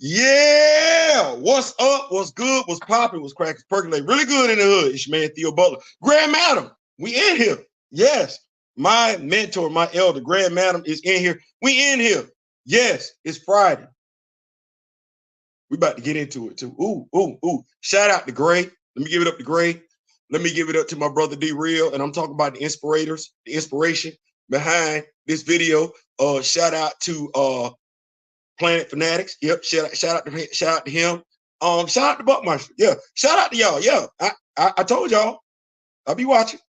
Yeah, what's up? What's good? What's popping? What's cracking? Percolate really good in the hood. It's your man Theo Butler. Grand Madam, we in here. Yes, my mentor, my elder, Grand Madam is in here. We in here. Yes, it's Friday. We about to get into it too. Ooh. Shout out to Gray. Let me give it up to Gray. Let me give it up to my brother D Real. And I'm talking about the inspiration behind this video. Shout out to Planet Fanatics. Yep. Shout out to him. Shout out to Buckmaster. Yeah. Shout out to y'all. Yeah. I told y'all. I'll be watching.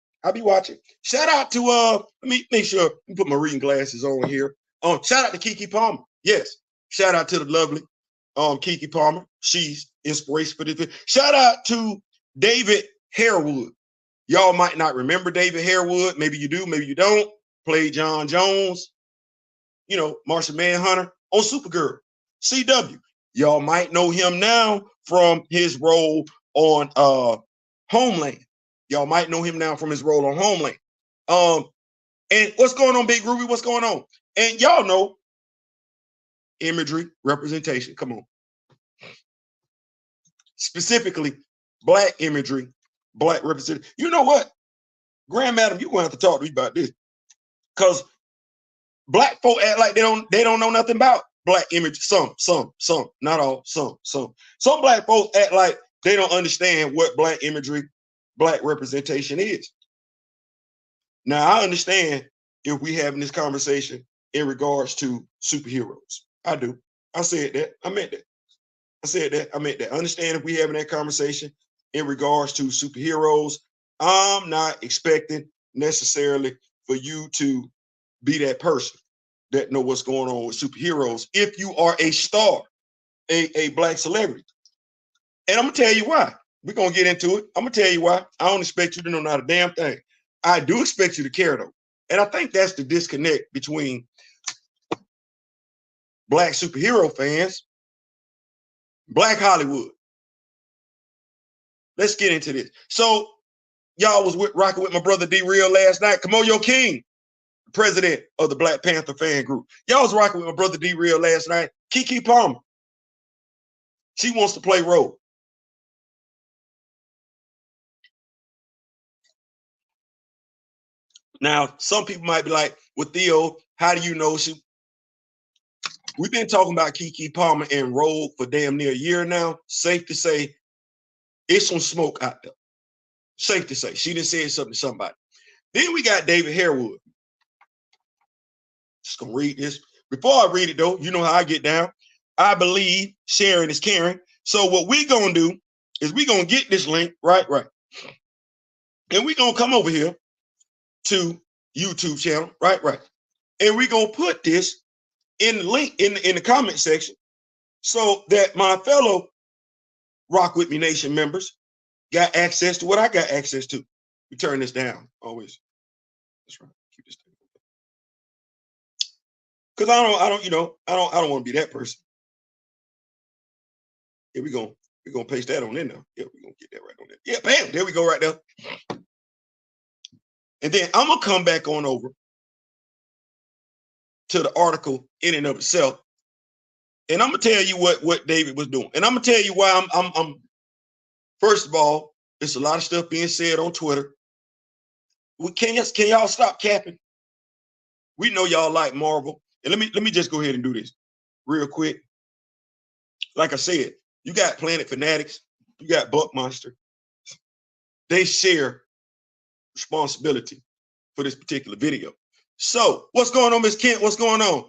Shout out to let me make sure I put my reading glasses on here. Shout out to Keke Palmer. Yes. Shout out to the lovely Keke Palmer. She's inspiration for this. Shout out to David Harewood. Y'all might not remember David Harewood. Maybe you do, maybe you don't. Played John Jones, Martian Manhunter on Supergirl, CW. Y'all might know him now from his role on Homeland. Y'all might know him now from his role on Homeland. And what's going on, Big Ruby? What's going on? And y'all know imagery, representation. Come on. Specifically, Black imagery, Black representation. You know what? Grand Madam, you're going to have to talk to me about this. Because Black folk act like they don't know nothing about Black image. Some, not all, some. Some Black folks act like they don't understand what Black imagery, Black representation is. Now, I understand if we having this conversation in regards to superheroes. I do. I said that. I meant that. I understand if we having that conversation in regards to superheroes. I'm not expecting necessarily for you to be that person that know what's going on with superheroes if you are a star, a Black celebrity. And I'm gonna tell you why. We're gonna get into it. I'm gonna tell you why. I don't expect you to know not a damn thing. I do expect you to care though. And I think that's the disconnect between Black superhero fans, Black Hollywood. Let's get into this. So y'all was rocking with my brother D Real last night. Kamoyo King, president of the Black Panther fan group. Y'all was rocking with my brother D Real last night. Keke Palmer. She wants to play role. Now, some people might be like, well, Theo, how do you know she? We've been talking about Keke Palmer and Rogue for damn near a year now. Safe to say, it's some smoke out there. Safe to say. She done said something to somebody. Then we got David Harewood. Just gonna read this. Before I read it though, you know how I get down. I believe sharing is caring. So what we gonna do is we gonna get this link, right. And we gonna come over here to YouTube channel, right. And we gonna put this in the link in the comment section so that my fellow Rock With Me Nation members got access to what I got access to. We turn this down always. That's right. Keep this thing. Because I don't want to be that person. Yeah, we're gonna paste that on in there. Yeah, we're gonna get that right on there. Yeah, bam, there we go right there. And then I'm gonna come back on over to the article in and of itself. And I'm gonna tell you what David was doing. And I'm gonna tell you why I'm first of all, there's a lot of stuff being said on Twitter. Can y'all stop capping? We know y'all like Marvel. And let me just go ahead and do this real quick. Like I said, you got Planet Fanatics, you got Buckmaster. They share responsibility for this particular video. So what's going on, Miss Kent? What's going on?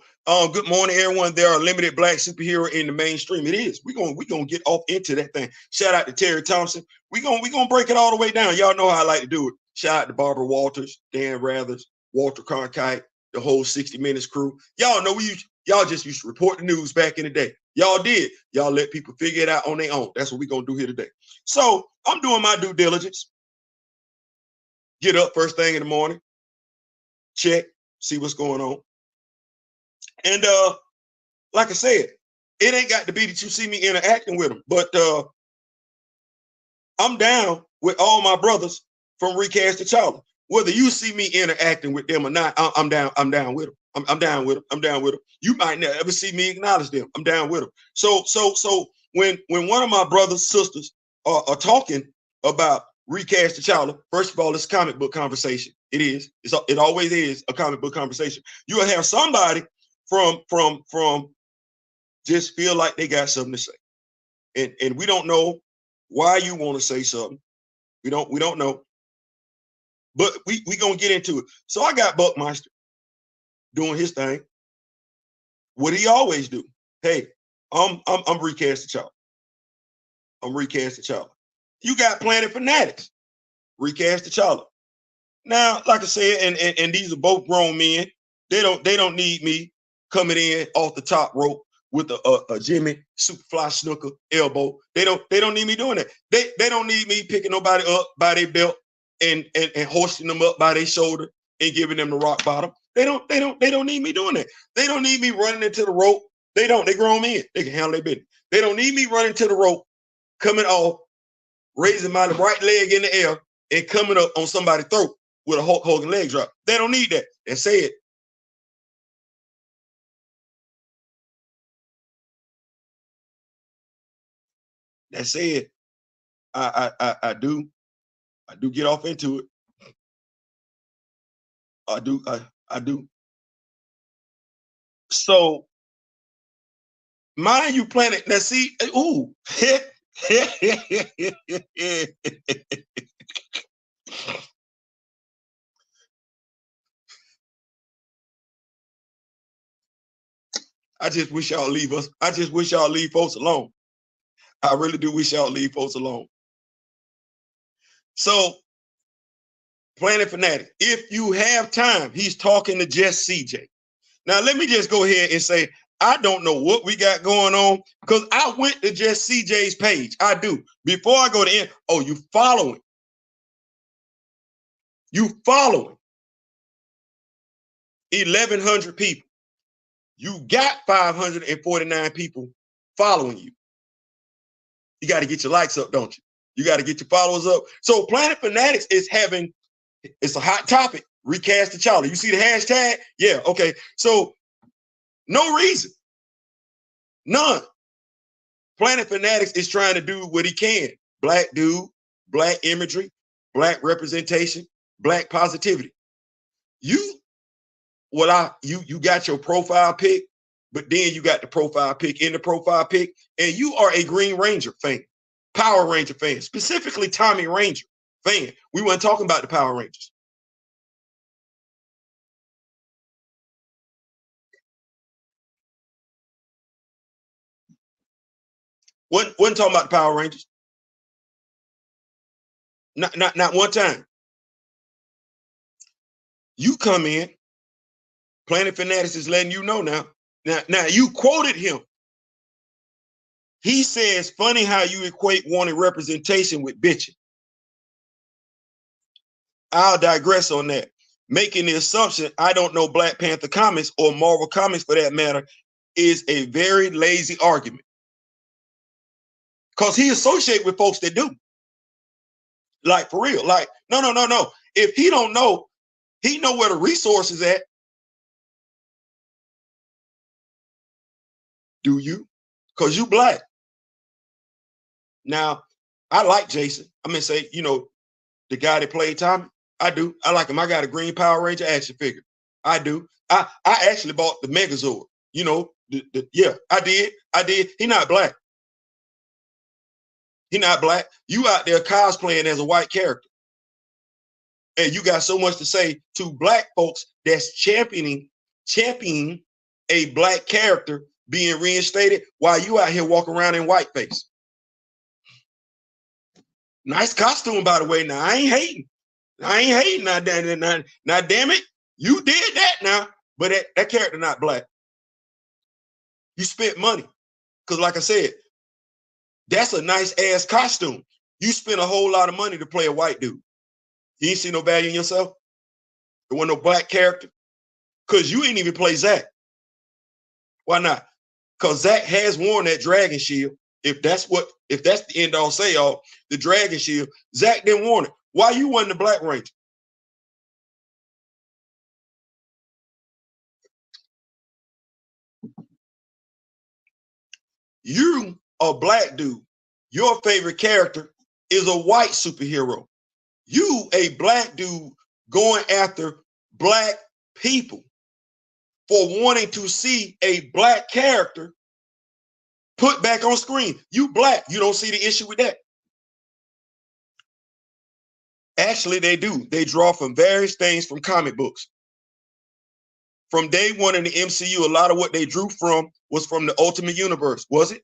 Good morning, everyone. There are limited Black superhero in the mainstream. It is. We're gonna get off into that thing. Shout out to Terry Thompson. We're gonna break it all the way down. Y'all know how I like to do it. Shout out to Barbara Walters, Dan Rathers, Walter Cronkite, the whole 60 Minutes crew. Y'all know y'all just used to report the news back in the day. Y'all did. Y'all let people figure it out on their own. That's what we're gonna do here today. So I'm doing my due diligence. Get up first thing in the morning, check, see what's going on. And like I said, it ain't got to be that you see me interacting with them, but I'm down with all my brothers from Recast T'Challa. Whether you see me interacting with them or not, I'm down with them. I'm down with them. I'm down with them. You might never ever see me acknowledge them. I'm down with them. So when one of my brothers, sisters are talking about recast T'Challa, first of all, it's a comic book conversation. It is. It always is a comic book conversation. You will have somebody from just feel like they got something to say, and we don't know why you want to say something. We don't know, but we gonna get into it. So I got Buckmeister doing his thing. What he always do? Hey, I'm recast T'Challa. I'm recast T'Challa. You got Planet Fanatics, recast T'Challa. Now, like I said, and these are both grown men. They don't need me coming in off the top rope with a Jimmy Superfly Snooker elbow. They don't need me doing that. They don't need me picking nobody up by their belt and hoisting them up by their shoulder and giving them the rock bottom. They don't need me doing that. They don't need me running into the rope. They grown men. They can handle their business. They don't need me running to the rope, coming off, raising my right leg in the air and coming up on somebody's throat with a Hulk Hogan leg drop. They don't need that. That said, I do get off into it. I do. So mind you, Planet. Now see, ooh. I just wish y'all leave us. I just wish y'all leave folks alone. I really do wish y'all leave folks alone. So, Planet Fanatic, if you have time, he's talking to Just CJ. Now, let me just go ahead and say, I don't know what we got going on because I went to Just CJ's page. I do. Before I go to end, oh, you following. You following 1,100 people. You got 549 people following you. You got to get your likes up, don't you? You got to get your followers up. So Planet Fanatics is having, it's a hot topic, recast T'Challa. You see the hashtag? Yeah, okay. So no reason, none. Planet Fanatics is trying to do what he can. Black dude, black imagery, black representation, black positivity. You got your profile pic, but then you got the profile pic in the profile pic, and you are a Green Ranger fan, Power Ranger fan, specifically Tommy Ranger fan. We weren't talking about the Power Rangers. Wasn't talking about the Power Rangers. Not one time. You come in, Planet Fanatics is letting you know now. Now you quoted him. He says, funny how you equate wanting representation with bitching. I'll digress on that. Making the assumption I don't know Black Panther comics or Marvel comics for that matter is a very lazy argument. Because he associates with folks that do. Like, for real. Like, no. If he don't know, he know where the resources at. Do you? Because you black. Now, I like Jason. I'm going to say, the guy that played Tommy. I do. I like him. I got a Green Power Ranger action figure. I do. I actually bought the Megazord. Yeah, I did. He not black. He not black. You out there cosplaying as a white character. And you got so much to say to black folks that's championing a black character being reinstated while you out here walking around in whiteface. Nice costume, by the way. Now, I ain't hating. Now, damn it. You did that now. But that character not black. You spent money. Because like I said, that's a nice ass costume. You spent a whole lot of money to play a white dude. You ain't see no value in yourself? There wasn't no black character? Because you ain't even play Zach. Why not? Because Zach has worn that dragon shield. If that's the end all say all, the dragon shield, Zach didn't want it. Why you wasn't the Black Ranger? You a black dude. Your favorite character is a white superhero. You a black dude going after black people for wanting to see a black character put back on screen. You black. You don't see the issue with that. Actually, they do. They draw from various things from comic books. From day one in the MCU, a lot of what they drew from was from the Ultimate Universe. Was it?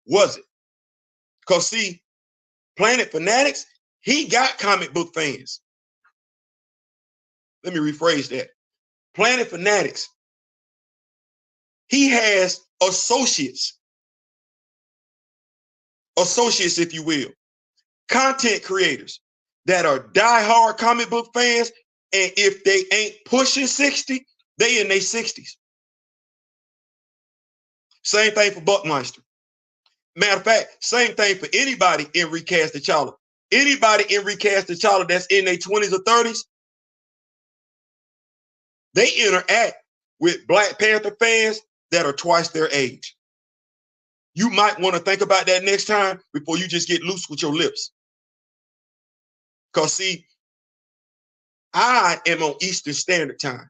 Was it? Because see, Planet Fanatics, he got comic book fans. Let me rephrase that. Planet Fanatics, he has associates, if you will, content creators that are diehard comic book fans, and if they ain't pushing 60, they in their 60s. Same thing for Buckmeister. Matter of fact, same thing for anybody in Recast T'Challa. Anybody in Recast T'Challa that's in their 20s or 30s, they interact with Black Panther fans that are twice their age. You might want to think about that next time before you just get loose with your lips. Because see, I am on Eastern Standard Time.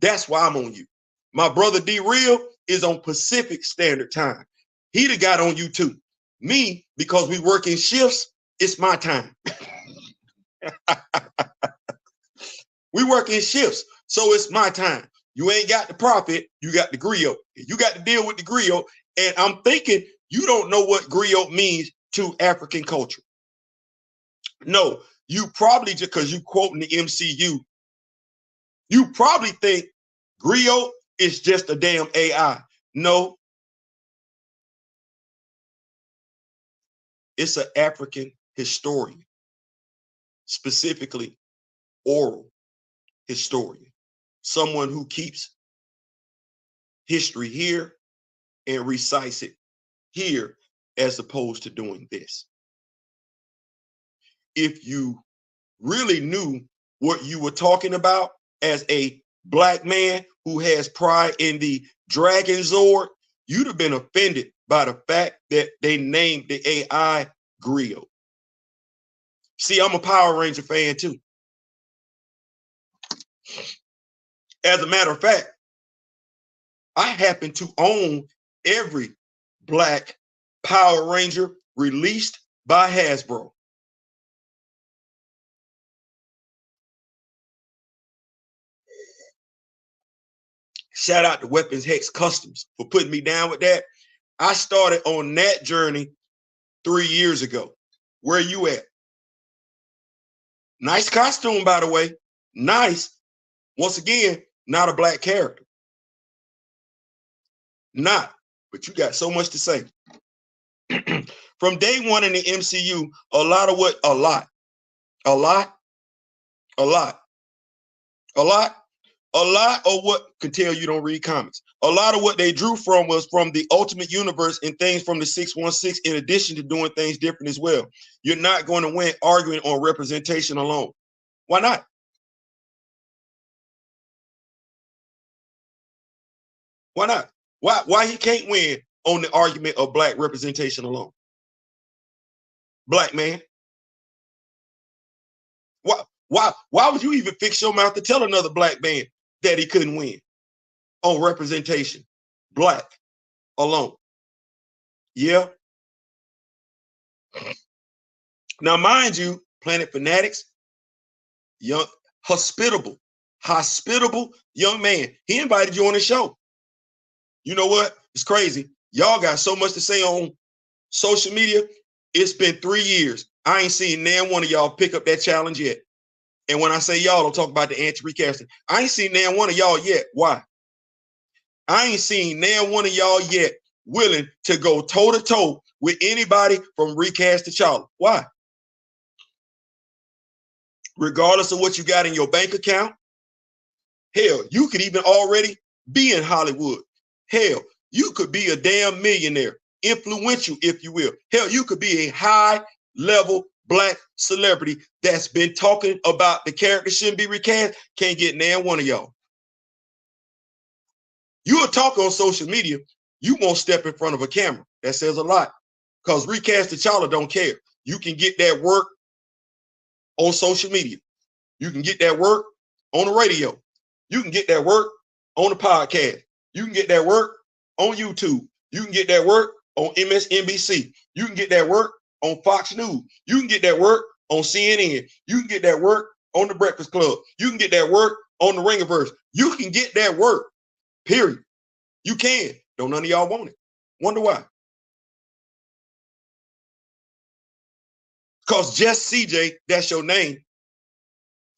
That's why I'm on you. My brother D-Real is on Pacific Standard Time. He the got on you too. Me, because we work in shifts, it's my time. We work in shifts, so it's my time. You ain't got the profit, you got the griot. You got to deal with the griot, and I'm thinking you don't know what griot means to African culture. No, you probably, just because you quoting the MCU, you probably think griot is just a damn AI. No, it's an African historian, specifically oral historian, someone who keeps history here and recites it here as opposed to doing this. If you really knew what you were talking about as a Black man who has pride in the Dragon Zord, you'd have been offended by the fact that they named the AI Griot. See, I'm a Power Ranger fan too. As a matter of fact, I happen to own every Black Power Ranger released by Hasbro. Shout out to Weapons Hex Customs for putting me down with that. I started on that journey 3 years ago. Where you at? Nice costume, by the way. Nice. Once again, not a Black character. Not, but you got so much to say. From day one in the MCU, a lot of what can tell you don't read comics. A lot of what they drew from was from the Ultimate Universe and things from the 616, in addition to doing things different as well. You're not going to win arguing on representation alone. Why not? Why not? Why he can't win on the argument of Black representation alone? Black man. Why would you even fix your mouth to tell another Black man that he couldn't win on representation? Black alone. Yeah. Now, mind you, Planet Fanatics, young, hospitable young man. He invited you on the show. You know what? It's crazy. Y'all got so much to say on social media. It's been 3 years. I ain't seen nan one of y'all pick up that challenge yet. And when I say y'all, I'm talking about the anti-recasting. I ain't seen nan one of y'all yet. Why? I ain't seen nan one of y'all yet willing to go toe-to-toe with anybody from Recast T'Challa. Why? Regardless of what you got in your bank account, hell, you could even already be in Hollywood. Hell, you could be a damn millionaire, influential, if you will. Hell, you could be a high-level Black celebrity that's been talking about the character shouldn't be recast. Can't get nan one of y'all. You'll talk on social media, You won't step in front of a camera. That says a lot. Because Recast T'Challa don't care. You can get that work on social media. You can get that work on the radio. You can get that work on the podcast. You can get that work on YouTube. You can get that work on MSNBC. You can get that work on Fox News. You can get that work on CNN. You can get that work on the Breakfast Club. You can get that work on the Ringerverse. You can get that work, period. You can. Don't none of y'all want it. Wonder why? Because Just CJ, that's your name.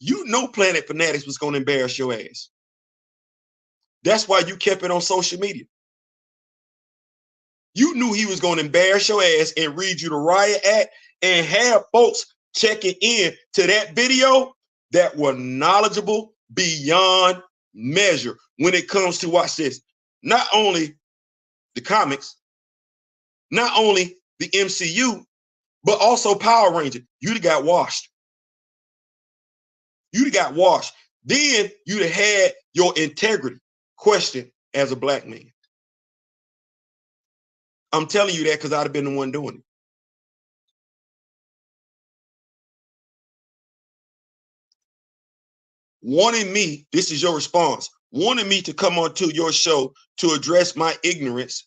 You know Planet Fanatics was going to embarrass your ass. That's why you kept it on social media. You knew he was going to embarrass your ass and read you the riot act and have folks checking in to that video that were knowledgeable beyond measure when it comes to, watch this, not only the comics, not only the MCU, but also Power Ranger. You'd have got washed. You'd have got washed. Then you'd have had your integrity questioned as a black man. I'm telling you that because I'd have been the one doing it. Wanting me, this is your response, wanting me to come onto your show to address my ignorance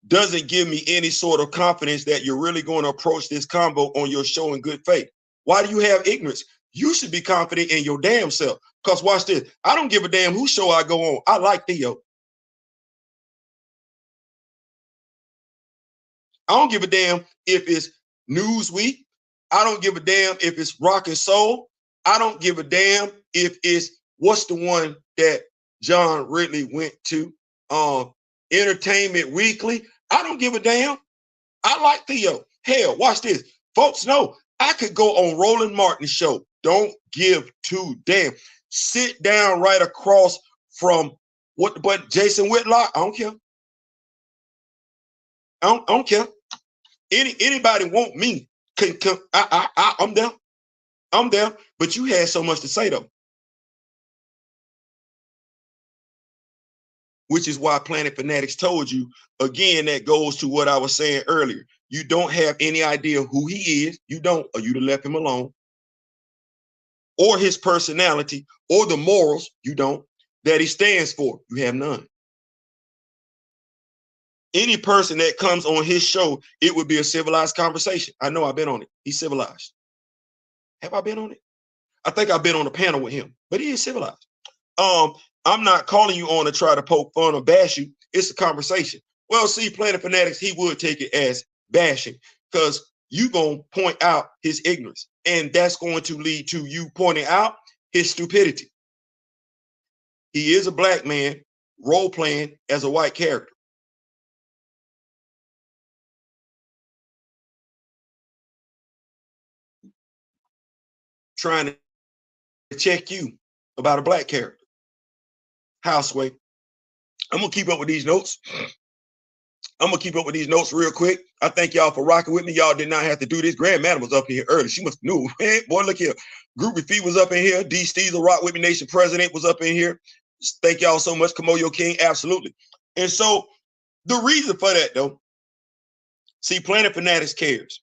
doesn't give me any sort of confidence that you're really going to approach this combo on your show in good faith. Why do you have ignorance? You should be confident in your damn self. Because watch this. I don't give a damn whose show I go on. I like Theo. I don't give a damn if it's Newsweek. I don't give a damn if it's Rock and Soul. I don't give a damn if it's, what's the one that John Ridley went to? Entertainment Weekly. I don't give a damn. I like Theo. Hell, watch this. Folks know I could go on Roland Martin's show. Don't give two damn. Sit down right across from what, but Jason Whitlock. I don't care. I don't care. Anybody want me? I'm there. I'm there. But you had so much to say though. Which is why Planet Fanatics told you, again, that goes to what I was saying earlier. You don't have any idea who he is. You don't, or you'd have left him alone. Or his personality, or the morals, you don't, that he stands for. You have none. Any person that comes on his show, it would be a civilized conversation. I know I've been on it. He's civilized. Have I been on it? I think I've been on a panel with him, but he is civilized. I'm not calling you on to try to poke fun or bash you. It's a conversation. Well, see, Planet Fanatics, he would take it as bashing because you're going to point out his ignorance. And that's going to lead to you pointing out his stupidity. He is a black man role-playing as a white character. Trying to check you about a black character. Houseway. I'm going to keep up with these notes. Real quick. I thank y'all for rocking with me. Y'all did not have to do this. Grand Madam was up here early. She must know. Man, boy, look here. Groupie Fee was up in here. D. Steezel, Rock With Me Nation President was up in here. Thank y'all so much. Kamoyo King, absolutely. And so the reason for that, though, see, Planet Fanatics cares.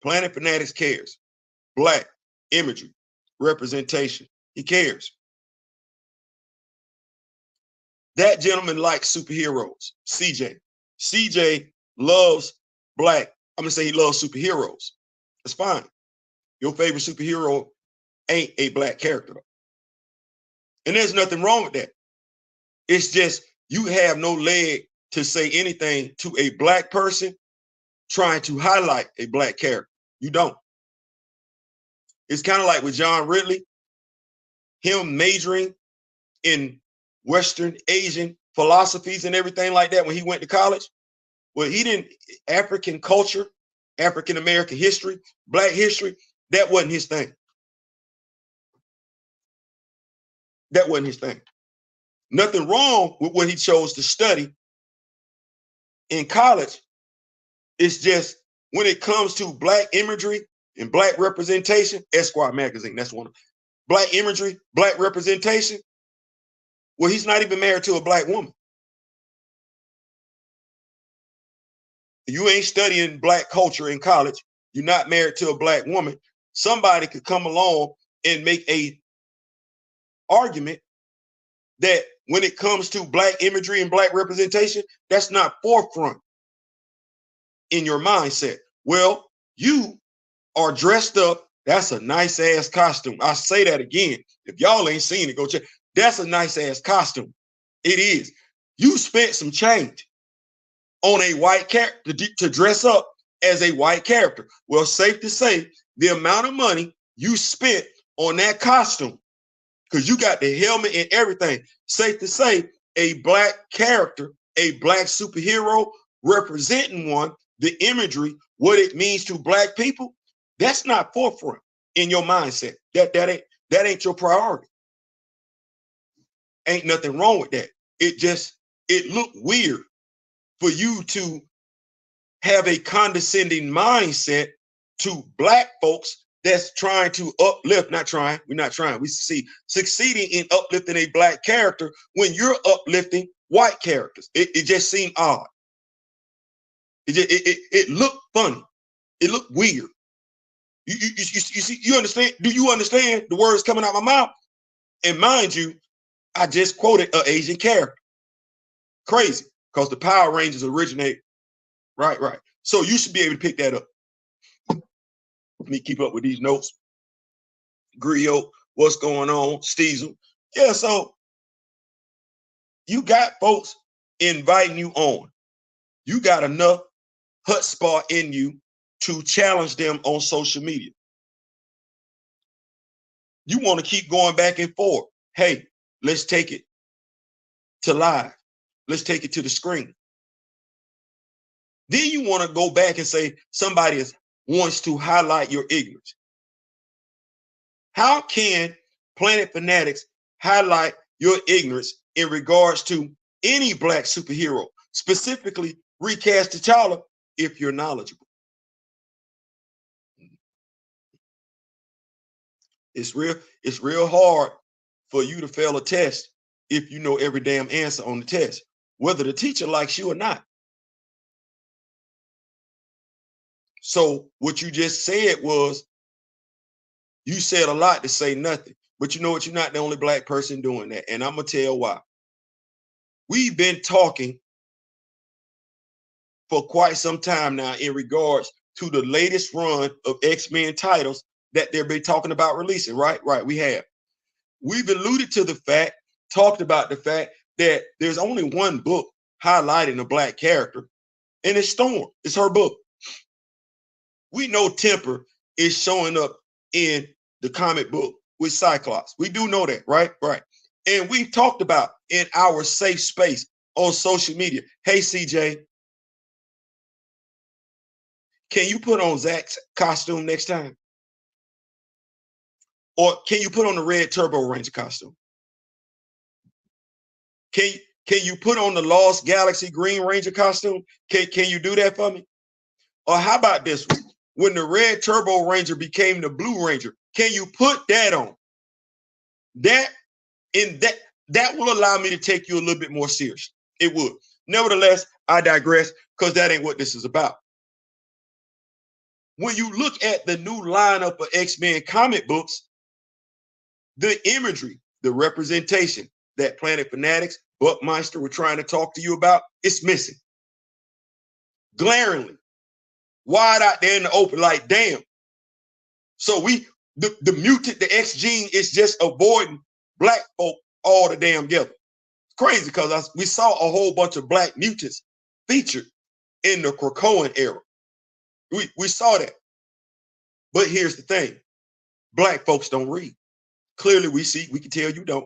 Planet Fanatics cares. Black imagery, representation. He cares. That gentleman likes superheroes. CJ loves black. I'm going to say he loves superheroes. That's fine. Your favorite superhero ain't a black character, though. And there's nothing wrong with that. It's just you have no leg to say anything to a black person trying to highlight a black character. You don't. It's kind of like with John Ridley, him majoring in Western Asian philosophies and everything like that when he went to college. Well, he didn't, African culture, African American history, black history, that wasn't his thing. That wasn't his thing. Nothing wrong with what he chose to study in college. It's just when it comes to black imagery and black representation, Esquire magazine, that's one of them. Black imagery, black representation. Well, he's not even married to a black woman. You ain't studying black culture in college. You're not married to a black woman. Somebody could come along and make a argument that when it comes to black imagery and black representation, that's not forefront in your mindset. Well, you are dressed up. That's a nice ass costume. I say that again. If y'all ain't seen it, go check. That's a nice ass costume. It is. You spent some change on a white character to dress up as a white character. Well, safe to say, the amount of money you spent on that costume, because you got the helmet and everything, safe to say, a black character, a black superhero representing one, the imagery, what it means to black people, that's not forefront in your mindset. That ain't your priority. Ain't nothing wrong with that. It looked weird for you to have a condescending mindset to black folks that's trying to uplift, we're not trying, we see succeeding in uplifting a black character when you're uplifting white characters. It just seemed odd. It looked funny. It looked weird. You see, you understand? Do you understand the words coming out my mouth? And mind you, I just quoted an Asian character. Crazy, because the Power Rangers originate. Right. So you should be able to pick that up. Let me keep up with these notes. Griot, what's going on? Steezel. Yeah, so you got folks inviting you on. You got enough chutzpah in you to challenge them on social media. You want to keep going back and forth. Hey, let's take it to live. Let's take it to the screen. Then you want to go back and say somebody wants to highlight your ignorance. How can Planet Fanatics highlight your ignorance in regards to any black superhero, specifically recast T'Challa, if you're knowledgeable? It's real hard for you to fail a test if you know every damn answer on the test, whether the teacher likes you or not. So what you just said was, you said a lot to say nothing. But you know what? You're not the only black person doing that. And I'm going to tell why. We've been talking for quite some time now in regards to the latest run of X-Men titles that they've been talking about releasing, right? Right, we have. We've alluded to the fact, talked about the fact that there's only one book highlighting a black character, and it's Storm. It's her book. We know Temper is showing up in the comic book with Cyclops. We do know that, right? Right. And we've talked about in our safe space on social media. Hey, CJ, can you put on Zach's costume next time? Or can you put on the red Turbo Ranger costume? Can you put on the Lost Galaxy Green Ranger costume? Can you do that for me? Or how about this one? When the red Turbo Ranger became the Blue Ranger, can you put that on? That will allow me to take you a little bit more seriously. It would. Nevertheless, I digress, because that ain't what this is about. When you look at the new lineup of X-Men comic books, the imagery, the representation that Planet Fanatics, Buckmeister were trying to talk to you about, it's missing. Glaringly. Wide out there in the open, like, damn. So the mutant, the X gene is just avoiding black folk all the damn together. It's crazy, because we saw a whole bunch of black mutants featured in the Krakoan era. We saw that. But here's the thing. Black folks don't read. Clearly we can tell you don't.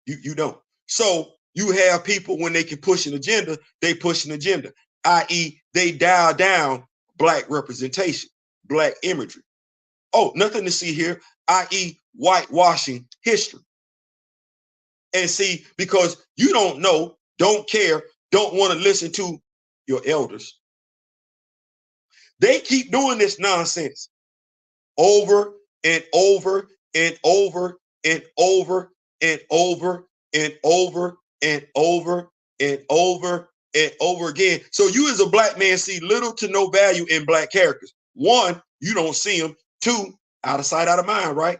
You don't. So you have people, when they can push an agenda, they push an agenda, i.e. they dial down black representation, black imagery. Oh, nothing to see here, i.e. whitewashing history. And see, because you don't know, don't care, don't want to listen to your elders. They keep doing this nonsense over and over and over and over and over and over and over and over and over again. So you as a black man see little to no value in black characters. One, you don't see them. Two, out of sight, out of mind, right?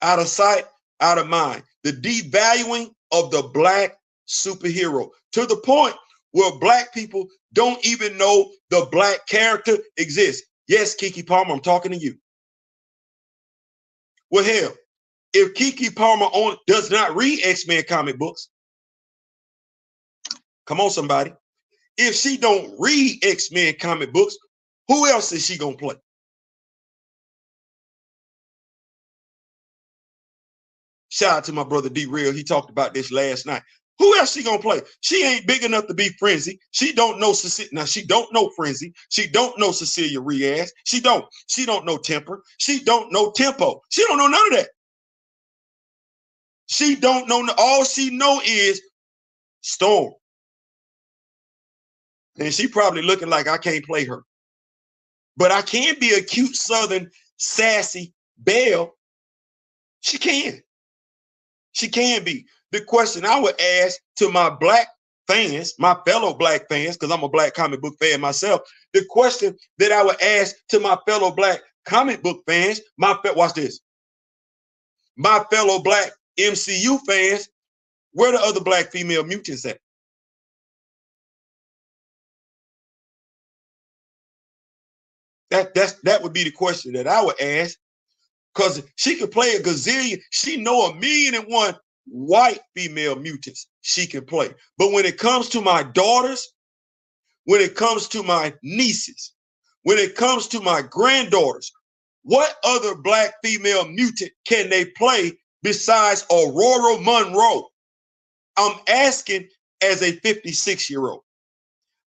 Out of sight, out of mind. The devaluing of the black superhero to the point where black people don't even know the black character exists. Yes, Keke Palmer, I'm talking to you. Well, hell, if Keke Palmer does not read X-Men comic books, come on, somebody. If she don't read X-Men comic books, who else is she gonna play? Shout out to my brother D-Real. He talked about this last night. Who else she gonna play? She ain't big enough to be Frenzy. She don't know Cecilia. Now she don't know Frenzy. She don't know Cecilia Riaz. She don't know Temper. She don't know Tempo. She don't know none of that. She don't know. All she know is Storm. And she probably looking like I can't play her. But I can be a cute Southern sassy Belle. She can. She can be. The question I would ask to my black fans, my fellow black fans, because I'm a black comic book fan myself, the question that I would ask to my fellow black comic book fans, watch this, my fellow black MCU fans, where the other black female mutants at? That would be the question that I would ask, because she could play a gazillion. She know 1,000,001 white female mutants she can play. But when it comes to my daughters, when it comes to my nieces, when it comes to my granddaughters, what other black female mutant can they play besides Aurora Monroe? I'm asking as a 56-year-old.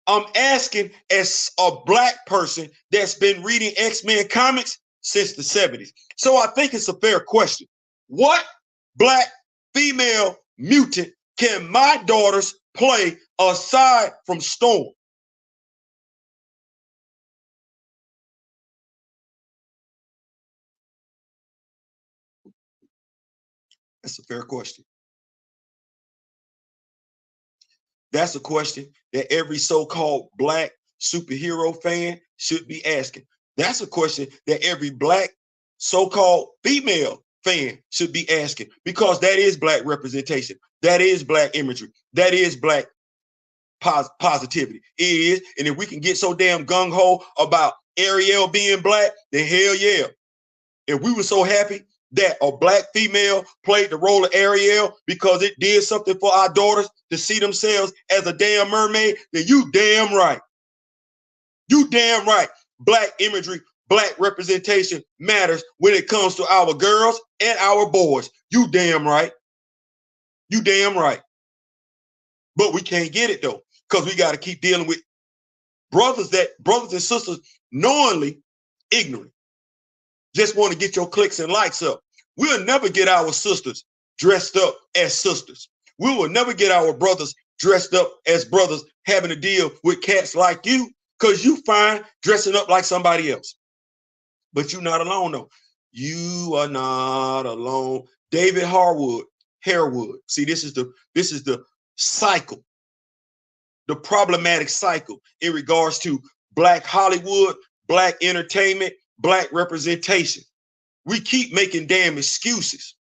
I'm asking as a black person that's been reading X-Men comics since the 70s. So I think it's a fair question. What black female mutant can my daughters play aside from Storm? That's a fair question. That's a question that every so-called black superhero fan should be asking. That's a question that every black so-called female fan should be asking, because that is black representation. That is black imagery. That is black positivity. It is. And if we can get so damn gung-ho about Ariel being black, then hell yeah. If we were so happy that a black female played the role of Ariel because it did something for our daughters to see themselves as a damn mermaid, then you damn right. You damn right. Black imagery, black representation matters when it comes to our girls and our boys. You damn right. You damn right. But we can't get it though, because we got to keep dealing with brothers and sisters knowingly ignorant. Just want to get your clicks and likes up. We'll never get our sisters dressed up as sisters. We will never get our brothers dressed up as brothers, having to deal with cats like you, because you find dressing up like somebody else. But you're not alone though. You are not alone. David Harewood. See, this is the cycle, the problematic cycle in regards to black Hollywood, black entertainment, black representation. We keep making damn excuses.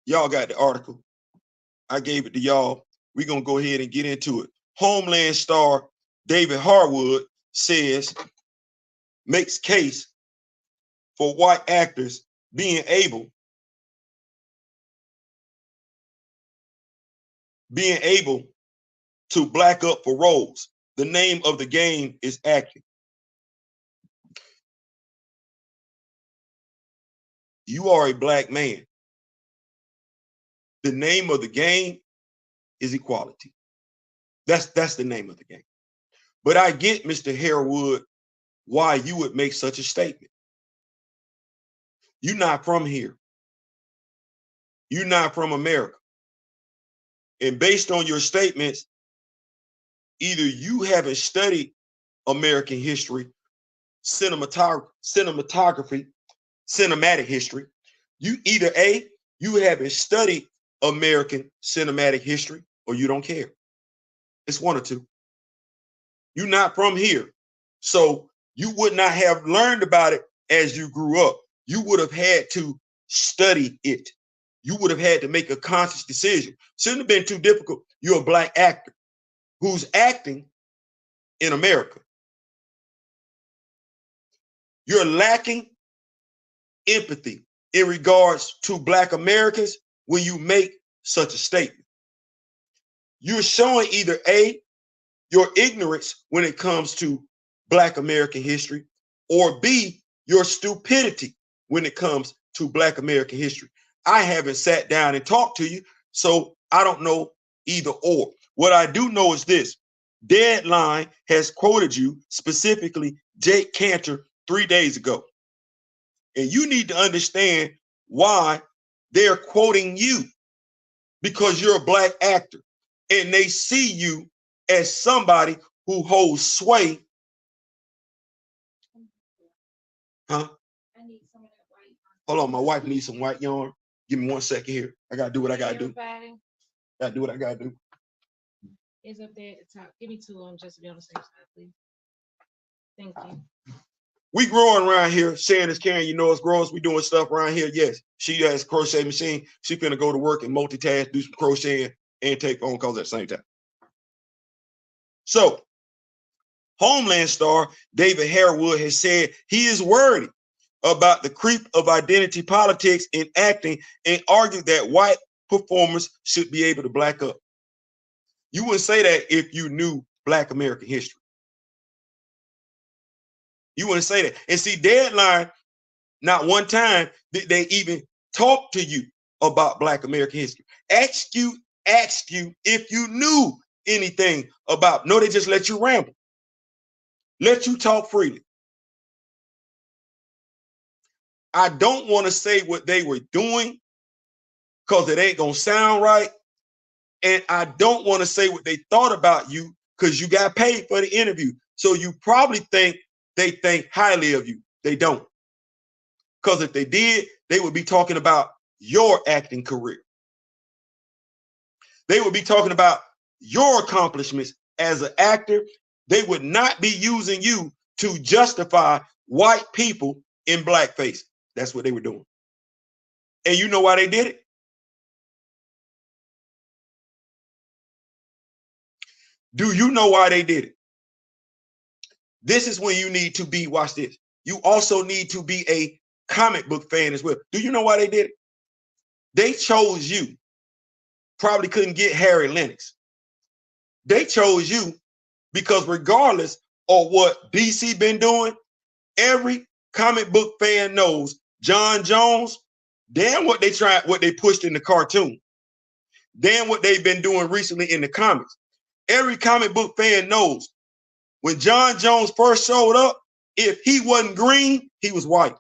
Y'all got the article. I gave it to y'all. We're going to go ahead and get into it. Homeland star David Harewood makes case for white actors being able to black up for roles. The name of the game is acting. You are a black man. The name of the game is equality. That's the name of the game. But I get, Mr. Harewood, why you would make such a statement. You're not from here. You're not from America. And based on your statements, either you haven't studied American history, cinematography, cinematic history. You either A, You haven't studied American cinematic history, or you don't care. It's one or two. You're not from here. So you would not have learned about it as you grew up. You would have had to study it. You would have had to make a conscious decision. Shouldn't have been too difficult. You're a Black actor who's acting in America. You're lacking empathy in regards to Black Americans when you make such a statement. You're showing either A, your ignorance when it comes to Black American history, or B, your stupidity when it comes to Black American history. I haven't sat down and talked to you, so I don't know either or. What I do know is this: Deadline has quoted you, specifically Jake Cantor, 3 days ago. And you need to understand why they're quoting you, because you're a Black actor and they see you as somebody who holds sway. Huh? I need some of that white. Hold on, my wife needs some white yarn. Give me 1 second here. I gotta do what I gotta do. Gotta do what I gotta do. It's up there at the top. Give me 2 of them just to be on the safe side, please. Thank you. We growing around here. Sharon is carrying, you know, us growers. We doing stuff around here. Yes, she has a crochet machine. She finna go to work and multitask, do some crocheting, and take phone calls at the same time. So, Homeland star David Harewood has said he is worried about the creep of identity politics in acting and argued that white performers should be able to black up. You wouldn't say that if you knew Black American history. You wouldn't say that. And see, Deadline, not one time did they even talk to you about Black American history. Ask you if you knew anything about. No, they just let you ramble, let you talk freely. I don't want to say what they were doing because it ain't gonna sound right. And I don't want to say what they thought about you because you got paid for the interview. So you probably think they think highly of you. They don't. Because if they did, they would be talking about your acting career. They would be talking about your accomplishments as an actor. They would not be using you to justify white people in blackface. That's what they were doing. And you know why they did it? Do you know why they did it? This is when you need to be, watch this. You also need to be a comic book fan as well. Do you know why they did it? They chose you. Probably couldn't get Harry Lennox. They chose you because regardless of what DC been doing, every comic book fan knows John Jones, damn what they pushed in the cartoon. Damn what they've been doing recently in the comics. Every comic book fan knows when John Jones first showed up, if he wasn't green, he was white.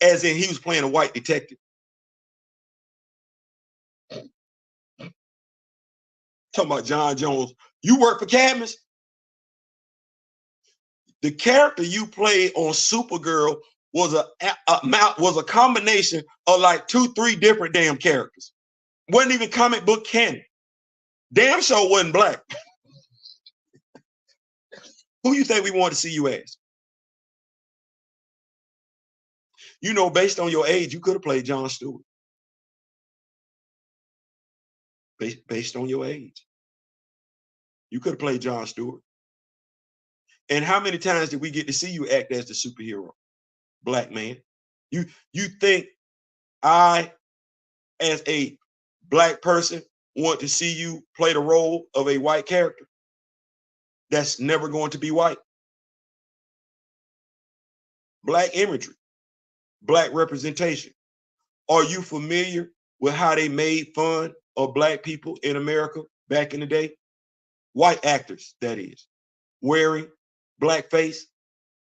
As in he was playing a white detective. Talking about John Jones. You work for Cadmus? The character you played on Supergirl was a combination of like 2-3 different damn characters. Wasn't even comic book canon. Damn sure wasn't black. Who you think we want to see you as? You know, based on your age, you could have played Jon Stewart. Based on your age, you could have played Jon Stewart. And how many times did we get to see you act as the superhero? Black man. You think I, as a black person, want to see you play the role of a white character that's never going to be white? Black imagery, black representation. Are you familiar with how they made fun of black people in America back in the day? White actors, that is, wearing blackface.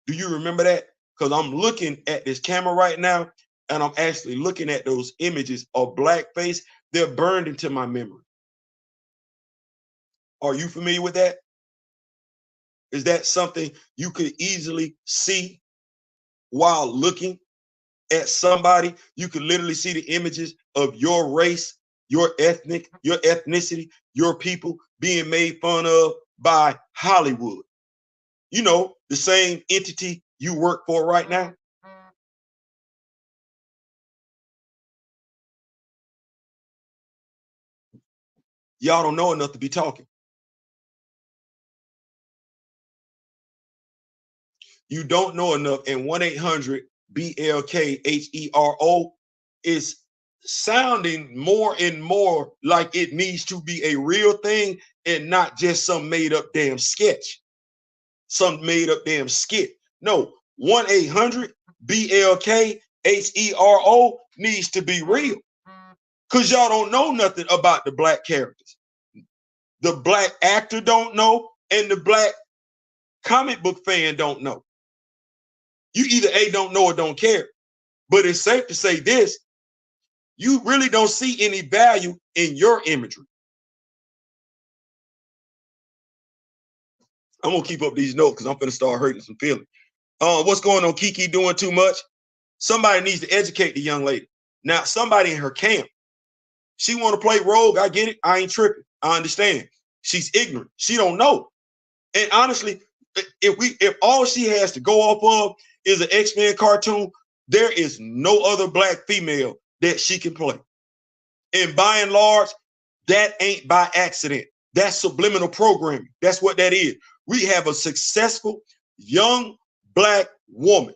Do you remember that? Because I'm looking at this camera right now and I'm actually looking at those images of blackface. They're burned into my memory. Are you familiar with that? Is that something you could easily see while looking at somebody, you can literally see the images of your race, your ethnicity, your people being made fun of by Hollywood. You know, the same entity you work for right now. Y'all don't know enough to be talking. You don't know enough, and 1-800-BLK-HERO is sounding more and more like it needs to be a real thing and not just some made up damn sketch, some made up damn skit. No, 1-800-BLK-HERO needs to be real, because y'all don't know nothing about the black characters. The black actor don't know, and the black comic book fan don't know. You either A, don't know or don't care. But it's safe to say this: you really don't see any value in your imagery. I'm gonna keep up these notes because I'm gonna start hurting some feelings. What's going on, Kiki? Doing too much? Somebody needs to educate the young lady. Now, somebody in her camp, she want to play rogue. I get it. I ain't tripping. I understand. She's ignorant. She don't know. And honestly, if all she has to go off of is an X-Men cartoon, there is no other black female that she can play. And by and large, that ain't by accident. That's subliminal programming. That's what that is. We have a successful young black woman.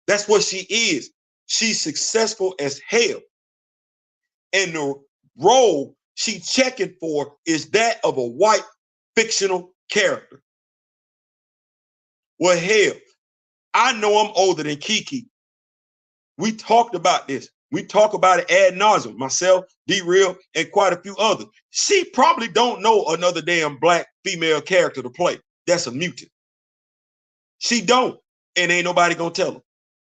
That's what she is. She's successful as hell. And the role she checking for is that of a white fictional character. Well, hell, I know I'm older than Kiki. We talked about this. We talk about it ad nauseum, myself, D-Real, and quite a few others. She probably don't know another damn black female character to play. That's a mutant. She don't, and ain't nobody gonna tell her.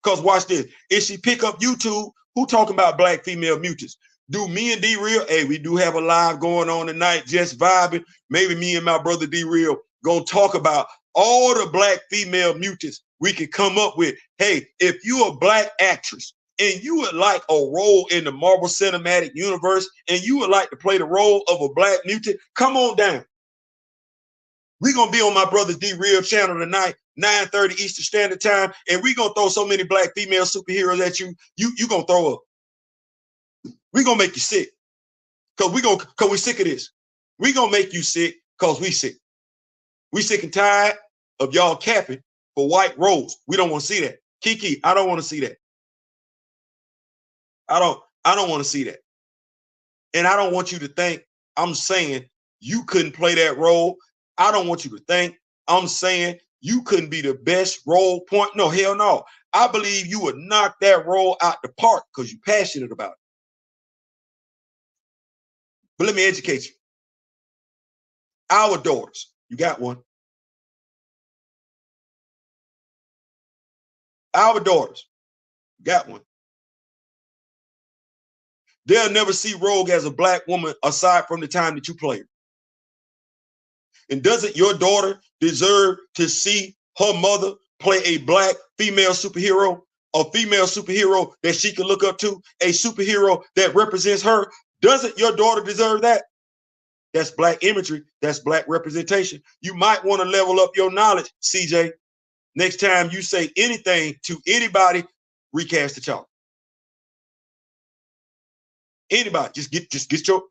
Because watch this. If she pick up YouTube, who talking about black female mutants? Do me and D-Real, hey, we do have a live going on tonight, just vibing. Maybe me and my brother D-Real gonna talk about all the black female mutants we can come up with. Hey, if you're a black actress and you would like a role in the Marvel Cinematic Universe and you would like to play the role of a black mutant, come on down. We're going to be on my brother's D-Real channel tonight, 9:30 Eastern Standard Time, and we're going to throw so many black female superheroes at you, you going to throw up. We're going to make you sick because we're sick of this. We're going to make you sick because we sick. We sick and tired of y'all capping for white roles. We don't want to see that. Kiki, I don't want to see that. I don't want to see that. And I don't want you to think I'm saying you couldn't play that role. I don't want you to think I'm saying you couldn't be the best role point. No, hell no. I believe you would knock that role out the park because you're passionate about it. But let me educate you. Our daughters, you got one. Our daughters, got one. They'll never see Rogue as a black woman aside from the time that you play her. And doesn't your daughter deserve to see her mother play a black female superhero, a female superhero that she can look up to, a superhero that represents her? Doesn't your daughter deserve that? That's black imagery. That's black representation. You might want to level up your knowledge, CJ. Next time you say anything to anybody, recast the child. Anybody, just get your,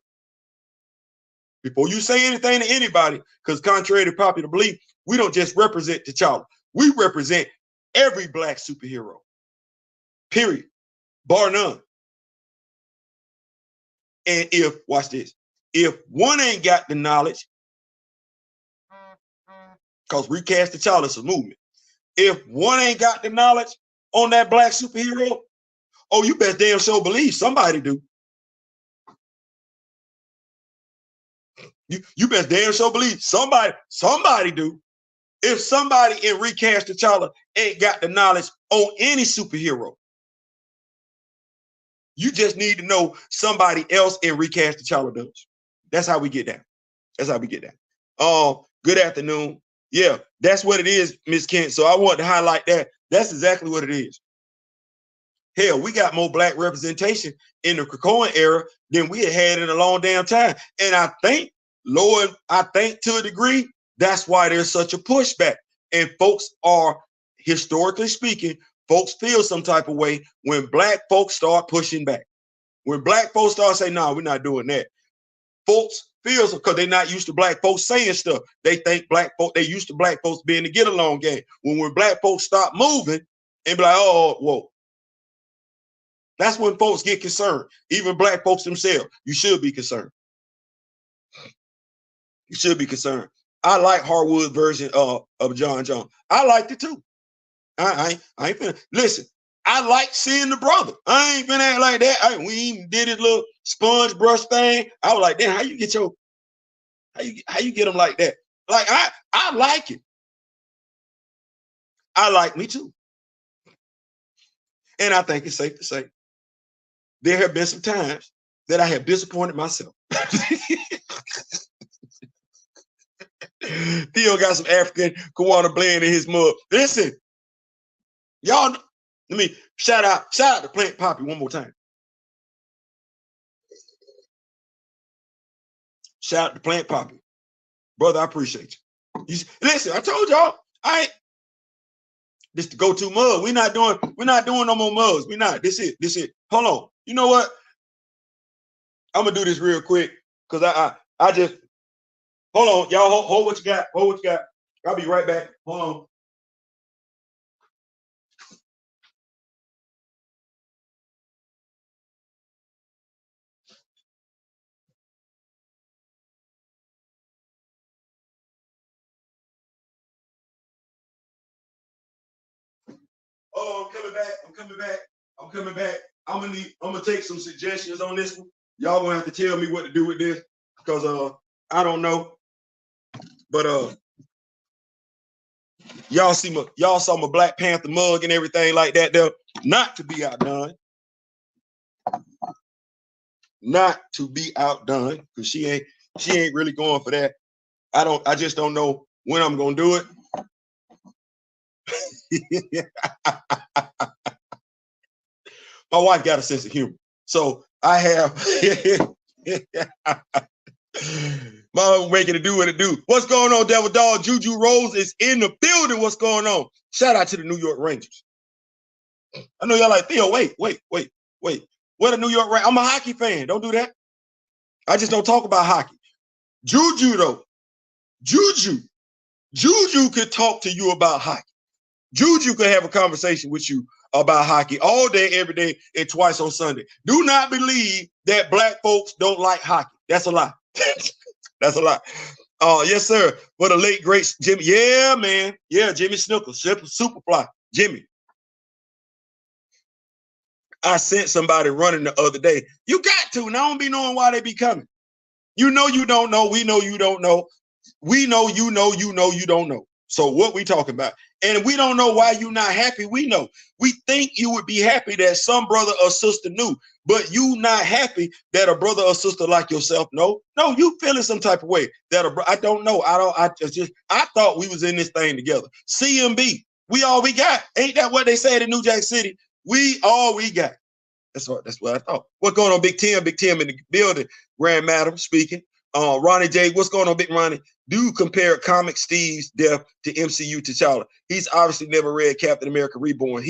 before you say anything to anybody, because contrary to popular belief, we don't just represent T'Challa. We represent every black superhero, period, bar none. And if, watch this, if one ain't got the knowledge, because recast T'Challa is a movement. If one ain't got the knowledge on that black superhero, oh, you best damn sure believe somebody do. You best damn sure believe somebody do. If somebody in recast T'Challa ain't got the knowledge on any superhero, you just need to know somebody else in recast T'Challa does. That's how we get down. That's how we get down. Good afternoon. Yeah, that's what it is, Miss Kent. So I want to highlight that. That's exactly what it is. Hell, we got more black representation in the Krakoan era than we had in a long damn time. And I think, Lord, I think to a degree, that's why there's such a pushback. And folks are, historically speaking, folks feel some type of way when black folks start pushing back. When black folks start saying, no, we're not doing that. Folks feel so because they're not used to black folks saying stuff. They think black folks, they used to black folks being the get along game. When black folks stop moving and be like, oh, whoa. That's when folks get concerned. Even black folks themselves, you should be concerned. You should be concerned. I like Harwood's version of John Jones. I liked it too. I ain't finna listen. I like seeing the brother. I ain't finna act like that. We even did his little sponge brush thing. I was like, damn, how you get him like that? Like I like it. I like me too. And I think it's safe to say there have been some times that I have disappointed myself. Theo got some African Kiwana blend in his mug. Listen, y'all, let me shout out to Plant Poppy one more time. Shout out to Plant Poppy. Brother, I appreciate you. Listen, I told y'all, this the go-to mug. We're not doing no more mugs. We're not. This it. Hold on. You know what? I'm gonna do this real quick because I just hold on, y'all. Hold what you got. Hold what you got. I'll be right back. Hold on. Oh, I'm coming back. I'm gonna take some suggestions on this one. Y'all gonna have to tell me what to do with this because I don't know. But y'all saw my Black Panther mug and everything like that there. Not to be outdone. Not to be outdone, because she ain't really going for that. I just don't know when I'm gonna do it. My wife got a sense of humor. So I have Mom making it do what it do. What's going on, Devil Dog? Juju Rose is in the building. What's going on? Shout out to the New York Rangers. I know y'all like, Theo, wait. What a New York Rangers? I'm a hockey fan. Don't do that. I just don't talk about hockey. Juju, though. Juju could talk to you about hockey. Juju could have a conversation with you about hockey all day, every day, and twice on Sunday. Do not believe that black folks don't like hockey. That's a lie. That's a lie. Yes, sir. For the late great Jimmy. Yeah, man. Yeah, Jimmy Snuka, Superfly. Jimmy. I sent somebody running the other day. You got to. And I don't be knowing why they be coming. You know you don't know. We know you don't know. We know you don't know. So what we talking about? And we don't know why you're not happy. We know. We think you would be happy that some brother or sister knew, but you not happy that a brother or sister like yourself know. No, you feeling some type of way that I don't know. I thought we was in this thing together. CMB, we all we got. Ain't that what they said in New Jack City? We all we got. That's what I thought. What's going on, Big Tim? Big Tim in the building. Grand Madam speaking. Ronnie J, what's going on, Big Ronnie? Do compare Comic Steve's death to MCU T'Challa. He's obviously never read Captain America Reborn.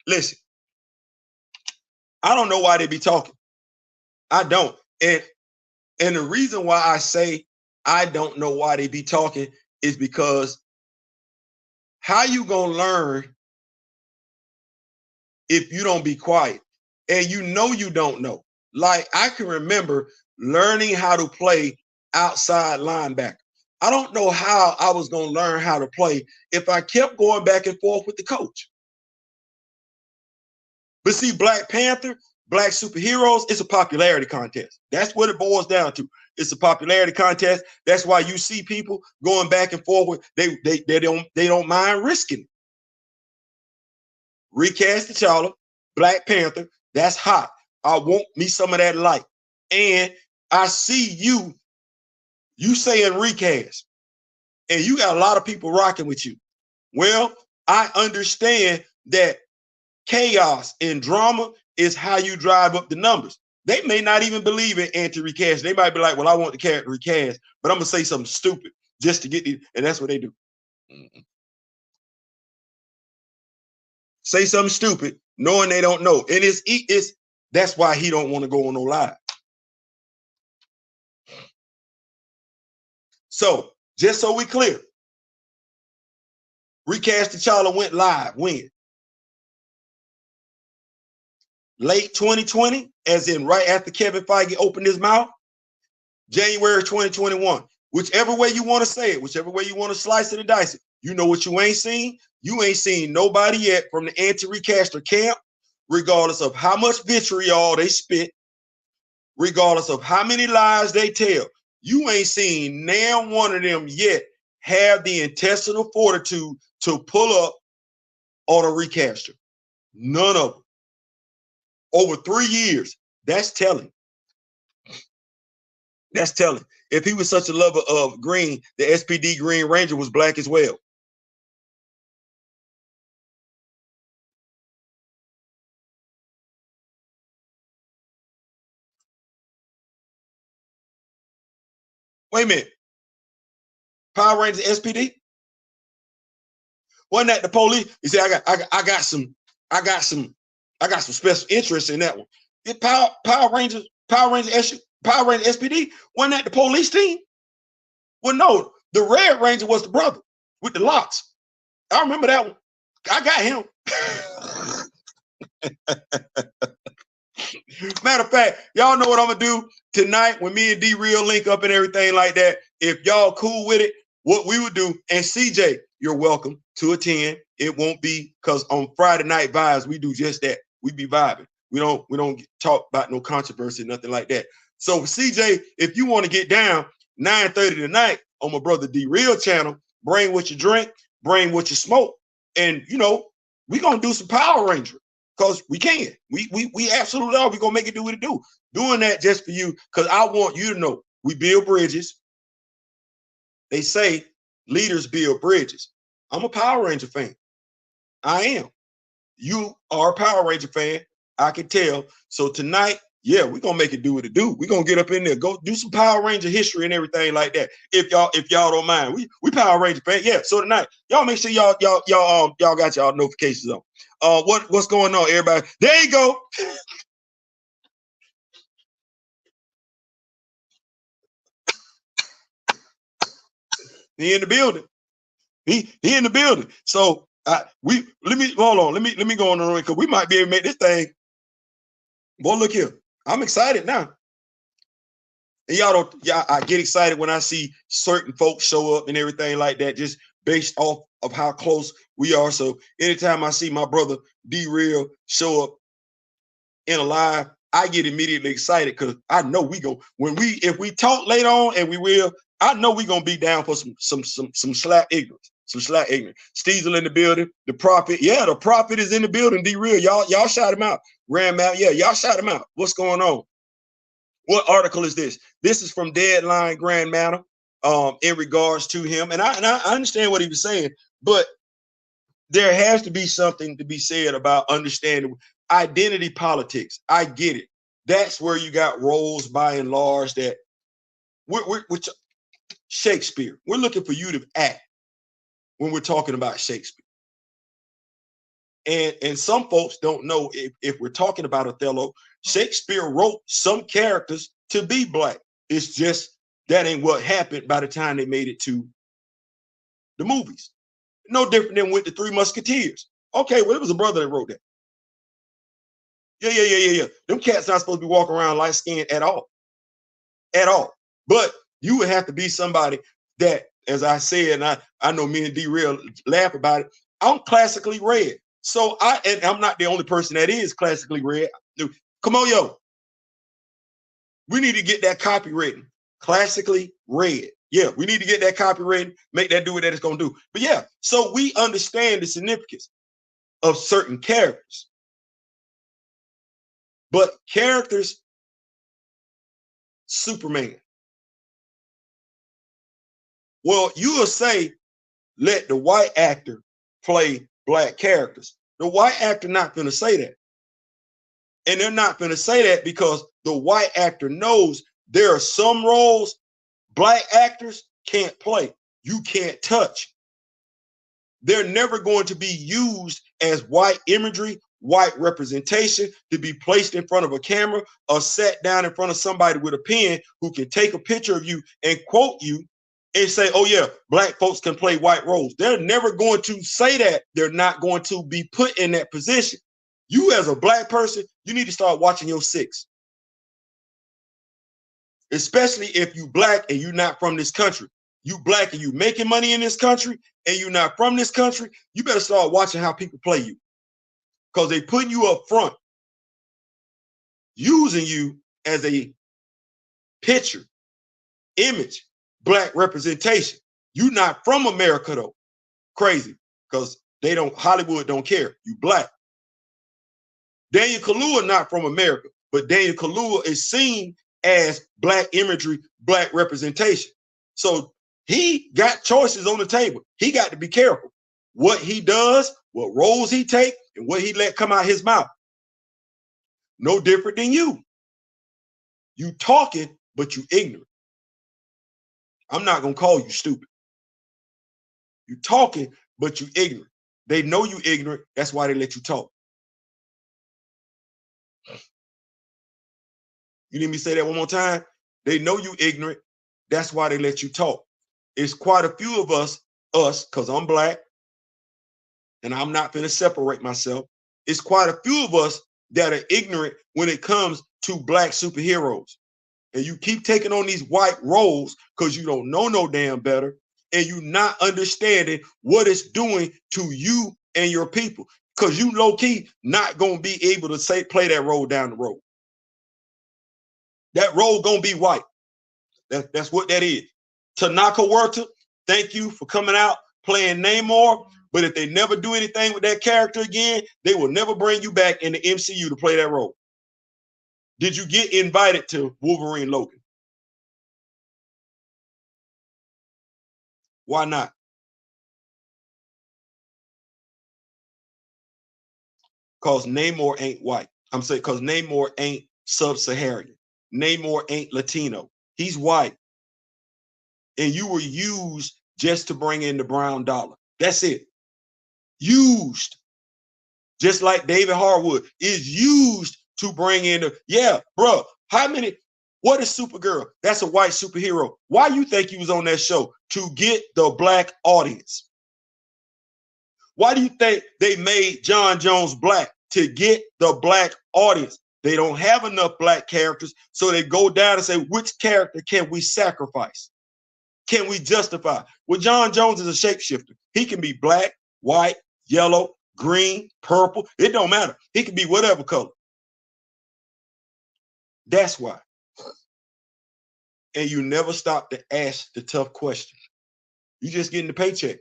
Listen, I don't know why they be talking. I don't. And the reason why I say I don't know why they be talking is because how you gonna learn if you don't be quiet? And you don't know. Like I can remember learning how to play outside linebacker. I don't know how I was going to learn how to play if I kept going back and forth with the coach. But see, Black Panther, black superheroes, it's a popularity contest. That's what it boils down to. It's a popularity contest. That's why you see people going back and forth. They don't mind risking it. Recast T'Challa, Black Panther, that's hot. I want me some of that light. And I see you saying recast, and you got a lot of people rocking with you. Well, I understand that chaos and drama is how you drive up the numbers. They may not even believe in anti-recast. They might be like, well, I want the character recast, but I'm gonna say something stupid just to get the, and that's what they do. Say something stupid, knowing they don't know. And it's that's why he don't want to go on no live. So just so we clear, Recast T'Challa went live when? Late 2020, as in right after Kevin Feige opened his mouth, January 2021. Whichever way you want to say it, whichever way you want to slice it and dice it, you know what you ain't seen? You ain't seen nobody yet from the anti-recaster camp, regardless of how much vitriol they spit, regardless of how many lies they tell. You ain't seen now one of them yet have the intestinal fortitude to pull up on a recaster. None of them. Over 3 years. That's telling. That's telling. If he was such a lover of green, the SPD Green Ranger was black as well. Wait a minute. Power Rangers SPD? Wasn't that the police? He said, I got some special interest in that one. Power Rangers SPD, wasn't that the police team? Well, no, the Red Ranger was the brother with the locks. I remember that one. I got him. Matter of fact, y'all know what I'm gonna do tonight when me and D Real link up and everything like that. If y'all cool with it, what we would do, and CJ, you're welcome to attend. It won't be because on Friday Night Vibes, we do just that. We be vibing. We don't talk about no controversy, nothing like that. So CJ, if you want to get down 9:30 tonight on my brother D Real channel, bring what you drink, bring what you smoke, and we gonna do some Power Ranger. Because we can. We absolutely are. We're going to make it do what it do. Doing that just for you, because I want you to know we build bridges. They say leaders build bridges. I'm a Power Ranger fan. I am. You are a Power Ranger fan. I can tell. So tonight, yeah, we're going to make it do what it do. We're going to get up in there, go do some Power Ranger history and everything like that. If y'all don't mind. We Power Ranger fan. Yeah, so tonight, y'all make sure y'all got y'all notifications on. What's going on, everybody? There you go. He in the building. He in the building. So let me hold on. Let me go on the road because we might be able to make this thing. Boy, look here. I'm excited now. And I get excited when I see certain folks show up and everything like that, just based off of how close we are. So anytime I see my brother D Real show up in a live, I get immediately excited because I know if we talk later on, and we will, I know we're gonna be down for some slap ignorance. Some slack ignorant. Steezel in the building. The Prophet. Yeah, the Prophet is in the building. D Real. Y'all shout him out. Grandma. Yeah, y'all shout him out. What's going on? What article is this? This is from Deadline Grand Matter in regards to him. And I understand what he was saying, but there has to be something to be said about understanding identity politics. I get it. That's where you got roles by and large that we're Shakespeare. We're looking for you to act when we're talking about Shakespeare. And some folks don't know if we're talking about Othello, Shakespeare wrote some characters to be black. It's just that ain't what happened by the time they made it to the movies. No different than with the Three Musketeers. Okay, well, it was a brother that wrote that. Yeah. Them cats not supposed to be walking around light skinned at all. At all. But you would have to be somebody that, as I said, and I know me and D Real laugh about it, I'm classically red. So I'm not the only person that is classically red. Come on, yo. We need to get that copy written. Classically red. Yeah, we need to get that copy written, make that do what that it's going to do. But yeah, so we understand the significance of certain characters. But characters, Superman. Well, you will say, let the white actor play black characters. The white actor not going to say that. And they're not going to say that because the white actor knows there are some roles black actors can't play. You can't touch. They're never going to be used as white imagery, white representation to be placed in front of a camera or sat down in front of somebody with a pen who can take a picture of you and quote you and say, oh yeah, black folks can play white roles. They're never going to say that. They're not going to be put in that position. You as a black person, you need to start watching your six. Especially if you black and you're not from this country. You black and you making money in this country and you're not from this country, you better start watching how people play you. Because they putting you up front, using you as a picture, image, black representation. You not from America though. Crazy. Because they don't, Hollywood don't care. You black. Daniel Kaluuya not from America, but Daniel Kaluuya is seen as black imagery, black representation. So he got choices on the table. He got to be careful what he does, what roles he take, and what he let come out his mouth. No different than you. You talking, but you ignorant. I'm not going to call you stupid. You talking, but you ignorant. They know you ignorant. That's why they let you talk. You need me to say that one more time? They know you ignorant. That's why they let you talk. It's quite a few of us, because I'm black, and I'm not going to separate myself. It's quite a few of us that are ignorant when it comes to black superheroes. And you keep taking on these white roles because you don't know no damn better, and you not understanding what it's doing to you and your people. Because you low-key not going to be able to play that role down the road. That role going to be white. That's what that is. Tanaka Huerta, thank you for coming out playing Namor. But if they never do anything with that character again, they will never bring you back in the MCU to play that role. Did you get invited to Wolverine Logan? Why not? Because Namor ain't white. I'm saying because Namor ain't sub-Saharan. Namor ain't Latino. He's white. And you were used just to bring in the brown dollar. That's it. Used. Just like David Harwood is used to bring in the, yeah, bro, how many, what is Supergirl? That's a white superhero. Why you think he was on that show? To get the black audience. Why do you think they made John Jones black? To get the black audience. They don't have enough black characters, so they go down and say, which character can we sacrifice? Can we justify? Well, John Jones is a shapeshifter. He can be black, white, yellow, green, purple. It don't matter. He can be whatever color. That's why. And you never stop to ask the tough questions. You just getting the paycheck.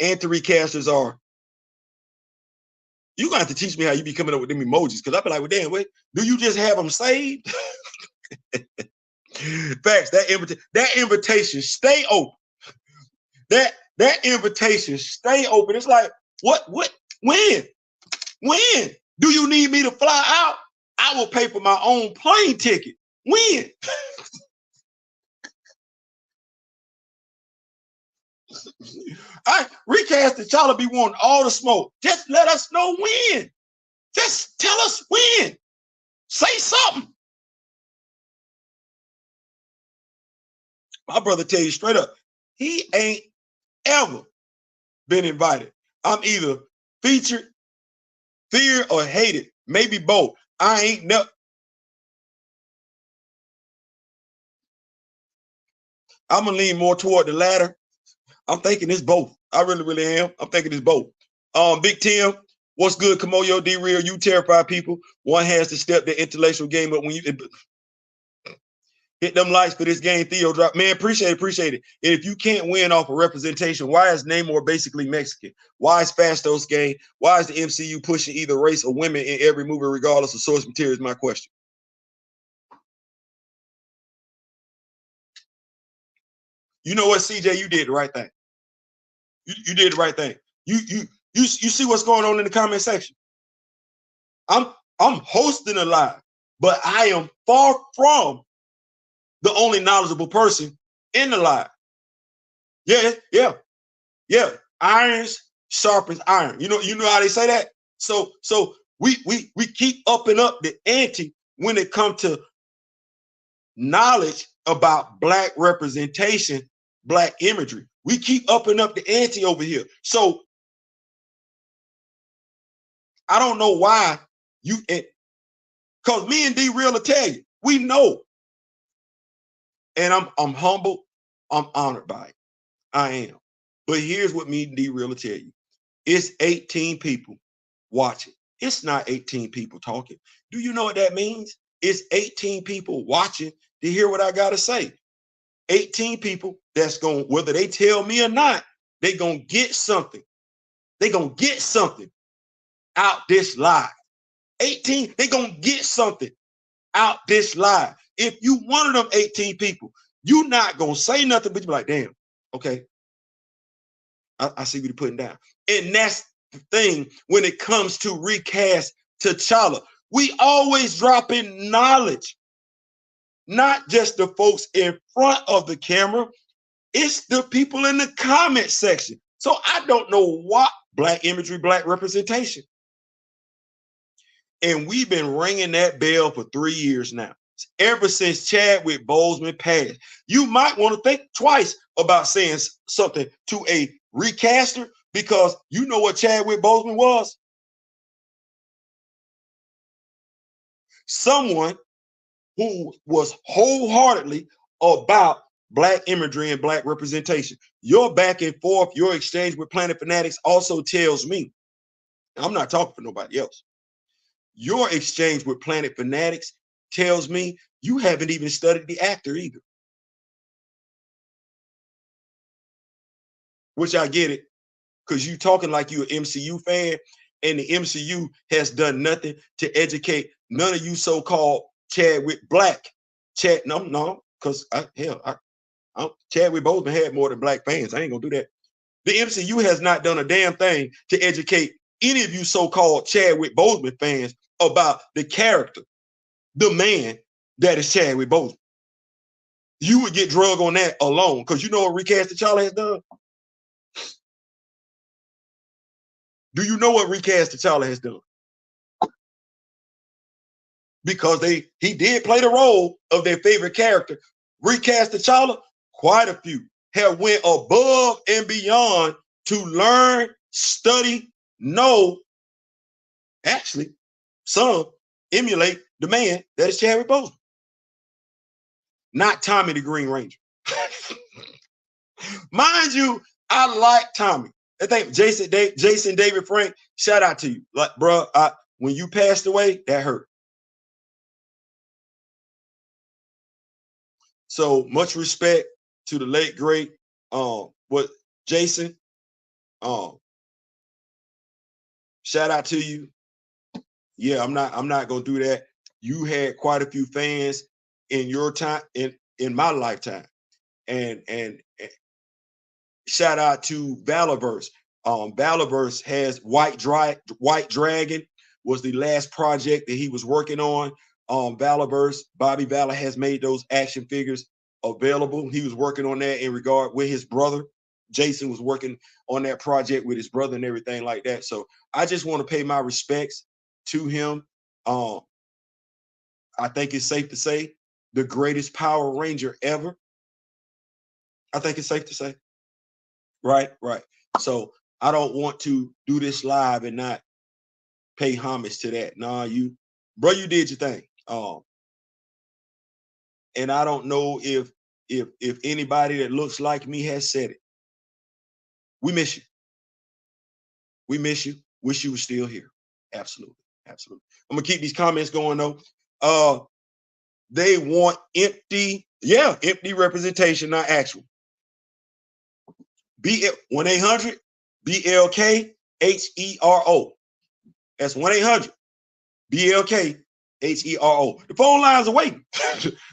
Anti-recasters are, you're going to have to teach me how you be coming up with them emojis, because I be like, well, damn, wait, do you just have them saved? Facts, that invitation stay open. That invitation stay open. It's like, what, when do you need me to fly out? I will pay for my own plane ticket. When? I recast the child be wanting all the smoke. Just let us know when. Just tell us when. Say something. My brother tell you straight up, he ain't ever been invited. I'm either featured, feared, or hated. Maybe both. I ain't never. I'm gonna lean more toward the latter. I'm thinking it's both. I really am. I'm thinking it's both. Big Tim, what's good? Kamoyo, D-Real, you terrify people. One has to step the intellectual game up when you hit them lights for this game. Theo drop. Man, appreciate it. And if you can't win off of representation, why is Namor basically Mexican? Why is Fastos gay? Why is the MCU pushing either race or women in every movie, regardless of source material, is my question. You know what, CJ? You did the right thing. You did the right thing. You see what's going on in the comment section. I'm hosting a live, but I am far from the only knowledgeable person in the live. Yeah. Irons sharpens iron. You know how they say that. So we keep upping up the ante when it comes to knowledge about Black representation, Black imagery. We keep upping up the ante over here. So I don't know why you, because me and D Real will tell you, we know. And I'm humbled. I'm honored by it. I am. But here's what me and D Real will tell you. It's 18 people watching. It's not 18 people talking. Do you know what that means? It's 18 people watching to hear what I got to say. 18 people that's going, whether they tell me or not, they going to get something. They going to get something out this live. 18, they going to get something out this live. If you one of them 18 people, you not going to say nothing, but you be like, damn, okay. I see what you're putting down. And that's the thing when it comes to recast T'Challa. We always drop in knowledge, not just the folks in front of the camera. It's the people in the comment section. So I don't know what Black imagery, Black representation. And we've been ringing that bell for 3 years now, ever since Chadwick Boseman passed. You might want to think twice about saying something to a recaster, because you know what Chadwick Boseman was? Someone who was wholeheartedly about Black imagery and Black representation. Your back and forth, your exchange with Planet Fanatics also tells me, I'm not talking for nobody else, your exchange with Planet Fanatics tells me you haven't even studied the actor either. Which I get it, because you talking like you an MCU fan, and the MCU has done nothing to educate none of you so-called Chadwick Black. No, because Chadwick Boseman had more than Black fans. I ain't gonna do that. The MCU has not done a damn thing to educate any of you so-called Chadwick Boseman fans about the character, the man that is Chadwick Boseman. You would get drug on that alone, because you know what recast T'Challa has done? Do you know what recast T'Challa has done? Because he did play the role of their favorite character. Recast T'Challa, quite a few have went above and beyond to learn, study, know, actually, some emulate the man that is Chadwick Boseman. Not Tommy the Green Ranger. Mind you, I like Tommy. I think Jason David Frank, shout out to you. Like, bro, when you passed away, that hurt. So much respect to the late great Jason. Shout out to you. Yeah, I'm not gonna do that. You had quite a few fans in your time, in my lifetime. And shout out to Valorverse. Valorverse has White Dragon was the last project that he was working on. Valorverse, Bobby Valor has made those action figures available. He was working on that in regard with his brother. Jason was working on that project with his brother and everything like that. So I just want to pay my respects to him. I think it's safe to say the greatest Power Ranger ever. I think it's safe to say. Right. So I don't want to do this live and not pay homage to that. Nah, you did your thing. And I don't know if anybody that looks like me has said it. We miss you. We miss you. Wish you were still here. Absolutely. I'm gonna keep these comments going though. They want empty representation, not actual. 1-800 BLK-HERO. That's 1-800 BLK-HERO. The phone lines are waiting.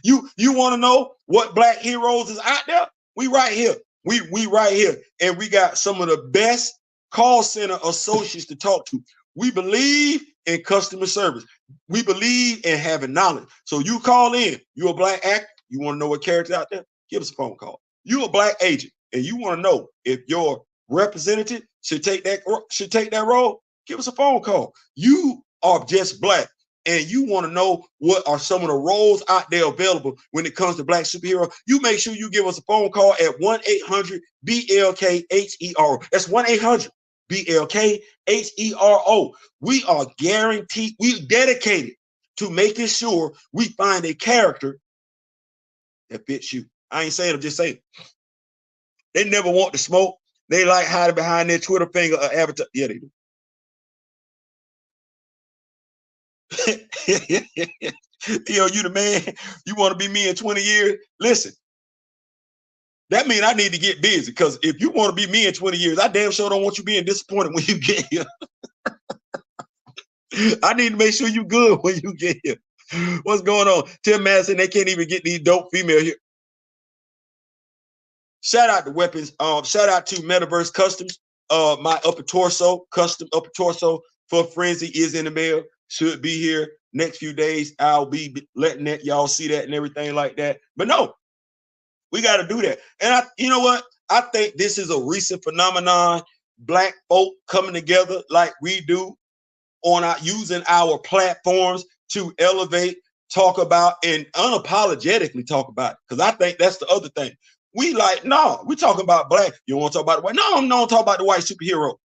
You want to know what Black heroes is out there? We right here. We right here. And we got some of the best call center associates to talk to. We believe in customer service. We believe in having knowledge. So you call in, you're a black actor, you want to know what character's out there, give us a phone call. You're a black agent and you want to know if your representative should take that role, give us a phone call. You are just black and you want to know what are some of the roles out there available when it comes to black superhero, you make sure you give us a phone call at 1-800-BLK-HERO. That's 1-800-BLK-HERO. We are guaranteed, we dedicated to making sure we find a character that fits you. I ain't saying it, I'm just saying. They never want to smoke. They like hiding behind their Twitter finger or avatar. Yeah, they do. Yo, you the man. You want to be me in 20 years? Listen, that means I need to get busy because if you want to be me in 20 years, I damn sure don't want you being disappointed when you get here. I need to make sure you good when you get here. What's going on? Tim Madison, they can't even get these dope female here. Shout out to Weapons. Shout out to Metaverse Customs. My upper torso, custom upper torso for Frenzy is in the mail. Should be here next few days. I'll be letting that y'all see that and everything like that. But no, we got to do that. And you know what? I think this is a recent phenomenon. Black folk coming together like we do on using our platforms to elevate, talk about, and unapologetically talk about it. Because I think that's the other thing. We like, no, we talking about black. You don't want to talk about the white? No, I'm not talking about the white superhero.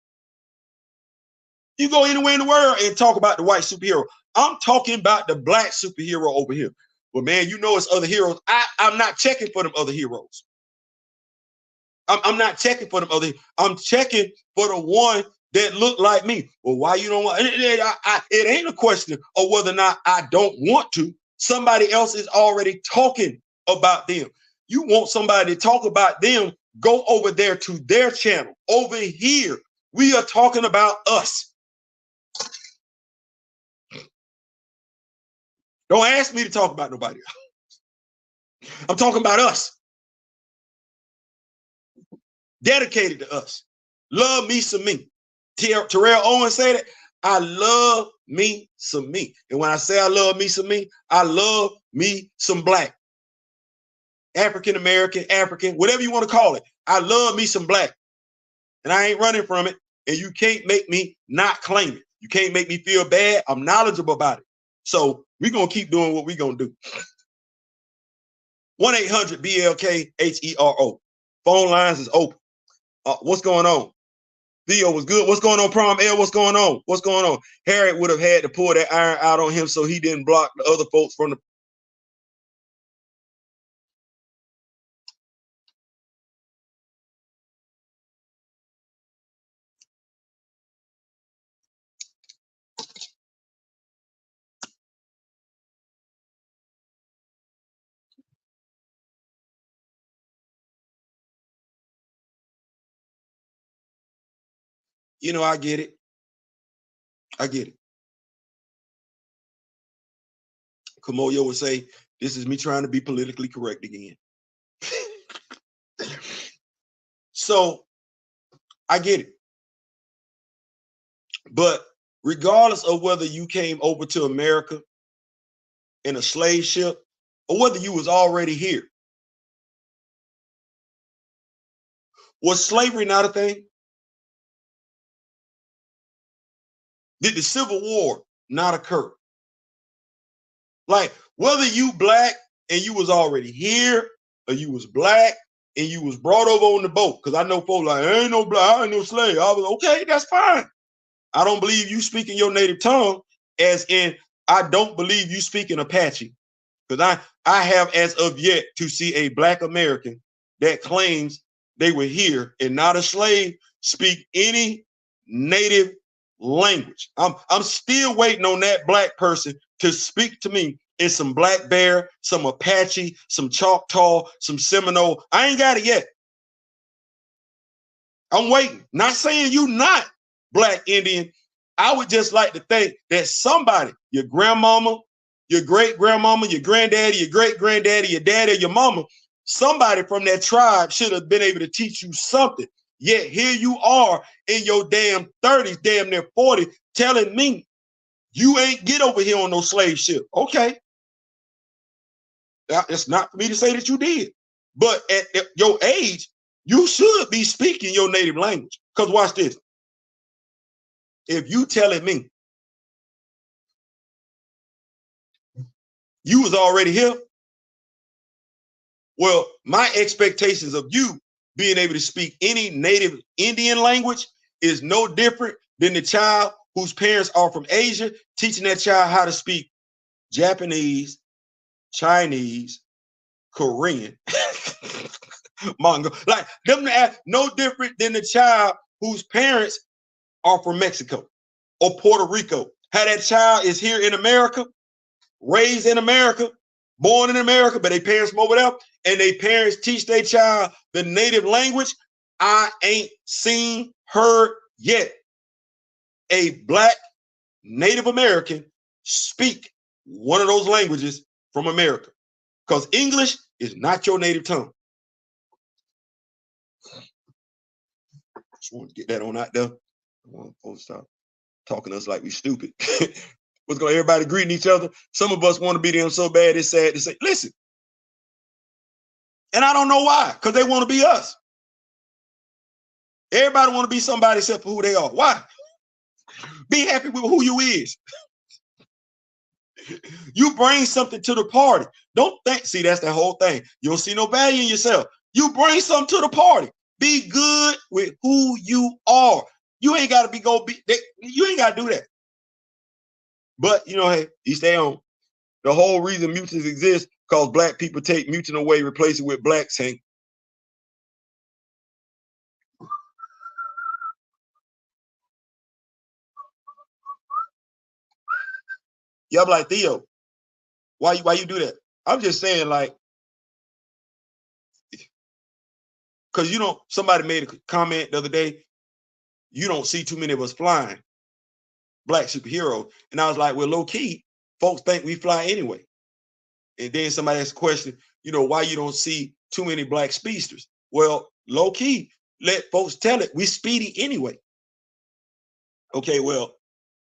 You go anywhere in the world and talk about the white superhero. I'm talking about the black superhero over here. But man, you know it's other heroes. I'm not checking for them other heroes. I'm not checking for them other. I'm checking for the one that look like me. Well, why you don't want? It ain't a question of whether or not I don't want to. Somebody else is already talking about them. You want somebody to talk about them, go over there to their channel. Over here, we are talking about us. Don't ask me to talk about nobody else. I'm talking about us. Dedicated to us. Love me some me. Terrell Owens said it. I love me some me. And when I say I love me some me, I love me some black. African American, African, whatever you want to call it. I love me some black. And I ain't running from it. And you can't make me not claim it. You can't make me feel bad. I'm knowledgeable about it. So we're going to keep doing what we're going to do. 1-800-BLK-HERO. Phone lines is open. What's going on? Theo was good. What's going on, Prom L? What's going on? What's going on? Harriet would have had to pull that iron out on him so he didn't block the other folks from the. You know, I get it. I get it. Kamoyo would say, this is me trying to be politically correct again. So I get it. But regardless of whether you came over to America in a slave ship or whether you was already here, was slavery not a thing? Did the Civil War not occur? Like, whether you black and you was already here or you was black and you was brought over on the boat, because I know folks like, I ain't no black, I ain't no slave. I was okay, that's fine. I don't believe you speaking your native tongue, as in, I don't believe you speaking Apache. Because I have as of yet to see a black American that claims they were here and not a slave speak any native language. I'm still waiting on that black person to speak to me in some Black Bear, some Apache, some Choctaw, some Seminole. I ain't got it yet. I'm waiting. Not saying you not Black Indian. I would just like to think that somebody, your grandmama, your great grandmama, your granddaddy, your great granddaddy, your daddy, your mama, Somebody from that tribe should have been able to teach you something. Yet here you are in your damn 30s, damn near 40, telling me you ain't get over here on no slave ship. Okay. It's not for me to say that you did. But at your age, you should be speaking your native language. Because watch this. If you telling me you was already here, well, my expectations of you being able to speak any native Indian language is no different than the child whose parents are from Asia teaching that child how to speak Japanese, Chinese, Korean, Mongol. Like them, no different than the child whose parents are from Mexico or Puerto Rico. How that child is here in America, raised in America, born in America, but their parents from over there, and their parents teach their child the native language. I ain't seen, heard yet a Black Native American speak one of those languages from America, because English is not your native tongue. Just want to get that on out there. I want folks to stop talking to us like we stupid. What's going? Everybody greeting each other. Some of us want to be them so bad it's sad to say, listen. And I don't know why, because they want to be us. Everybody want to be somebody except for who they are. Why? Be happy with who you is. You bring something to the party. Don't think, see, that's the whole thing. You don't see no value in yourself. You bring something to the party. Be good with who you are. You ain't got to you ain't got to do that. But, you know, hey, you stay on. The whole reason mutants exist because Black people take mutant away, replace it with blacks, Hank. Y'all be like, Theo, why you do that? I'm just saying, like, because you don't, somebody made a comment the other day, you don't see too many of us flying Black superheroes. And I was like, well, low key, folks think we fly anyway. And then somebody asked a question, you know, why you don't see too many Black speedsters? Well, low key, let folks tell it, we speedy anyway. Okay, well,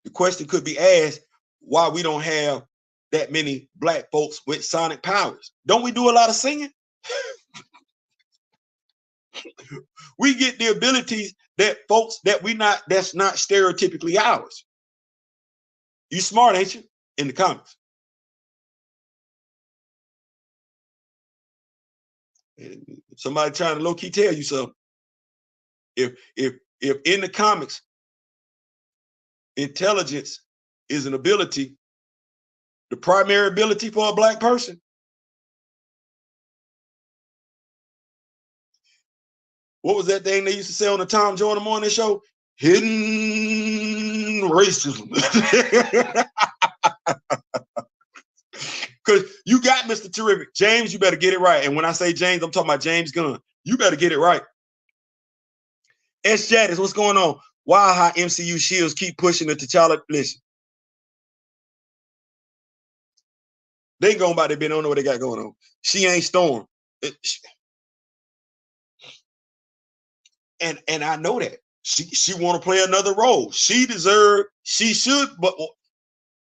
the question could be asked why we don't have that many Black folks with sonic powers. Don't we do a lot of singing? We get the abilities that folks that that's not stereotypically ours. You smart, ain't you? In the comments. And somebody trying to low-key tell you something. If in the comics, intelligence is an ability, the primary ability for a Black person, what was that thing they used to say on the Tom Joyner Morning Show? Hidden racism. Because you got Mr. Terrific. James, you better get it right. And when I say James, I'm talking about James Gunn. You better get it right. S. Jadis, what's going on? Why how MCU shields keep pushing the T'Challa? Listen. They going by their been, don't know what they got going on. She ain't Storm. And I know that. She want to play another role. She should, but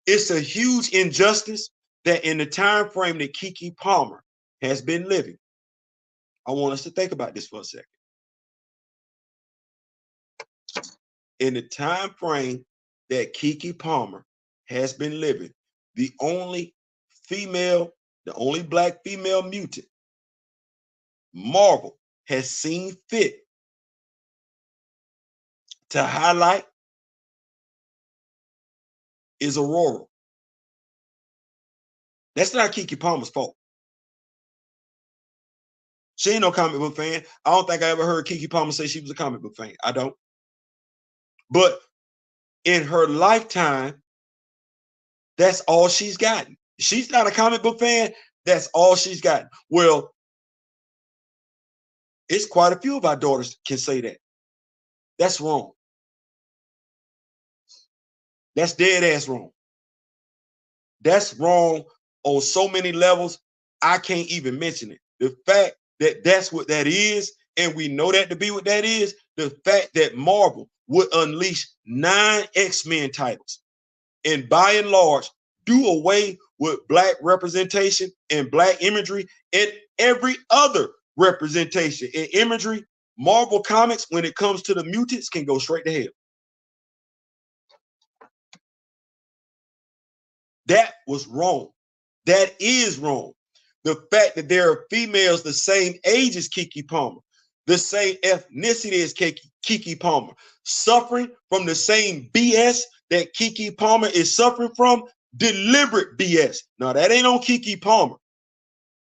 it's a huge injustice that in the time frame that Keke Palmer has been living. I want us to think about this for a second. In the time frame that Keke Palmer has been living, the only Black female mutant Marvel has seen fit to highlight is Aurora. That's not Keke Palmer's fault. She ain't no comic book fan. I don't think I ever heard Keke Palmer say she was a comic book fan. I don't. But in her lifetime, that's all she's gotten. She's not a comic book fan. That's all she's gotten. Well, it's quite a few of our daughters can say that. That's wrong. That's dead ass wrong. That's wrong on so many levels. I can't even mention it. The fact that that's what that is, and we know that to be what that is, the fact that Marvel would unleash 9 X-Men titles and by and large do away with black representation and black imagery and every other representation and imagery, Marvel Comics, when it comes to the mutants, can go straight to hell. That was wrong. That is wrong. The fact that there are females the same age as Keke Palmer, the same ethnicity as Keke Palmer, suffering from the same BS that Keke Palmer is suffering from, deliberate BS. Now, that ain't on Keke Palmer.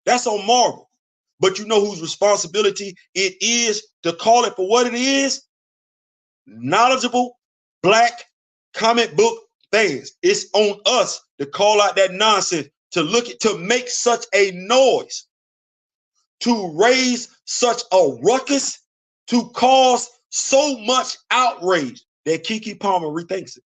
That's on Marvel. But you know whose responsibility it is to call it for what it is? Knowledgeable black comic book fans. It's on us to call out that nonsense, to look at, to make such a noise, to raise such a ruckus, to cause so much outrage that Keke Palmer rethinks it.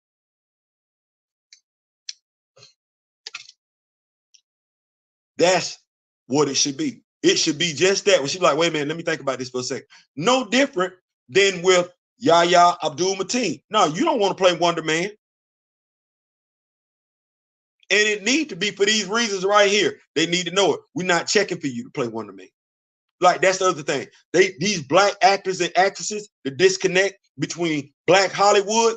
That's what it should be. It should be just that. When she's like, wait a minute, let me think about this for a second. No different than with Yahya Abdul-Mateen. No, you don't want to play Wonder Man. And it need to be for these reasons right here. They need to know it. We're not checking for you to play Wonder Man. Like, that's the other thing. These black actors and actresses, the disconnect between black Hollywood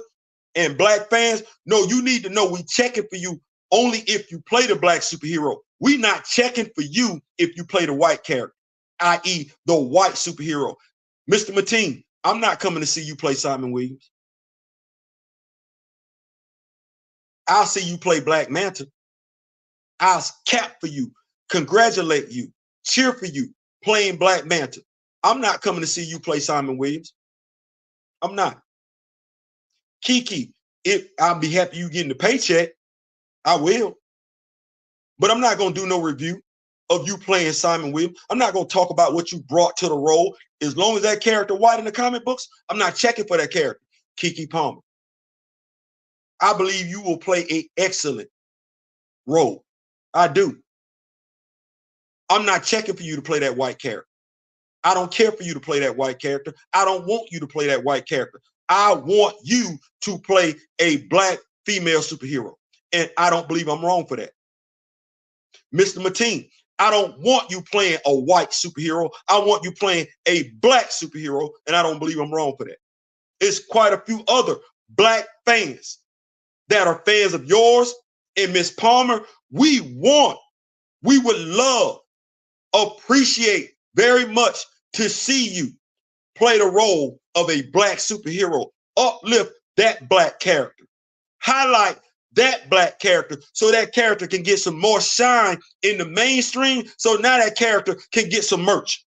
and black fans. No, you need to know we checking for you only if you play the black superhero. We not checking for you if you play the white character, i.e. the white superhero. Mr. Mateen, I'm not coming to see you play Simon Williams. I'll see you play Black Manta. I'll cap for you, congratulate you, cheer for you, playing Black Manta. I'm not coming to see you play Simon Williams. I'm not. Keke, if I'll be happy you getting the paycheck, I will. But I'm not going to do no review of you playing Simon Williams. I'm not going to talk about what you brought to the role. As long as that character white in the comic books, I'm not checking for that character, Keke Palmer. I believe you will play an excellent role. I do. I'm not checking for you to play that white character. I don't care for you to play that white character. I don't want you to play that white character. I want you to play a black female superhero. And I don't believe I'm wrong for that. Mr. Mateen, I don't want you playing a white superhero. I want you playing a black superhero, and I don't believe I'm wrong for that. It's quite a few other black fans that are fans of yours and Miss Palmer. We would love, appreciate very much to see you play the role of a black superhero, uplift that black character, highlight that black character so that character can get some more shine in the mainstream. So now that character can get some merch.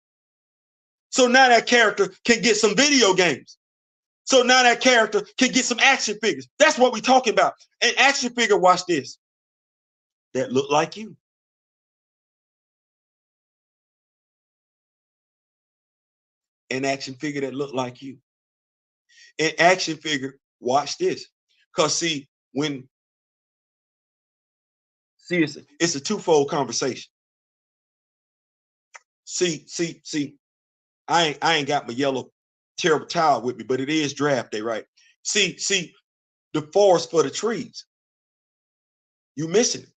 So now that character can get some video games. So now that character can get some action figures. That's what we're talking about. An action figure, watch this, that look like you. An action figure that look like you. An action figure, watch this. Because see, it's a twofold conversation. See, I ain't got my yellow terrible towel with me, but it is draft day, right? See, the forest for the trees. You missing it.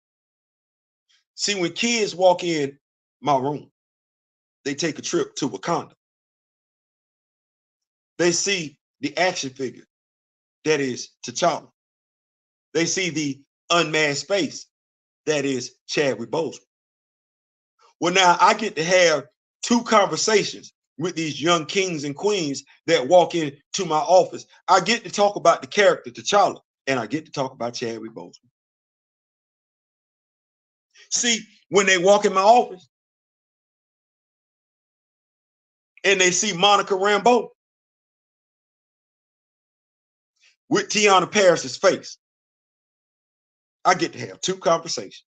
See, when kids walk in my room, they take a trip to Wakanda. They see the action figure that is T'Challa. They see the unmasked face that is Chadwick Boseman. Well, now I get to have two conversations with these young kings and queens that walk into my office. I get to talk about the character T'Challa, and I get to talk about Chadwick Boseman. See, when they walk in my office and they see Monica Rambeau with Tiana Paris's face, I get to have two conversations.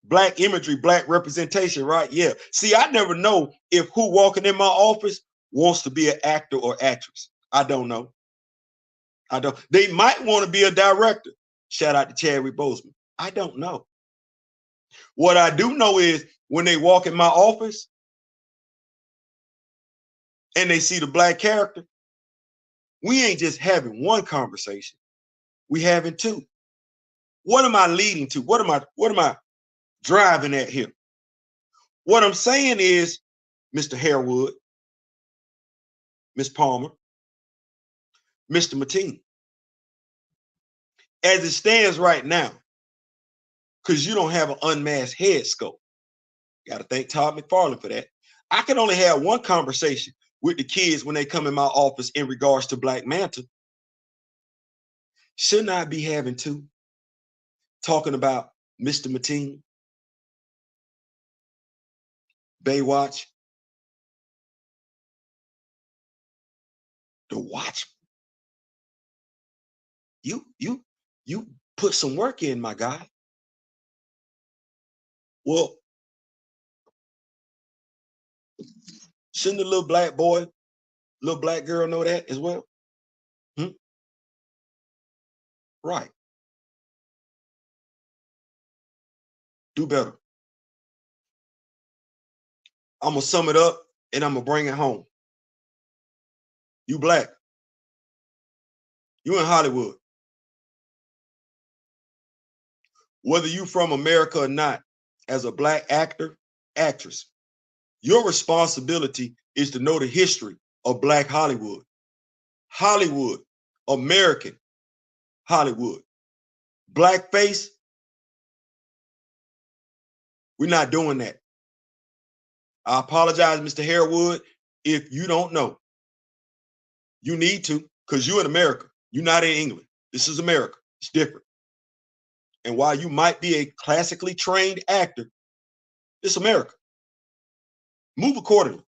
Black imagery, black representation, right? Yeah. See, I never know if who walking in my office wants to be an actor or actress. I don't know. I don't. They might want to be a director. Shout out to Chadwick Boseman. I don't know. What I do know is when they walk in my office, and they see the black character, we ain't just having one conversation. We having two. What am I leading to? What am I driving at here? What I'm saying is, Mr. Harewood, Miss Palmer, Mr. Mateen, as it stands right now, because you don't have an unmasked head scope. Got to thank Todd McFarlane for that. I can only have one conversation with the kids when they come in my office in regards to Black Manta. Shouldn't I be having two? Talking about Mr. Mateen, Baywatch, The Watchman. You put some work in, my guy. Well, shouldn't the little black boy, little black girl know that as well? Right. Do better. I'm gonna sum it up and I'm gonna bring it home. You black. You in Hollywood. Whether you from America or not, as a black actor, actress, your responsibility is to know the history of Black Hollywood. Hollywood, American Hollywood. Blackface, we're not doing that. I apologize, Mr. Harewood, if you don't know. You need to, because you're in America. You're not in England. This is America. It's different. And while you might be a classically trained actor, it's America. Move accordingly.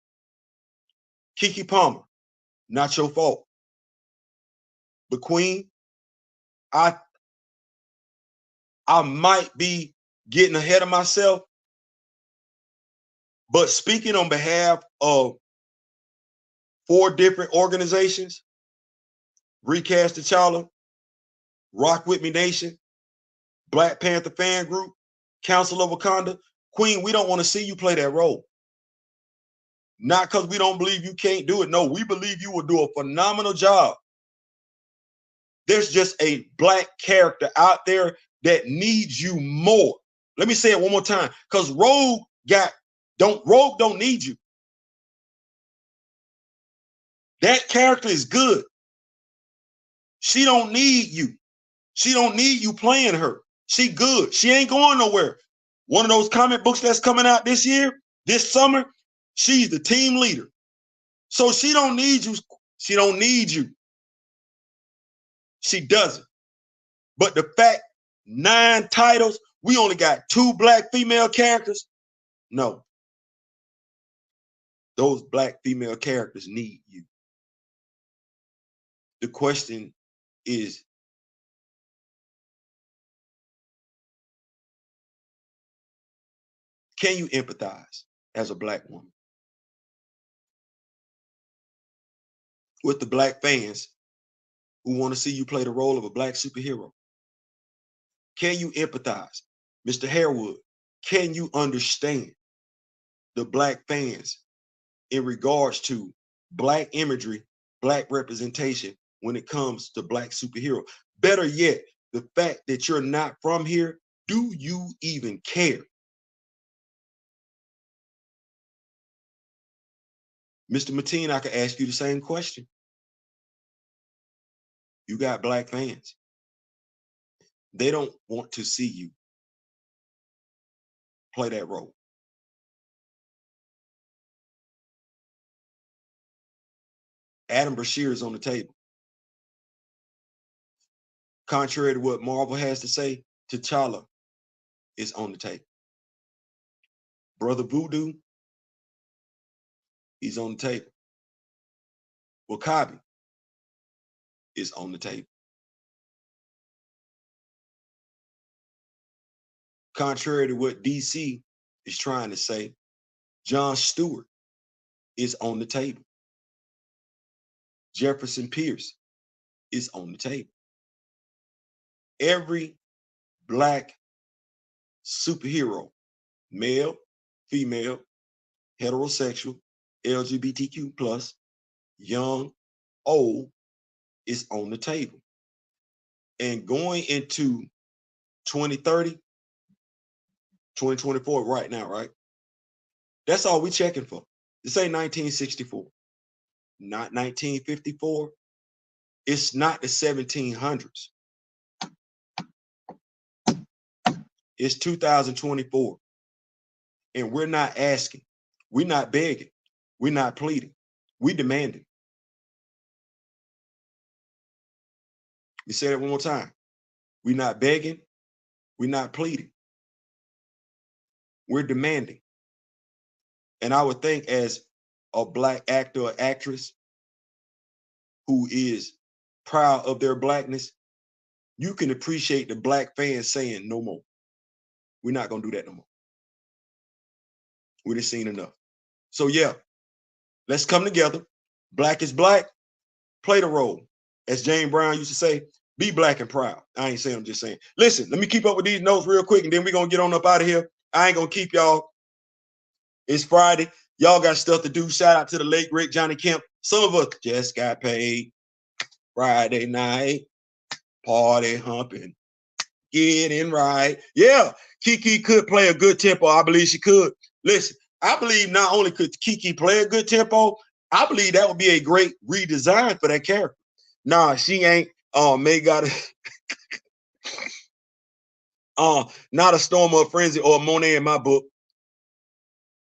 Keke Palmer, not your fault. But Queen, I might be getting ahead of myself, but speaking on behalf of 4 different organizations, Recast T'Challa, Rock With Me Nation, Black Panther Fan Group, Council of Wakanda, Queen, we don't want to see you play that role. Not because we don't believe you can't do it. No, we believe you will do a phenomenal job. There's just a black character out there that needs you more. Let me say it one more time, because Rogue don't need you. That character is good. She don't need you. She don't need you playing her. She good. She ain't going nowhere. One of those comic books that's coming out this year, this summer, she's the team leader. So she don't need you. She don't need you. She doesn't. But the fact 9 titles, we only got 2 black female characters. No. Those black female characters need you. The question is, can you empathize as a black woman with the black fans who want to see you play the role of a black superhero? Can you empathize? Mr. Harewood, can you understand the black fans in regards to black imagery, black representation when it comes to black superhero? Better yet, the fact that you're not from here, do you even care? Mr. Mateen, I can ask you the same question. You got black fans. They don't want to see you play that role. Adam Brashear is on the table. Contrary to what Marvel has to say, T'Challa is on the table. Brother Voodoo, he's on the table. Wakabi is on the table. Contrary to what DC is trying to say, John Stewart is on the table. Jefferson Pierce is on the table. Every black superhero, male, female, heterosexual, LGBTQ+, young, old is on the table. And going into 2030, 2024 right now, right? That's all we checking for. This ain't 1964, not 1954. It's not the 1700s. It's 2024. And we're not asking. We're not begging. We're not pleading. We're demanding. You say that one more time. We're not begging. We're not pleading. We're demanding. And I would think as a Black actor or actress who is proud of their Blackness, you can appreciate the Black fans saying no more. We're not going to do that no more. We just seen enough. So yeah, let's come together. Black is black. Play the role. As James Brown used to say, be black and proud. I ain't saying, I'm just saying. Listen, let me keep up with these notes real quick, and then we're going to get on up out of here. I ain't going to keep y'all. It's Friday. Y'all got stuff to do. Shout out to the late, great Johnny Kemp. Some of us just got paid. Friday night. Party humping. Getting right. Yeah, Kiki could play a good tempo. I believe she could. Listen, I believe not only could Kiki play a good tempo, I believe that would be a great redesign for that character. Nah, she ain't. May got not a Storm of Frenzy or Monet in my book.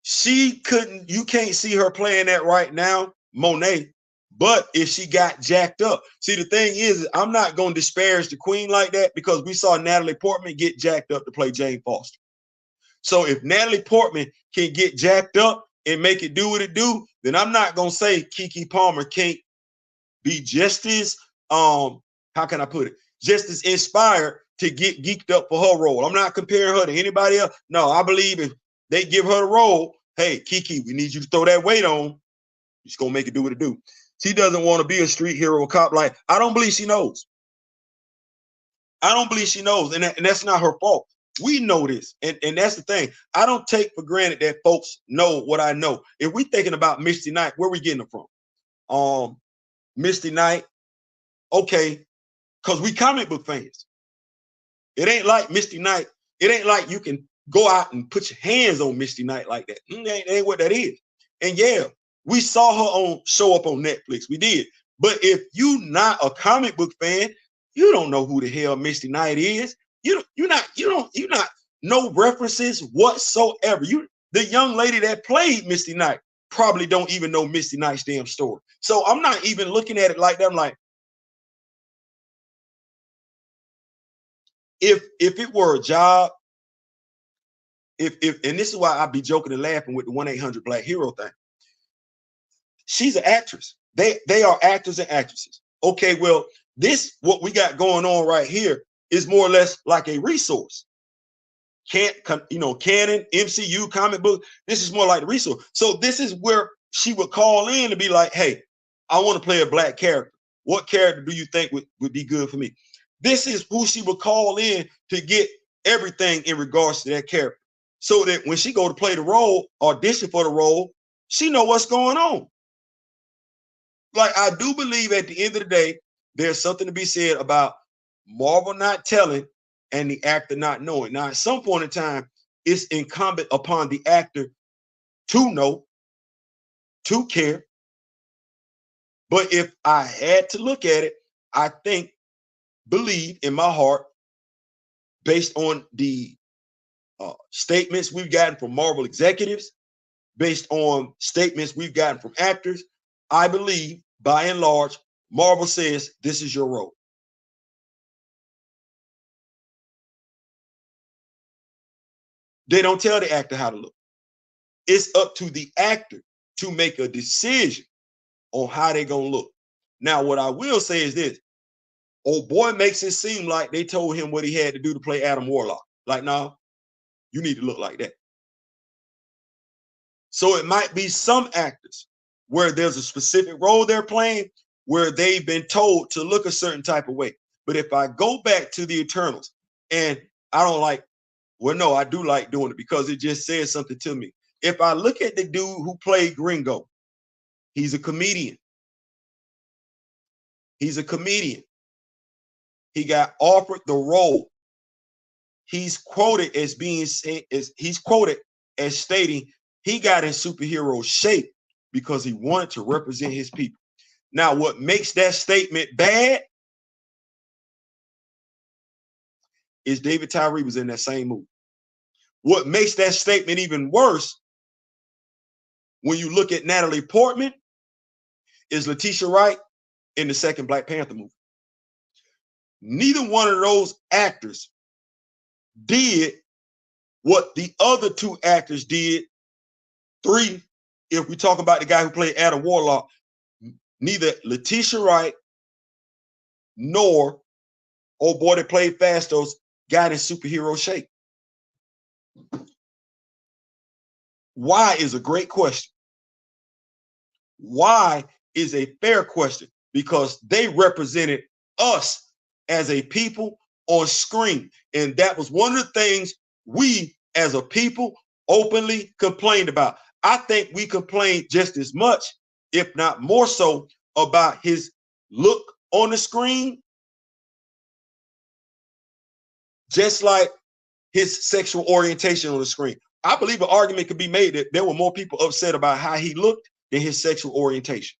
She couldn't. You can't see her playing that right now, Monet. But if she got jacked up, see, the thing is, I'm not going to disparage the queen like that because we saw Natalie Portman get jacked up to play Jane Foster. So if Natalie Portman can get jacked up and make it do what it do, then I'm not going to say Keke Palmer can't be just as, how can I put it? Just as inspired to get geeked up for her role. I'm not comparing her to anybody else. No, I believe if they give her the role, hey, Keke, we need you to throw that weight on. She's going to make it do what it do. She doesn't want to be a street hero cop. Like, I don't believe she knows. I don't believe she knows. And that's not her fault. We know this. And that's the thing. I don't take for granted that folks know what I know. If we thinking about Misty Knight, where we getting it from? Misty Knight, okay, because we comic book fans. It ain't like Misty Knight. It ain't like you can go out and put your hands on Misty Knight like that. That ain't what that is. And yeah, we saw her show up on Netflix. We did. But if you not a comic book fan, you don't know who the hell Misty Knight is. You not no references whatsoever. The young lady that played Misty Knight probably don't even know Misty Knight's damn story. So I'm not even looking at it like that. I'm like, if it were a job, if and this is why I be joking and laughing with the 1-800 Black Hero thing. She's an actress. They are actors and actresses. Okay, well, this what we got going on right here is more or less like a resource. Canon, MCU, comic book. This is more like a resource. So this is where she would call in to be like, hey, I want to play a black character. What character do you think would be good for me? This is who she would call in to get everything in regards to that character. So that when she go to play the role, audition for the role, she know what's going on. Like, I do believe at the end of the day, there's something to be said about Marvel not telling and the actor not knowing. Now, at some point in time, it's incumbent upon the actor to know, to care. But if I had to look at it, I believe in my heart, based on the statements we've gotten from Marvel executives, based on statements we've gotten from actors, I believe, by and large, Marvel says, this is your role. They don't tell the actor how to look. It's up to the actor to make a decision on how they're going to look. Now, what I will say is this. Old boy makes it seem like they told him what he had to do to play Adam Warlock. Like, no, you need to look like that. So it might be some actors where there's a specific role they're playing where they've been told to look a certain type of way. But if I go back to the Eternals, and I don't like, well, no, I do like doing it because it just says something to me. If I look at the dude who played Gringo, he's a comedian. He's a comedian. He got offered the role. He's quoted as stating he got in superhero shape because he wanted to represent his people. Now, what makes that statement bad is David Tyree was in that same movie. What makes that statement even worse, when you look at Natalie Portman, is Letitia Wright in the second Black Panther movie. Neither one of those actors did what the other two actors did. Three, if we talk about the guy who played Adam Warlock, neither Letitia Wright nor old boy that played Fastos got in superhero shape. Why is a great question. Why is a fair question, because they represented us as a people on screen. And that was one of the things we as a people openly complained about. I think we complained just as much, if not more so, about his look on the screen, just like his sexual orientation on the screen. I believe an argument could be made that there were more people upset about how he looked than his sexual orientation.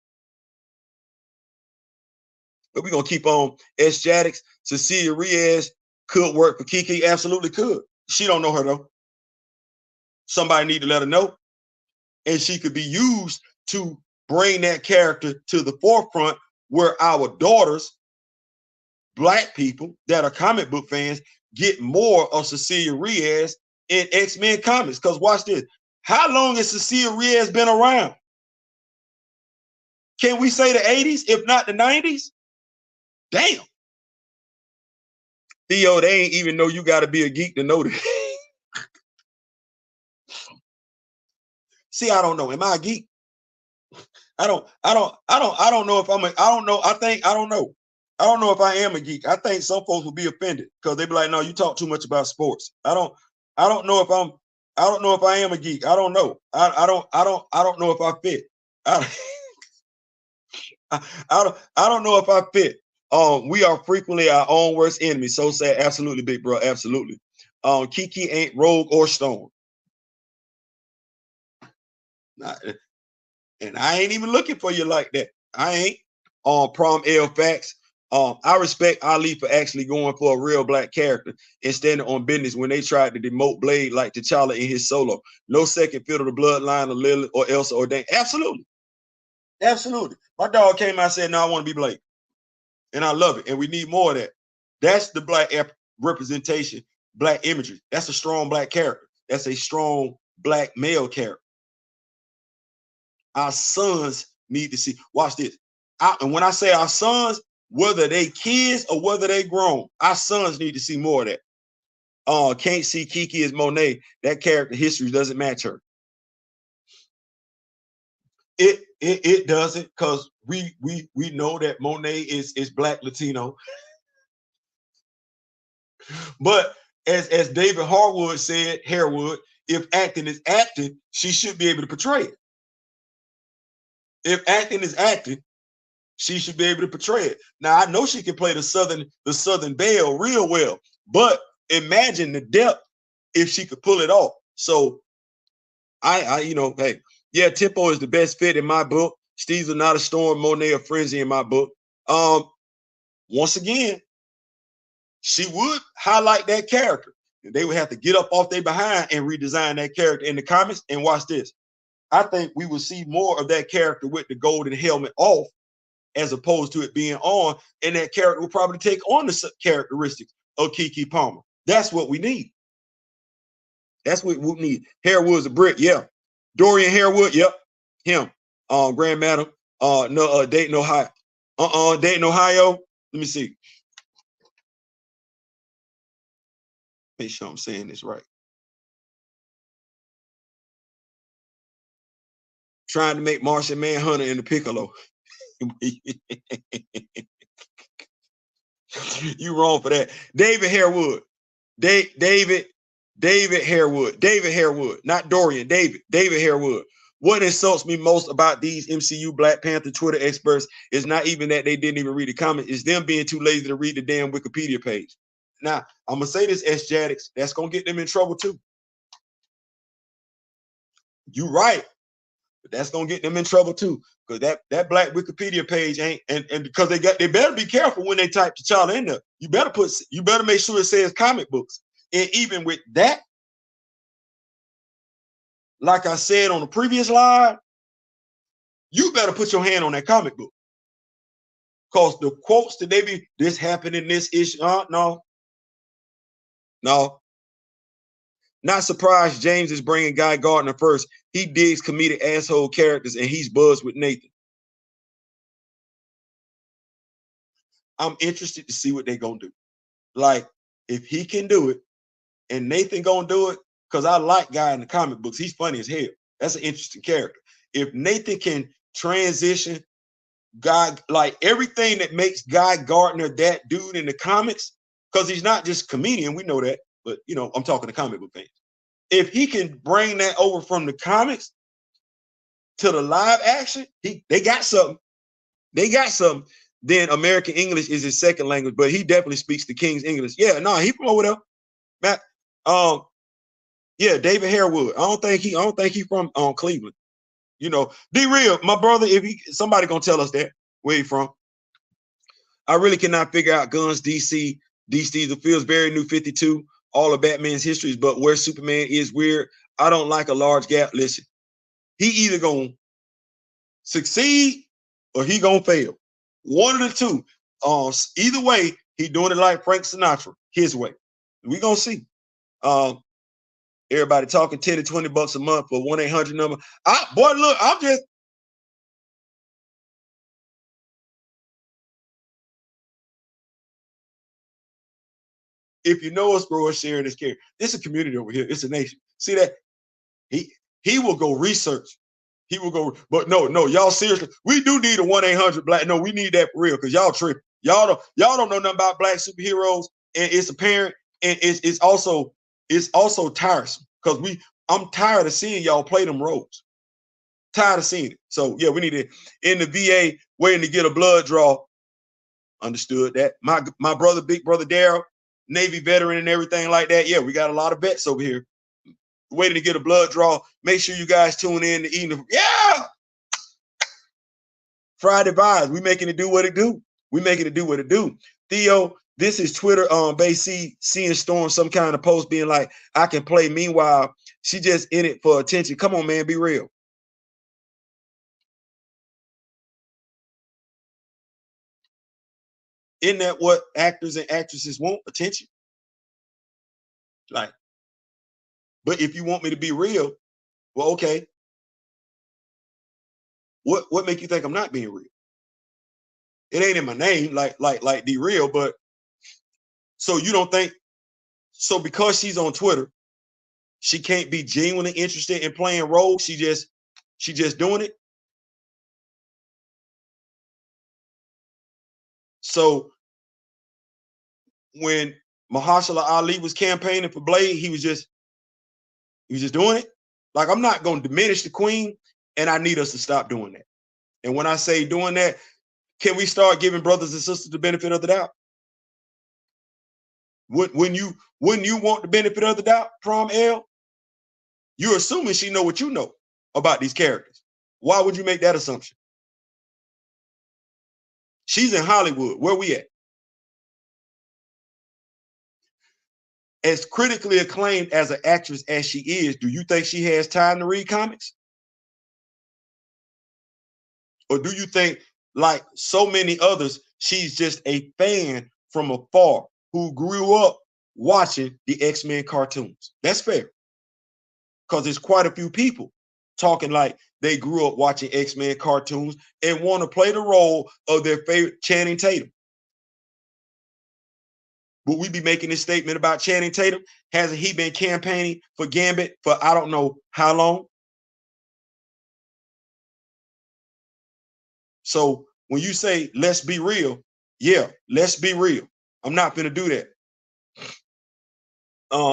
But we're going to keep on. S. Jaddix, Cecilia Reyes could work for Kiki. Absolutely could. She don't know her, though. Somebody need to let her know. And she could be used to bring that character to the forefront, where our daughters, Black people that are comic book fans, get more of Cecilia Reyes in X-Men comics. Because watch this. How long has Cecilia Reyes been around? Can we say the 80s, if not the 90s? Damn. Theo, they ain't even know you got to be a geek to know this. See, I don't know. Am I a geek? I don't know if I'm a, I don't know. I don't know. I don't know if I am a geek. I think some folks will be offended because they be like, no, you talk too much about sports. I don't know if I am a geek. I don't know. I don't know if I fit. I don't know if I fit. We are frequently our own worst enemy. So sad. Absolutely, big bro. Absolutely. Kiki ain't Rogue or Stone. And I ain't even looking for you like that. I ain't. Prom L Facts. I respect Ali for actually going for a real Black character and standing on business when they tried to demote Blade like T'Challa in his Solo. No second fiddle the bloodline of Lily or Elsa or Dane. Absolutely. Absolutely. My dog came out and said, no, I want to be Blade. And I love it. And we need more of that. That's the Black representation, Black imagery. That's a strong Black character. That's a strong Black male character. Our sons need to see. Watch this. And when I say our sons, whether they kids or whether they grown, our sons need to see more of that. Can't see Kiki as Monet. That character history doesn't match her. It doesn't, because we know that Monet is Black Latino. But as David Harwood said, Harewood, if acting is acting, she should be able to portray it. If acting is acting, she should be able to portray it. Now, I know she can play the Southern Belle real well, but imagine the depth if she could pull it off. So I hey, yeah, Tempo is the best fit in my book. Steve's are not a storm, Monet a frenzy in my book. Once again, she would highlight that character. They would have to get up off their behind and redesign that character in the comics. And watch this. I think we will see more of that character with the golden helmet off, as opposed to it being on, and that character will probably take on the characteristics of Kiki Palmer. That's what we need. That's what we need. Harewood's a brick, yeah. Dorian Harewood, yep. Him. Grand Madam. Dayton, Ohio. Dayton, Ohio. Let me see. Make sure I'm saying this right. Trying to make Martian Manhunter in the Piccolo. You wrong for that. David Harewood. David Harewood. David Harewood. Not Dorian. David Harewood. What insults me most about these MCU Black Panther Twitter experts is not even that they didn't even read the comments, it's them being too lazy to read the damn Wikipedia page. Now, I'm gonna say this, S-Jadix, that's gonna get them in trouble too. You right, but that's gonna get them in trouble too. Because that black Wikipedia page ain't, and because they better be careful when they type the child in there. You better make sure it says comic books. And even with that, like I said on the previous live, you better put your hand on that comic book. Because the quotes that they be, this happened in this issue, no. Not surprised James is bringing Guy Gardner first. He digs comedic asshole characters and he's buzzed with Nathan. I'm interested to see what they're going to do. Like, if he can do it and Nathan going to do it, because I like Guy in the comic books. He's funny as hell. That's an interesting character. If Nathan can transition Guy, like everything that makes Guy Gardner that dude in the comics, because he's not just comedian, we know that, but you know, I'm talking to comic book fans. If he can bring that over from the comics to the live action, they got something. They got something. Then American English is his second language, but he definitely speaks the King's English. Yeah, no, he from over there. Matt, yeah, David Harewood. I don't think he from Cleveland. You know, be real, my brother. If somebody gonna tell us that where he from. I really cannot figure out Guns DC. The feels very new 52. All of Batman's histories, but where Superman is weird. I don't like a large gap. Listen, he either gonna succeed or he gonna fail. One of the two. Either way, he doing it like Frank Sinatra, his way. We gonna see. Everybody talking 10 to 20 bucks a month for 1-800 number. Boy, look, I'm just. If you know us, bro, sharing this care. It's a community over here. It's a nation. See that? He will go research. He will go, but no, y'all seriously, we do need a 1-800 black. No, we need that for real, because y'all tripping. Y'all don't know nothing about black superheroes, and it's apparent, and it's also tiresome because I'm tired of seeing y'all play them roles. Tired of seeing it. So yeah, we need it in the VA waiting to get a blood draw. Understood that. My brother, big brother Daryl, Navy veteran and everything like that. Yeah, we got a lot of vets over here waiting to get a blood draw. Make sure you guys tune in to eating. Yeah. Friday vibes. We making it do what it do. We making it do what it do. Theo, this is Twitter basically seeing Storm some kind of post being like, I can play. Meanwhile, she just in it for attention. Come on, man, be real. Isn't that what actors and actresses want? Attention. Like, but if you want me to be real, well, okay. What make you think I'm not being real? It ain't in my name, like D real, but so you don't think so because she's on Twitter, she can't be genuinely interested in playing roles. She just doing it. So when Mahershala Ali was campaigning for Blade, he was just doing it. Like, I'm not going to diminish the queen, and I need us to stop doing that. And when I say doing that, can we start giving brothers and sisters the benefit of the doubt? Wouldn't you want the benefit of the doubt, Prom L? You're assuming she know what you know about these characters. Why would you make that assumption? She's in Hollywood. Where we at? As critically acclaimed as an actress as she is, do you think she has time to read comics? Or do you think, like so many others, she's just a fan from afar who grew up watching the X-Men cartoons? That's fair. Because there's quite a few people talking like they grew up watching X-Men cartoons and want to play the role of their favorite Channing Tatum. Would we be making this statement about Channing Tatum? Hasn't he been campaigning for Gambit for I don't know how long? So when you say let's be real, yeah, let's be real. I'm not gonna do that.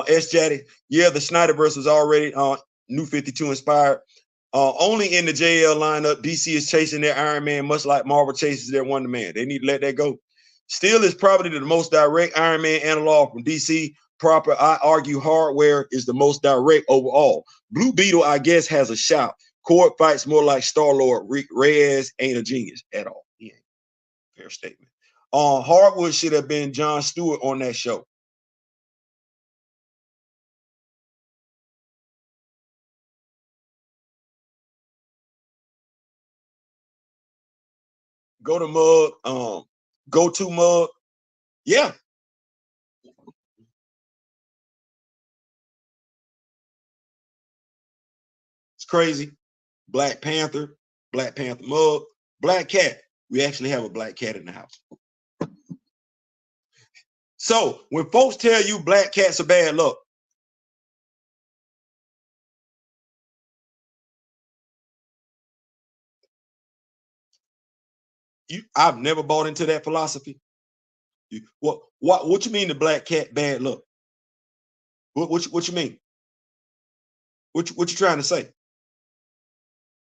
S. Jaddy, yeah, the Snyderverse was already New 52 inspired. Only in the JL lineup, DC is chasing their Iron Man, much like Marvel chases their Wonder Man. They need to let that go. Steel is probably the most direct Iron Man analog from DC. Proper, I argue, hardware is the most direct overall. Blue Beetle, I guess, has a shout. Cord fights more like Star-Lord. Reyes ain't a genius at all. He ain't. Fair statement. Hardwood should have been Jon Stewart on that show. Go to Mug. Go to Mug. Yeah. It's crazy. Black Panther Mug, Black Cat. We actually have a black cat in the house. So when folks tell you black cats are bad luck, I've never bought into that philosophy. What you mean the black cat bad luck? What you mean? What you trying to say?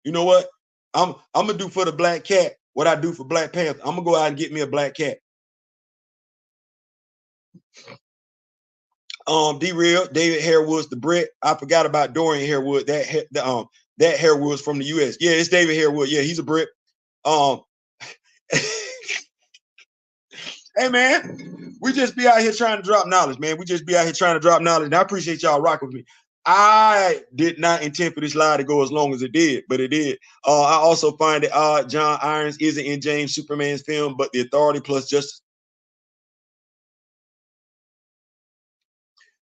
You know what? I'm gonna do for the black cat what I do for Black Panther. I'm gonna go out and get me a black cat. D-Real, David Harewood's the Brit. I forgot about Dorian Harewood. That Harewood's from the US. Yeah, it's David Harewood. Yeah, he's a Brit. Hey man, we just be out here trying to drop knowledge, man. We just be out here trying to drop knowledge. And I appreciate y'all rocking with me. I did not intend for this live to go as long as it did, but it did. I also find it odd John Irons isn't in James Superman's film, but the Authority plus Justice.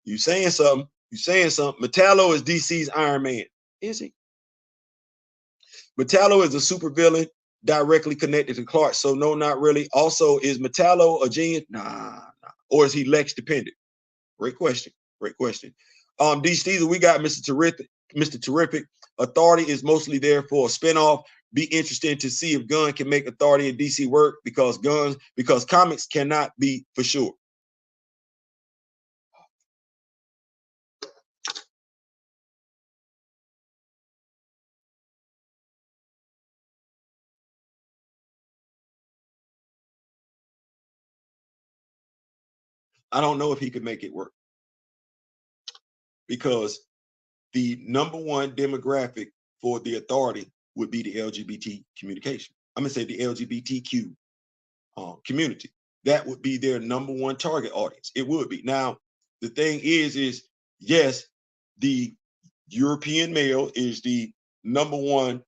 You saying something? You saying something? Metallo is DC's Iron Man. Is he? Metallo is a supervillain directly connected to Clark, so no, not really. Also, is Metallo a genius? Nah. Or is he Lex dependent? Great question. Great question. D. Steezer, we got Mr. Terrific. Mr. Terrific. Authority is mostly there for a spinoff. Be interested to see if Gunn can make Authority and DC work because comics cannot be for sure. I don't know if he could make it work because the number one demographic for the Authority would be the LGBT communication. I'm gonna say the LGBTQ community. That would be their number one target audience. It would be. Now, the thing is yes, the European male is the number one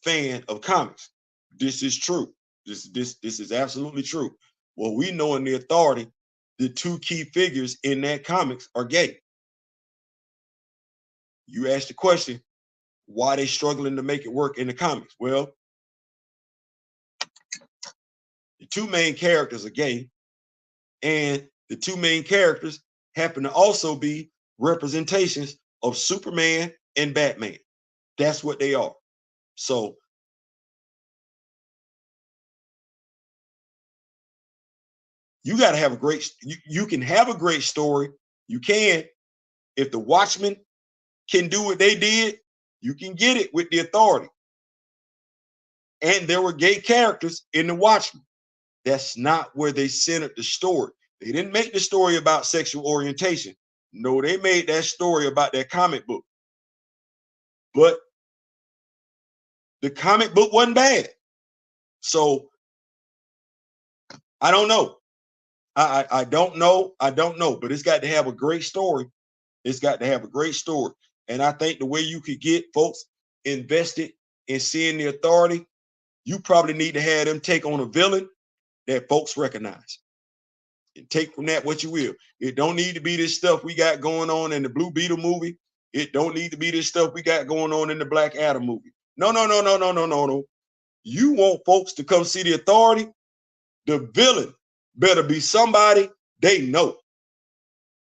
fan of comics. This is true. This is absolutely true. Well, we know in the Authority, the two key figures in that comics are gay. You asked the question, why they struggling to make it work in the comics? Well, the two main characters are gay, and the two main characters happen to also be representations of Superman and Batman. That's what they are. So you got to have a great, you can have a great story. You can. If the Watchmen can do what they did, you can get it with the Authority. And there were gay characters in the Watchmen. That's not where they centered the story. They didn't make the story about sexual orientation. No, they made that story about their comic book. But the comic book wasn't bad. So I don't know. I don't know. I don't know. But it's got to have a great story. It's got to have a great story. And I think the way you could get folks invested in seeing the Authority, you probably need to have them take on a villain that folks recognize. And take from that what you will. It don't need to be this stuff we got going on in the Blue Beetle movie. It don't need to be this stuff we got going on in the Black Adam movie. No. You want folks to come see the Authority? The villain better be somebody they know.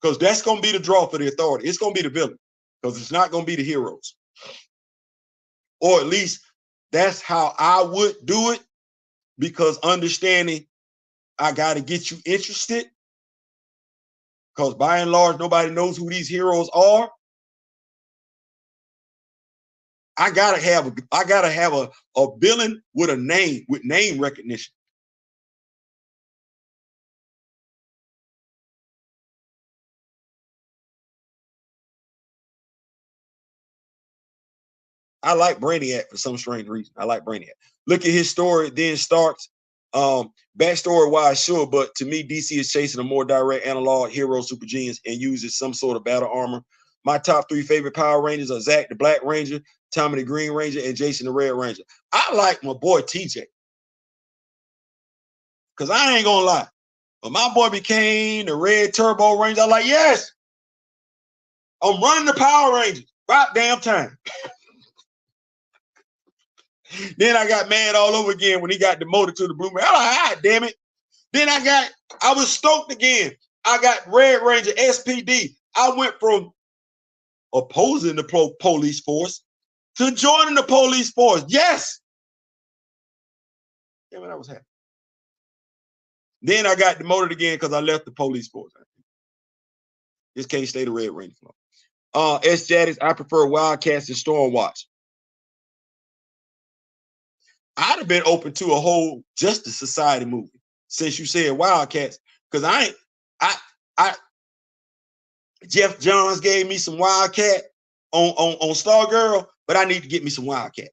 Because that's going to be the draw for the Authority. It's going to be the villain. Because it's not going to be the heroes. Or at least that's how I would do it. Because understanding I got to get you interested. Because by and large, nobody knows who these heroes are. I gotta have a villain with a name, with name recognition. I like Brainiac for some strange reason. I like Brainiac. Look at his story, then starts. Backstory wise, sure, but to me, DC is chasing a more direct analog hero super genius and uses some sort of battle armor. My top 3 favorite Power Rangers are Zack the Black Ranger, Tommy the Green Ranger, and Jason the Red Ranger. I like my boy TJ. Because I ain't gonna lie. When my boy became the Red Turbo Ranger, I'm like, yes, I'm running the Power Rangers. About damn time. Then I got mad all over again when he got demoted to the Blue Man. I'm like, ah, damn it. Then I was stoked again. I got Red Ranger SPD. I went from opposing the police force to joining the police force. Yes. Damn it, I was happy. Then I got demoted again because I left the police force. Just can't stay the Red Ranger. S. Jadis, I prefer Wildcats and Stormwatch. I'd have been open to a whole Justice Society movie since you said Wildcats, because Jeff Johns gave me some Wildcat on Stargirl, but I need to get me some Wildcat.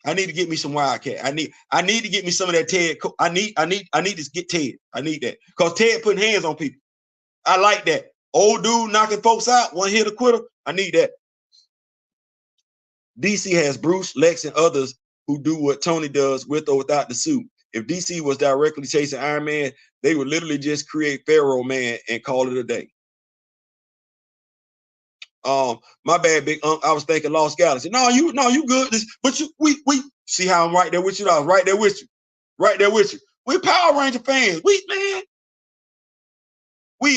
I need to get me some Wildcat. I need to get me some of that Ted. I need to get Ted. I need that because Ted putting hands on people. I like that. Old dude knocking folks out, one hit a quitter. I need that. DC has Bruce, Lex, and others who do what Tony does with or without the suit. If DC was directly chasing Iron Man, they would literally just create Pharaoh Man and call it a day. My bad, big I was thinking Lost Galaxy. No, you good. But we see how I'm right there with you. I was right there with you. Right there with you. We Power Ranger fans. We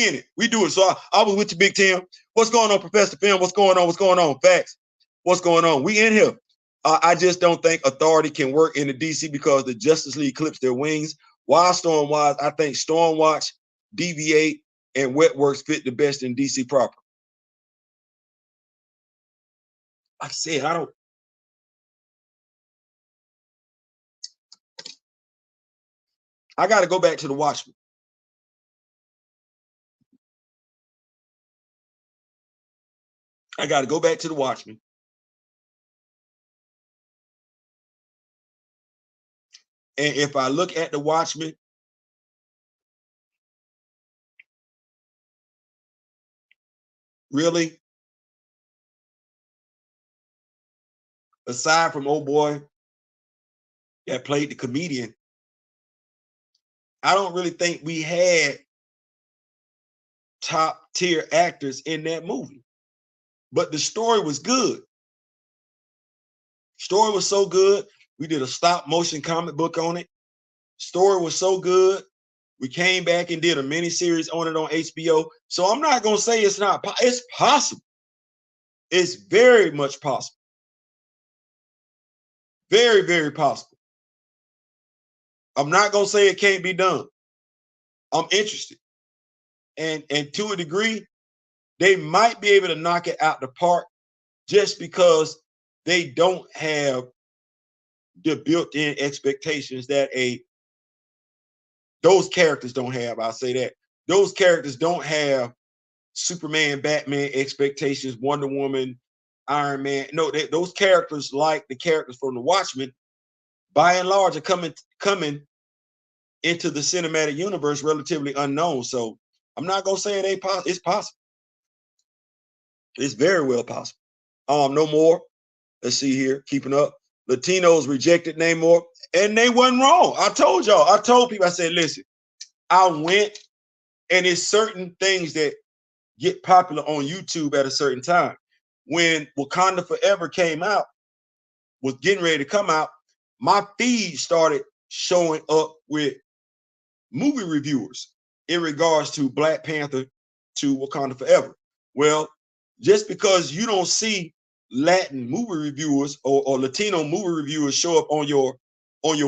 in it. We do it. So I was with you, Big Tim. What's going on, Professor Film? What's going on? What's going on? Facts. What's going on? We in here. I just don't think authority can work in the DC because the Justice League clips their wings. Wildstorm wise, I think Stormwatch, DV8, and Wetworks fit the best in DC proper. Like I said, I got to go back to the Watchmen. I got to go back to the Watchmen. And if I look at the Watchmen, really, aside from old boy that played the comedian, I don't really think we had top tier actors in that movie. But the story was good. Story was so good. We did a stop motion comic book on it. Story was so good. We came back and did a mini series on it on HBO. So I'm not going to say it's not. It's possible. It's very much possible. Very, very possible. I'm not going to say it can't be done. I'm interested. And to a degree, they might be able to knock it out the park just because they don't have the built-in expectations that those characters don't have. I'll say that. Those characters don't have Superman, Batman expectations, Wonder Woman, Iron Man. No, those characters, like the characters from the Watchmen, by and large, are coming into the cinematic universe relatively unknown. So I'm not gonna say it ain't possible. It's possible. It's very well possible. No more. Let's see here. Keeping up. Latinos rejected Namor, and they wasn't wrong. I told y'all. I told people. I said, listen. I went, and it's certain things that get popular on YouTube at a certain time. When Wakanda Forever came out, was getting ready to come out, my feed started showing up with movie reviewers in regards to Black Panther to Wakanda Forever. Well, just because you don't see Latin movie reviewers or Latino movie reviewers show up on your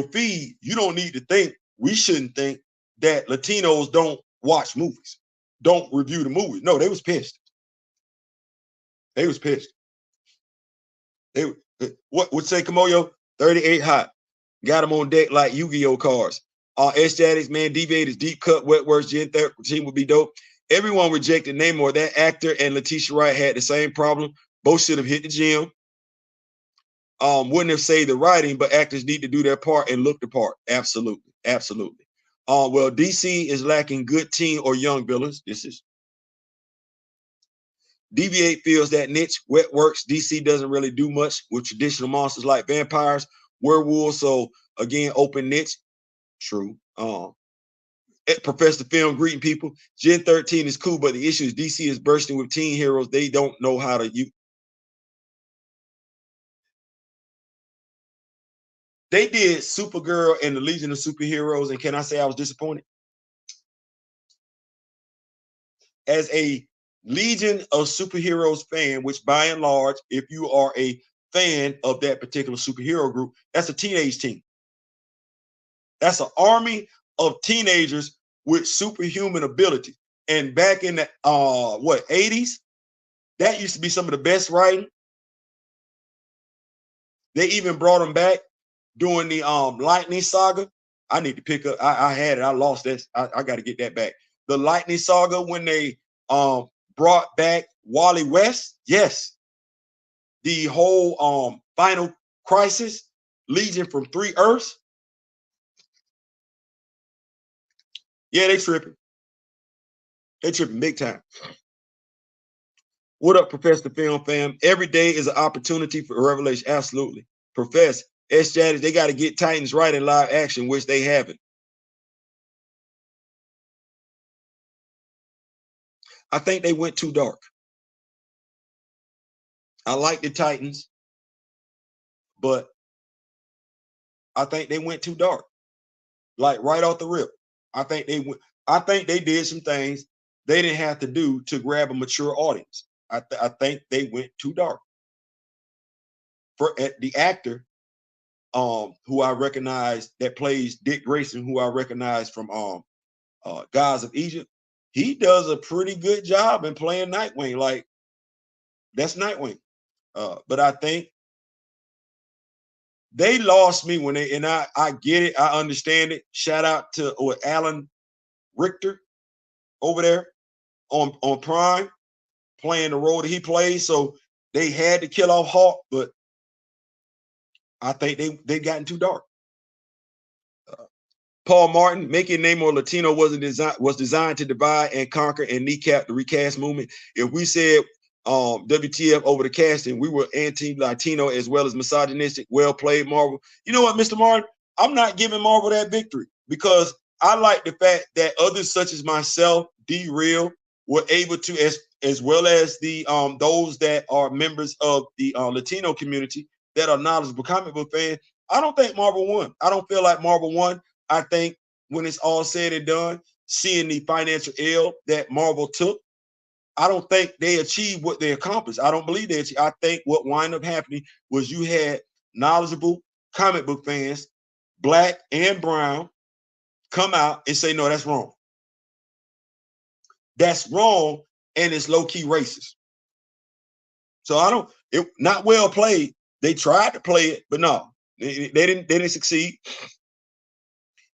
feed, you don't need to think, we shouldn't think that Latinos don't watch movies, don't review the movies. No, they was pissed. They was pissed. They what would say Kamoyo? 38 hot. Got them on deck like Yu-Gi-Oh cards. S-Jatics, man, Deviators, Deep Cut, Wet Works, Gen 13 would be dope. Everyone rejected Namor. That actor and Letitia Wright had the same problem. Both should have hit the gym. Wouldn't have saved the writing, but actors need to do their part and look the part. Absolutely. Absolutely. Well, DC is lacking good teen or young villains. This is Deviate feels that niche. Wet Works, DC doesn't really do much with traditional monsters like vampires, werewolves. So again, open niche. True. Professor Film greeting people. Gen 13 is cool, but the issue is DC is bursting with teen heroes. They don't know how to use. They did Supergirl and the Legion of Superheroes, and can I say I was disappointed? As a Legion of Superheroes fan, which by and large, if you are a fan of that particular superhero group, that's a teenage team. That's an army of teenagers with superhuman ability. And back in the 80s, that used to be some of the best writing. They even brought them back during the Lightning Saga. I need to pick up. I had it. I lost this. I got to get that back. The Lightning Saga, when they brought back Wally West. Yes. The whole Final Crisis, Legion from 3 Earths. Yeah, they tripping. They tripping big time. What up, Professor Film Fam? Every day is an opportunity for revelation. Absolutely. Professor S-Jatics, they got to get Titans right in live action, which they haven't. I think they went too dark. I like the Titans, but I think they went too dark. Like right off the rip. I think they did some things they didn't have to do to grab a mature audience. I think they went too dark. For the actor, who I recognize that plays Dick Grayson, who I recognize from Gods of Egypt, he does a pretty good job in playing Nightwing. Like that's Nightwing. But I think they lost me when and I get it, I understand it. Shout out to Alan Richter over there on Prime playing the role that he plays. So they had to kill off Hawk, but I think they gotten too dark. Paul Martin, making Namor Latino was designed to divide and conquer and kneecap the recast movement. If we said WTF over the casting, we were anti-Latino as well as misogynistic. Well played, Marvel. You know what, Mr. Martin? I'm not giving Marvel that victory because I like the fact that others such as myself, D-Real, were able to, as well as the those that are members of the Latino community that are knowledgeable comic book fans. I don't think Marvel won. I don't feel like Marvel won. I think when it's all said and done, seeing the financial ill that Marvel took, I don't think they achieved what they accomplished. I don't believe they achieved. I think what wound up happening was you had knowledgeable comic book fans, black and brown, come out and say, no, that's wrong. That's wrong, and it's low-key racist. So I don't, not well played. They tried to play it, but no, they didn't succeed.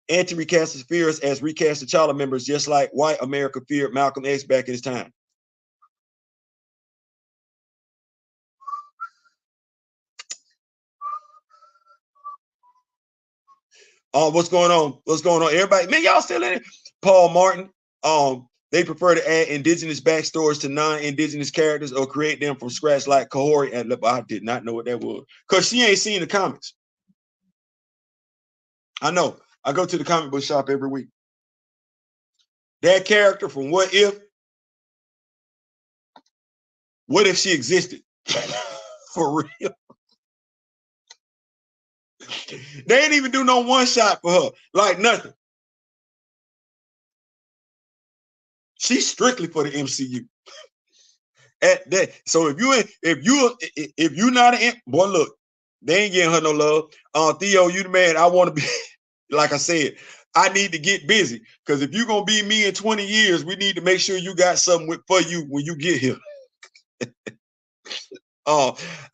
Anti-recast fears as recast T'Challa members, just like white America feared Malcolm X back in his time. What's going on? What's going on? Everybody, man, y'all still in it? Paul Martin. They prefer to add indigenous backstories to non-indigenous characters or create them from scratch like Kahori. And I did not know what that was because she ain't seen the comics. I know. I go to the comic book shop every week. That character from What If she existed? For real. They ain't even do no one shot for her, like nothing. She's strictly for the MCU. At that, so if you not an boy, look, they ain't getting her no love. Theo, you the man. I want to be. Like I said, I need to get busy because if you're gonna be me in 20 years, we need to make sure you got something for you when you get here.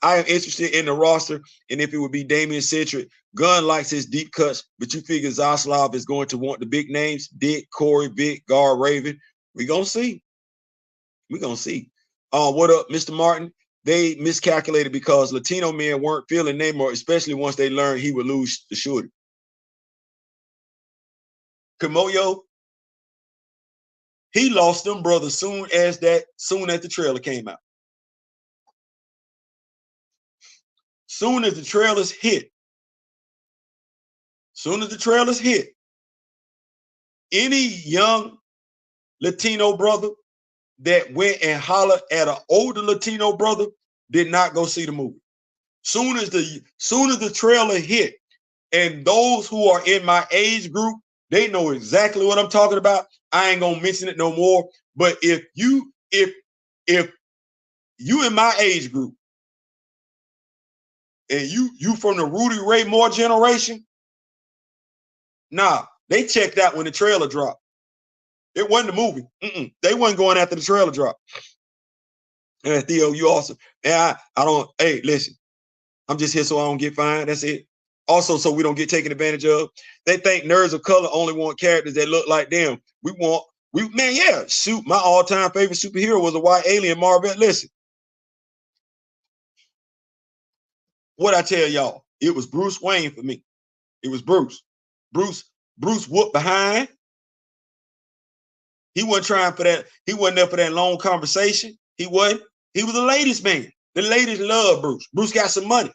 I am interested in the roster and if it would be Damian Centric. Gunn likes his deep cuts, but you figure Zaslav is going to want the big names: Dick, Corey, Vic, Gar, Raven. We're gonna see. We're gonna see. What up, Mr. Martin? They miscalculated because Latino men weren't feeling Neymar, especially once they learned he would lose the shooting. Kamoyo, he lost them brothers soon as the trailer came out. Soon as the trailers hit, any young Latino brother that went and hollered at an older Latino brother did not go see the movie. Soon as the trailer hit, and those who are in my age group, they know exactly what I'm talking about. I ain't gonna mention it no more. But if you in my age group and you from the Rudy Ray Moore generation, nah, they checked out when the trailer dropped. It wasn't the movie. They wasn't going after the trailer drop. And Theo, you awesome. And I don't, hey, listen, I'm just here so I don't get fined. That's it. Also, so we don't get taken advantage of. They think nerds of color only want characters that look like them. Shoot, my all-time favorite superhero was a white alien, Marvel. Listen, what I tell y'all, it was Bruce Wayne for me. It was Bruce. Bruce whooped behind. He wasn't trying for that. He wasn't there for that long conversation. He wasn't. He was a ladies' man. The ladies love Bruce. Bruce got some money.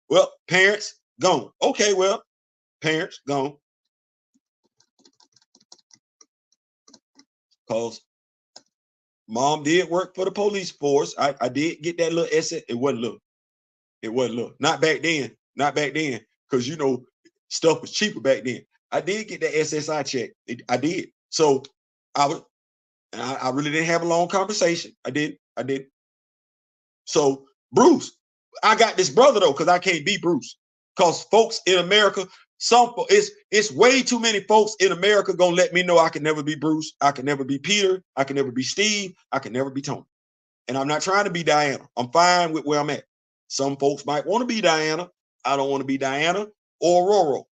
Well, parents gone. Okay, well, parents gone. Because mom did work for the police force. I did get that little essay. It wasn't little. It wasn't little. Not back then. Not back then. Because, you know, stuff was cheaper back then. I did get that SSI check. I did. So I really didn't have a long conversation. I did. So Bruce, I got this brother though, because I can't be Bruce. Because folks in America, it's way too many folks in America gonna let me know I can never be Bruce, I can never be Peter, I can never be Steve, I can never be Tony. And I'm not trying to be Diana. I'm fine with where I'm at. Some folks might want to be Diana. I don't want to be Diana or Roro.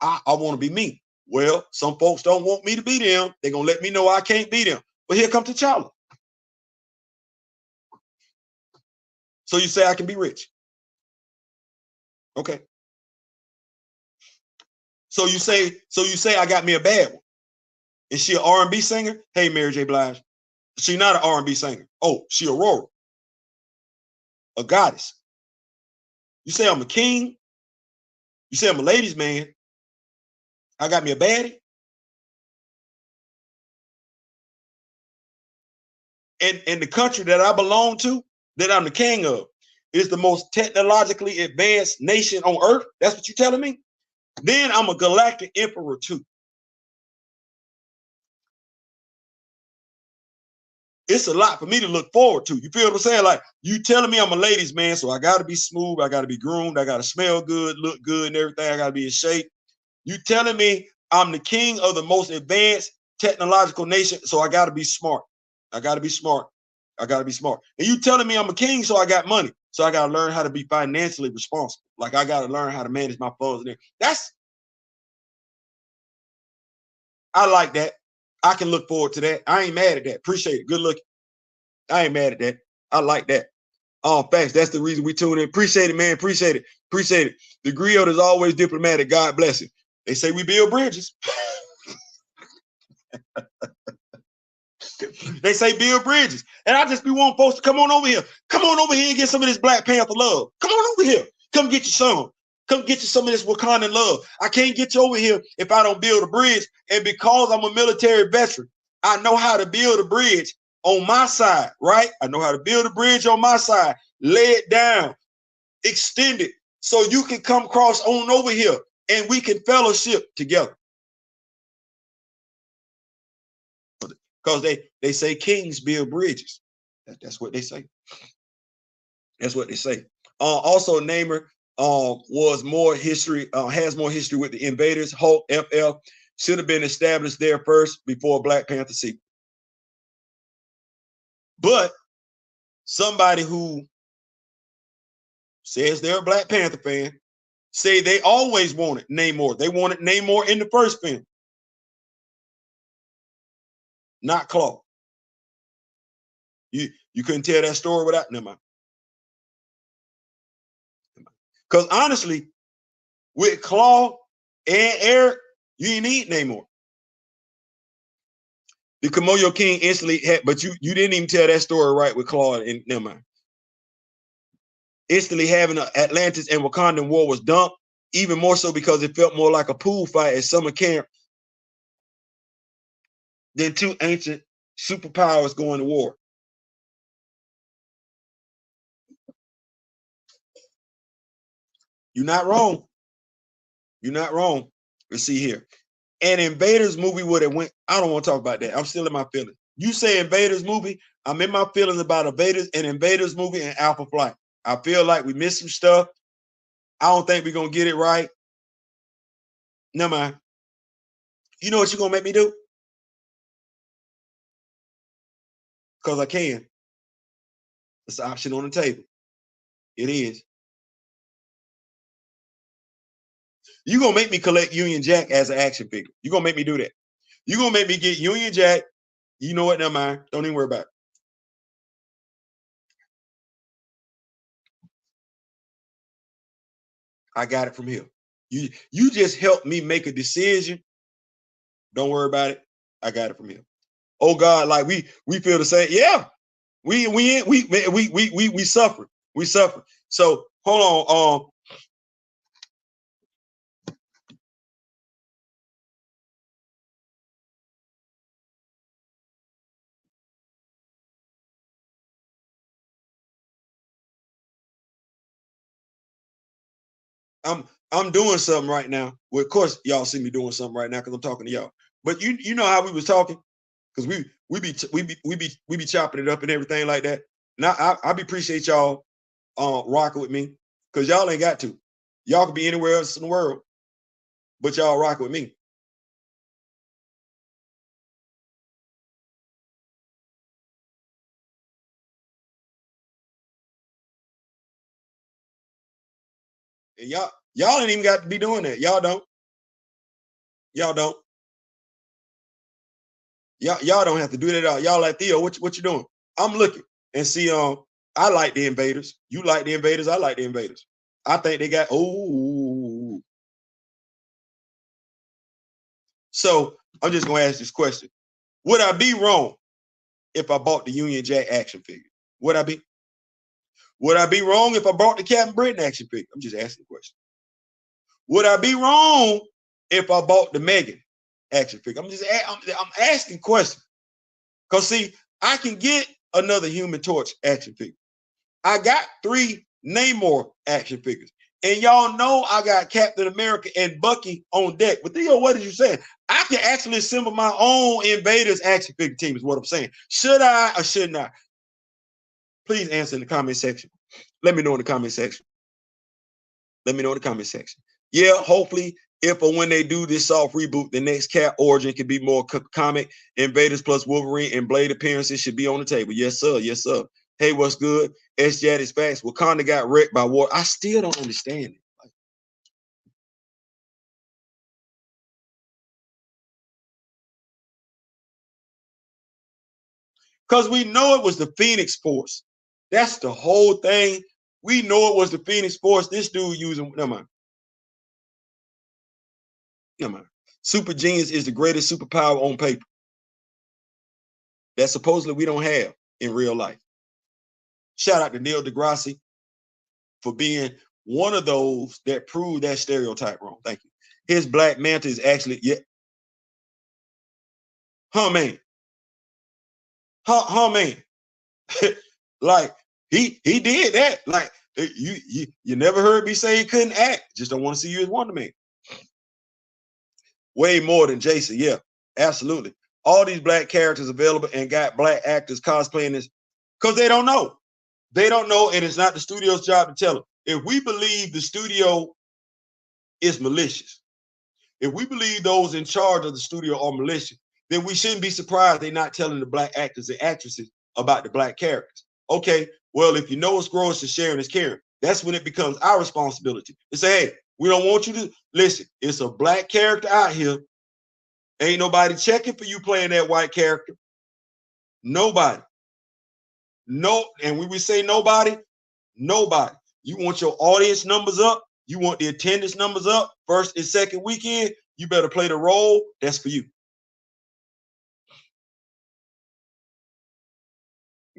I want to be me. Well, some folks don't want me to be them. They're gonna let me know I can't be them. But here comes T'Challa. So you say I can be rich. Okay. So you say I got me a bad one. Is she an R&B singer? Hey, Mary J. Blige. She not an R&B singer. Oh, she Aurora. A goddess. You say I'm a king? You say I'm a ladies' man? I got me a baddie? And the country that I belong to, that I'm the king of, is the most technologically advanced nation on earth? That's what you're telling me? Then I'm a galactic emperor too. It's a lot for me to look forward to. You feel what I'm saying? Like, you telling me I'm a ladies' man, so I got to be smooth, I got to be groomed, I got to smell good, look good and everything, I got to be in shape. You telling me I'm the king of the most advanced technological nation, so I got to be smart. I got to be smart. I got to be smart. And you telling me I'm a king, so I got money. So I got to learn how to be financially responsible. Like, I got to learn how to manage my funds. I like that. I can look forward to that. I ain't mad at that. Appreciate it. Good looking. I ain't mad at that. I like that. Thanks. That's the reason we tune in. Appreciate it, man. Appreciate it. Appreciate it. The griot is always diplomatic. God bless him. They say we build bridges. They say build bridges. And I just be wanting folks to come on over here. Come on over here and get some of this Black Panther love. Come on over here. Come get you some. Come get you some of this Wakandan love. I can't get you over here if I don't build a bridge. And because I'm a military veteran, I know how to build a bridge on my side, right? I know how to build a bridge on my side, lay it down, extend it, so you can come across on over here and we can fellowship together. Because they say kings build bridges. That's what they say. That's what they say. Also, Namor was more history, has more history with the Invaders. Hulk, FF should have been established there first before Black Panther sequel. But somebody who says they're a Black Panther fan say they always wanted Namor. They wanted Namor in the first film, not Claw. You couldn't tell that story without them. Because honestly, with Claw and Eric, you didn't need Namor. The Komodo King instantly had, but you didn't even tell that story right with Claw and never mind. Instantly having an Atlantis and Wakandan war was dumped, even more so because it felt more like a pool fight at summer camp than two ancient superpowers going to war. You're not wrong. You're not wrong. Let's see here. An Invaders movie would have went. I don't want to talk about that. I'm still in my feelings. You say Invaders movie, I'm in my feelings about Invaders movie and Alpha Flight. I feel like we missed some stuff. I don't think we're gonna get it right. Never mind. You know what you're gonna make me do? Because I can. It's an option on the table. It is. You're gonna make me collect Union Jack as an action figure. You're gonna make me do that. You're gonna make me get Union Jack. You know what? Never mind. Don't even worry about it. I got it from here. You just helped me make a decision. Don't worry about it. I got it from here. Oh God, like we feel the same. Yeah, we suffer. We suffer. So hold on. I'm doing something right now. Well, of course, y'all see me doing something right now because I'm talking to y'all. But you know how we was talking, because we be chopping it up and everything like that. Now I be appreciate y'all rocking with me, because y'all ain't got to. Y'all could be anywhere else in the world, but y'all rock with me. And y'all ain't even got to be doing that. Y'all don't. Y'all don't. Y'all don't have to do that at all. Y'all like, Theo, what you doing? I'm looking and see. I like the Invaders. You like the Invaders. I like the Invaders. I think they got. Oh. So I'm just gonna ask this question: would I be wrong if I bought the Union Jack action figure? Would I be? Would I be wrong if I bought the Captain Britain action figure? I'm just asking the question. Would I be wrong if I bought the Megan action figure? I'm asking questions. Because see, I can get another Human Torch action figure. I got 3 Namor action figures. And y'all know I got Captain America and Bucky on deck. But Theo, what did you say? I can actually assemble my own Invaders action figure team, is what I'm saying. Should I or shouldn't I? Please answer in the comment section. Let me know in the comment section. Let me know in the comment section. Yeah, hopefully, if or when they do this soft reboot, the next Cap origin can be more comic. Invaders plus Wolverine and Blade appearances should be on the table. Yes, sir. Yes, sir. Hey, what's good? S-Jad is facts. Wakanda got wrecked by war. I still don't understand it. Because we know it was the Phoenix Force. That's the whole thing. We know it was the Phoenix Force. This dude using, never mind. Never mind. Super Genius is the greatest superpower on paper that supposedly we don't have in real life. Shout out to Neil deGrasse for being one of those that proved that stereotype wrong. Thank you. His Black Manta is actually, yeah. Man. Man. Like he did that. Like you never heard me say he couldn't act. Just don't want to see you as Wonder Man. Way more than Jason. Yeah, absolutely. All these Black characters available and got Black actors cosplaying this because they don't know. They don't know, and it's not the studio's job to tell them. If we believe the studio is malicious, if we believe those in charge of the studio are malicious, then we shouldn't be surprised they're not telling the Black actors and actresses about the Black characters. Okay, well, if you know it's growing, it's sharing, it's caring. That's when it becomes our responsibility to say, hey, we don't want you to listen. It's a black character out here. Ain't nobody checking for you playing that white character. Nobody. No, and when we say nobody, nobody. You want your audience numbers up. You want the attendance numbers up. First and second weekend, you better play the role. That's for you.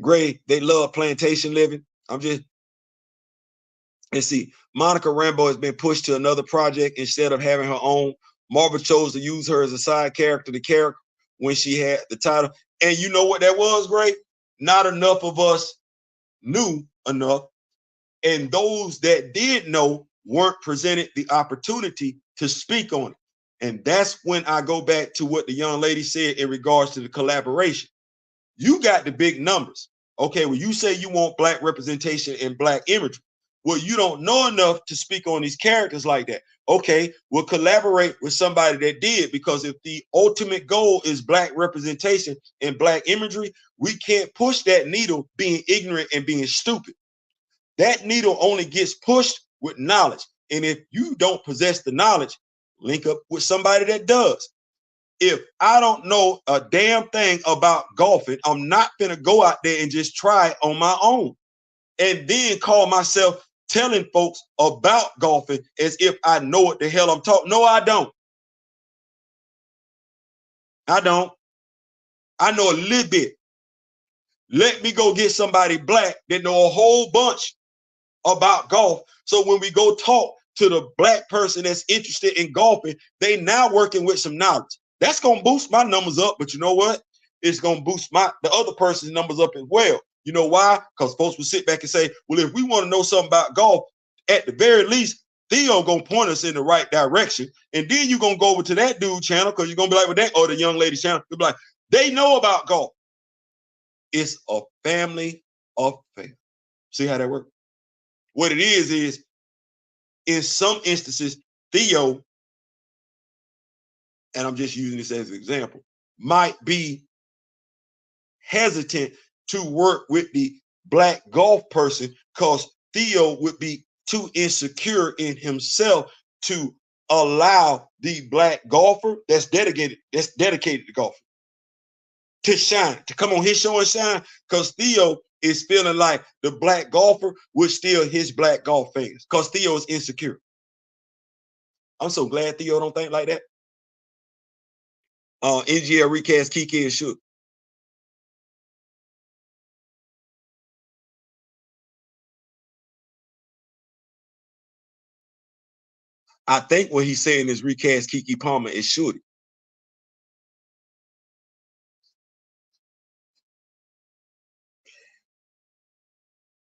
Gray, they love plantation living. And see, Monica Rambeau has been pushed to another project instead of having her own. Marvel chose to use her as a side character to character when she had the title. And you know what that was, Gray? Not enough of us knew enough. And those that did know weren't presented the opportunity to speak on it. And that's when I go back to what the young lady said in regards to the collaboration. You got the big numbers. Okay, well, you say you want black representation and black imagery. Well, you don't know enough to speak on these characters like that. Okay, we'll collaborate with somebody that did, because if the ultimate goal is black representation and black imagery, we can't push that needle being ignorant and being stupid. That needle only gets pushed with knowledge. And if you don't possess the knowledge, link up with somebody that does. If I don't know a damn thing about golfing, I'm not gonna go out there and just try it on my own and then call myself telling folks about golfing as if I know what the hell I'm talking. No, I don't. I don't. I know a little bit. Let me go get somebody black that know a whole bunch about golf. So when we go talk to the black person that's interested in golfing, they now working with some knowledge. That's gonna boost my numbers up. But you know what? It's gonna boost the other person's numbers up as well. You know why? Because folks will sit back and say, well, if we want to know something about golf, at the very least, Theo gonna point us in the right direction. And then you're gonna go over to that dude channel, because you're gonna be like, well, that, or the young lady channel, you'll be like, they know about golf. It's a family affair. See how that works? What it is in some instances, Theo, and I'm just using this as an example, might be hesitant to work with the black golf person because Theo would be too insecure in himself to allow the black golfer that's dedicated to golf to shine, to come on his show and shine, because Theo is feeling like the black golfer would steal his black golf fans because Theo is insecure. I'm so glad Theo don't think like that. NGL recast Kiki and Shook. I think what he's saying is recast Kiki Palmer is Shorty.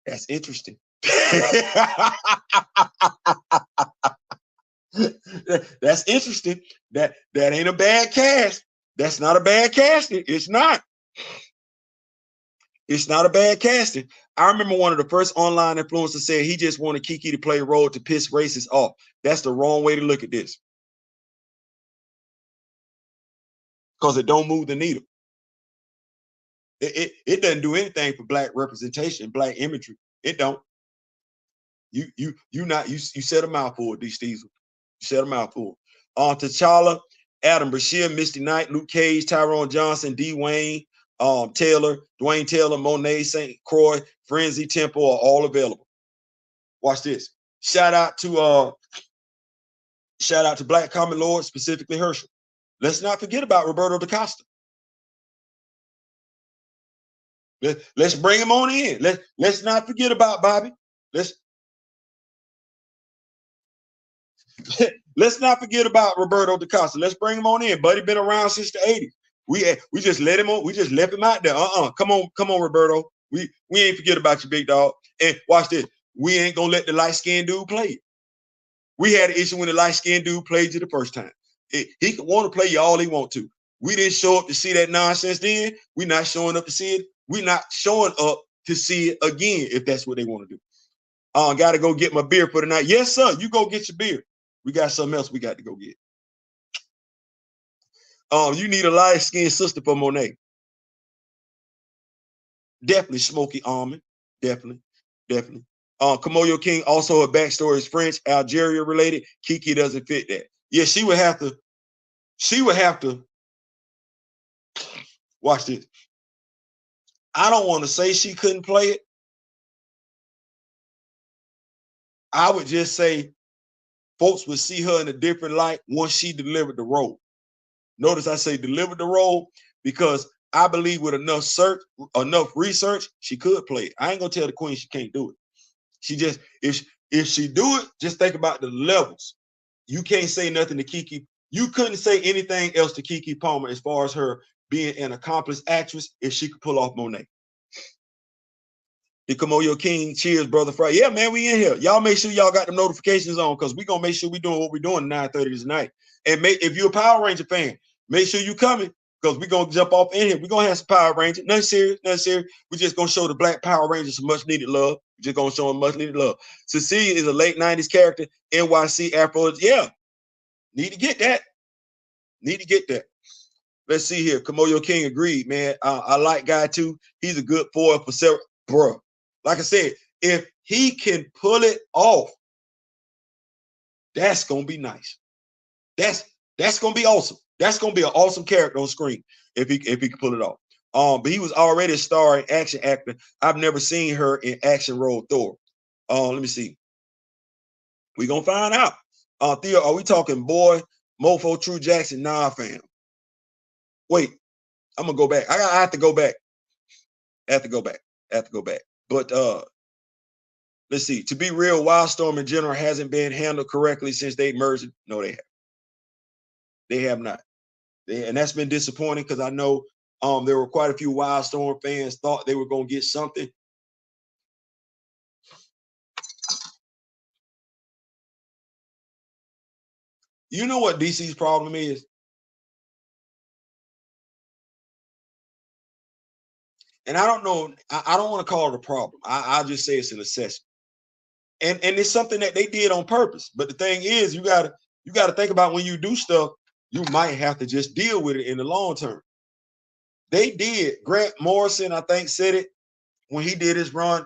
That's interesting. That's interesting. That ain't a bad cast. That's not a bad casting. It's not. It's not a bad casting. I remember one of the first online influencers said he just wanted Kiki to play a role to piss racists off. That's the wrong way to look at this, because it don't move the needle. It doesn't do anything for black representation, black imagery. It don't. You said a mouthful, D. Steezel. You said a mouthful. T'Challa, Adam Brashear, Misty Knight, Luke Cage, Tyrone Johnson, D. Wayne, Taylor, Dwayne Taylor, Monet, St. Croix, Frenzy Temple are all available. Watch this. Shout out to Black Common Lord, specifically Herschel. Let's not forget about Roberto DaCosta. Let's bring him on in. Let's not forget about Bobby. Let's not forget about Roberto DaCosta. Let's bring him on in. Buddy been around since the 80s. We just let him on. We just left him out there. Come on, Roberto. We ain't forget about you, big dog. And watch this. We ain't gonna let the light-skinned dude play it. We had an issue when the light-skinned dude played you the first time. He could want to play you all he want to. We didn't show up to see that nonsense then. We're not showing up to see it. We're not showing up to see it again if that's what they want to do. Gotta go get my beer for the night. Yes, sir. You go get your beer. We got something else we got to go get. You need a light-skinned sister for Monet. Definitely Smokey Almond. Definitely, definitely. Kamoyo King, also her backstory is French, Algeria related. Kiki doesn't fit that. Yeah, she would have to. She would have to watch this. I don't want to say she couldn't play it. I would just say folks would see her in a different light once she delivered the role. Notice I say delivered the role because I believe with enough research, she could play it. I ain't gonna tell the queen she can't do it. She just if she do it, just think about the levels. You can't say nothing to Kiki. You couldn't say anything else to Kiki Palmer as far as her being an accomplished actress if she could pull off Monet. The Kamoyo King, cheers, brother Fry. Yeah, man, we in here. Y'all make sure y'all got the notifications on because we gonna make sure we doing what we're doing 9:30 tonight. And if you're a Power Ranger fan, make sure you coming because we're gonna jump off in here. We're gonna have some Power Rangers. Nothing serious, nothing serious. We're just gonna show the Black Power Rangers some much needed love. We're just gonna show them much needed love. Cecilia is a late 90s character, NYC Afro. Yeah, need to get that. Need to get that. Let's see here. Kamoyo King agreed, man. I like Guy too. He's a good foil for Sarah, bro. Like I said, if he can pull it off, that's gonna be nice. That's gonna be awesome. That's gonna be an awesome character on screen if he can pull it off. But he was already a star in action actor. I've never seen her in action role Thor. Let me see. We gonna find out. Theo, are we talking boy, Mofo, True Jackson? Nah, fam. Wait, I'm gonna go back. I have to go back. I have to go back. I have to go back. But let's see. To be real, Wildstorm in general hasn't been handled correctly since they merged. No, they have. They have not. And that's been disappointing because I know there were quite a few Wildstorm fans thought they were going to get something. You know what DC's problem is? And I don't know. I don't want to call it a problem. I'll just say it's an assessment. And it's something that they did on purpose. But the thing is, you gotta think about when you do stuff, you might have to just deal with it in the long term. They did. Grant Morrison, I think, said it when he did his run.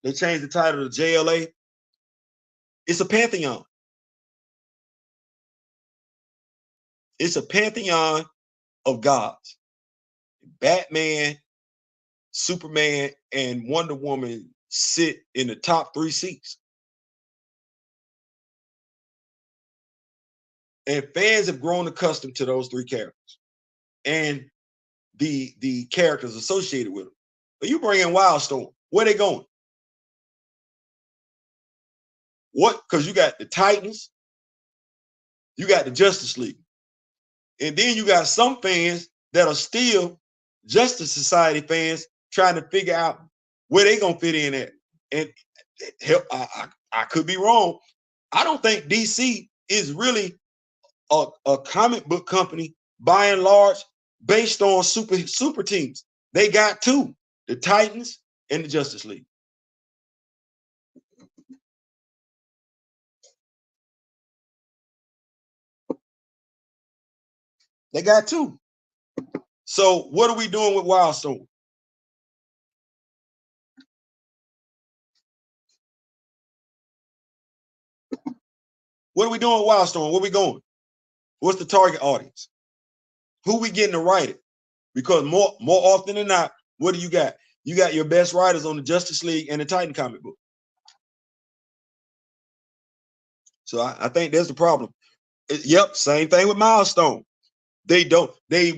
They changed the title to JLA. It's a pantheon. It's a pantheon of gods. Batman, Superman, and Wonder Woman sit in the top 3 seats. And fans have grown accustomed to those 3 characters and the characters associated with them. But you bring in Wildstorm, where they going? What? Because you got the Titans, you got the Justice League, and then you got some fans that are still Justice Society fans trying to figure out where they gonna fit in at. And I could be wrong. I don't think DC is really a comic book company by and large based on super teams. They got 2, the Titans and the Justice League. They got 2. So what are we doing with Wildstorm? What are we doing with Wildstorm? Where we going? What's the target audience? Who we getting to write it? Because more often than not, what do you got? You got your best writers on the Justice League and the Titan comic book. So I think that's the problem. Yep, same thing with Milestone. They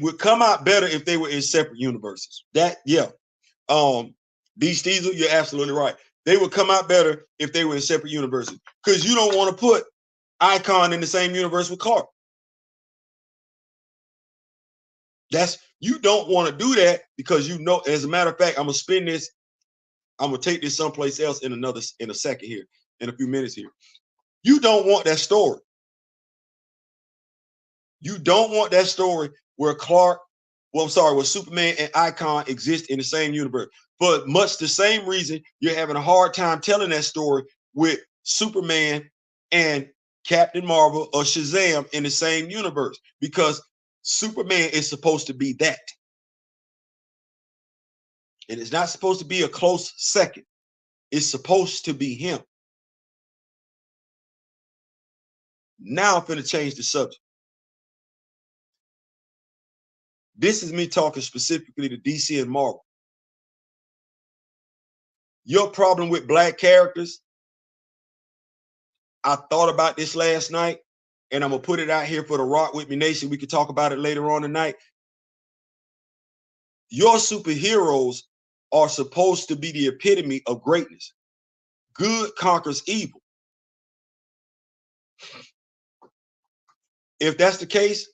would come out better if they were in separate universes. Beast Diesel, you're absolutely right. They would come out better if they were in separate universes. Because you don't want to put Icon in the same universe with Clark. You don't want to do that because as a matter of fact, I'm gonna spin this, I'm gonna take this someplace else in a second here, in a few minutes here. You don't want that story. You don't want that story where where Superman and Icon exist in the same universe. For much the same reason you're having a hard time telling that story with Superman and Captain Marvel or Shazam in the same universe, because Superman is supposed to be that. And it's not supposed to be a close second. It's supposed to be him. Now I'm finna change the subject. This is me talking specifically to DC and Marvel. Your problem with black characters, I thought about this last night, and I'm gonna put it out here for the Rock With Me Nation. We can talk about it later on tonight. Your superheroes are supposed to be the epitome of greatness. Good conquers evil. If that's the case,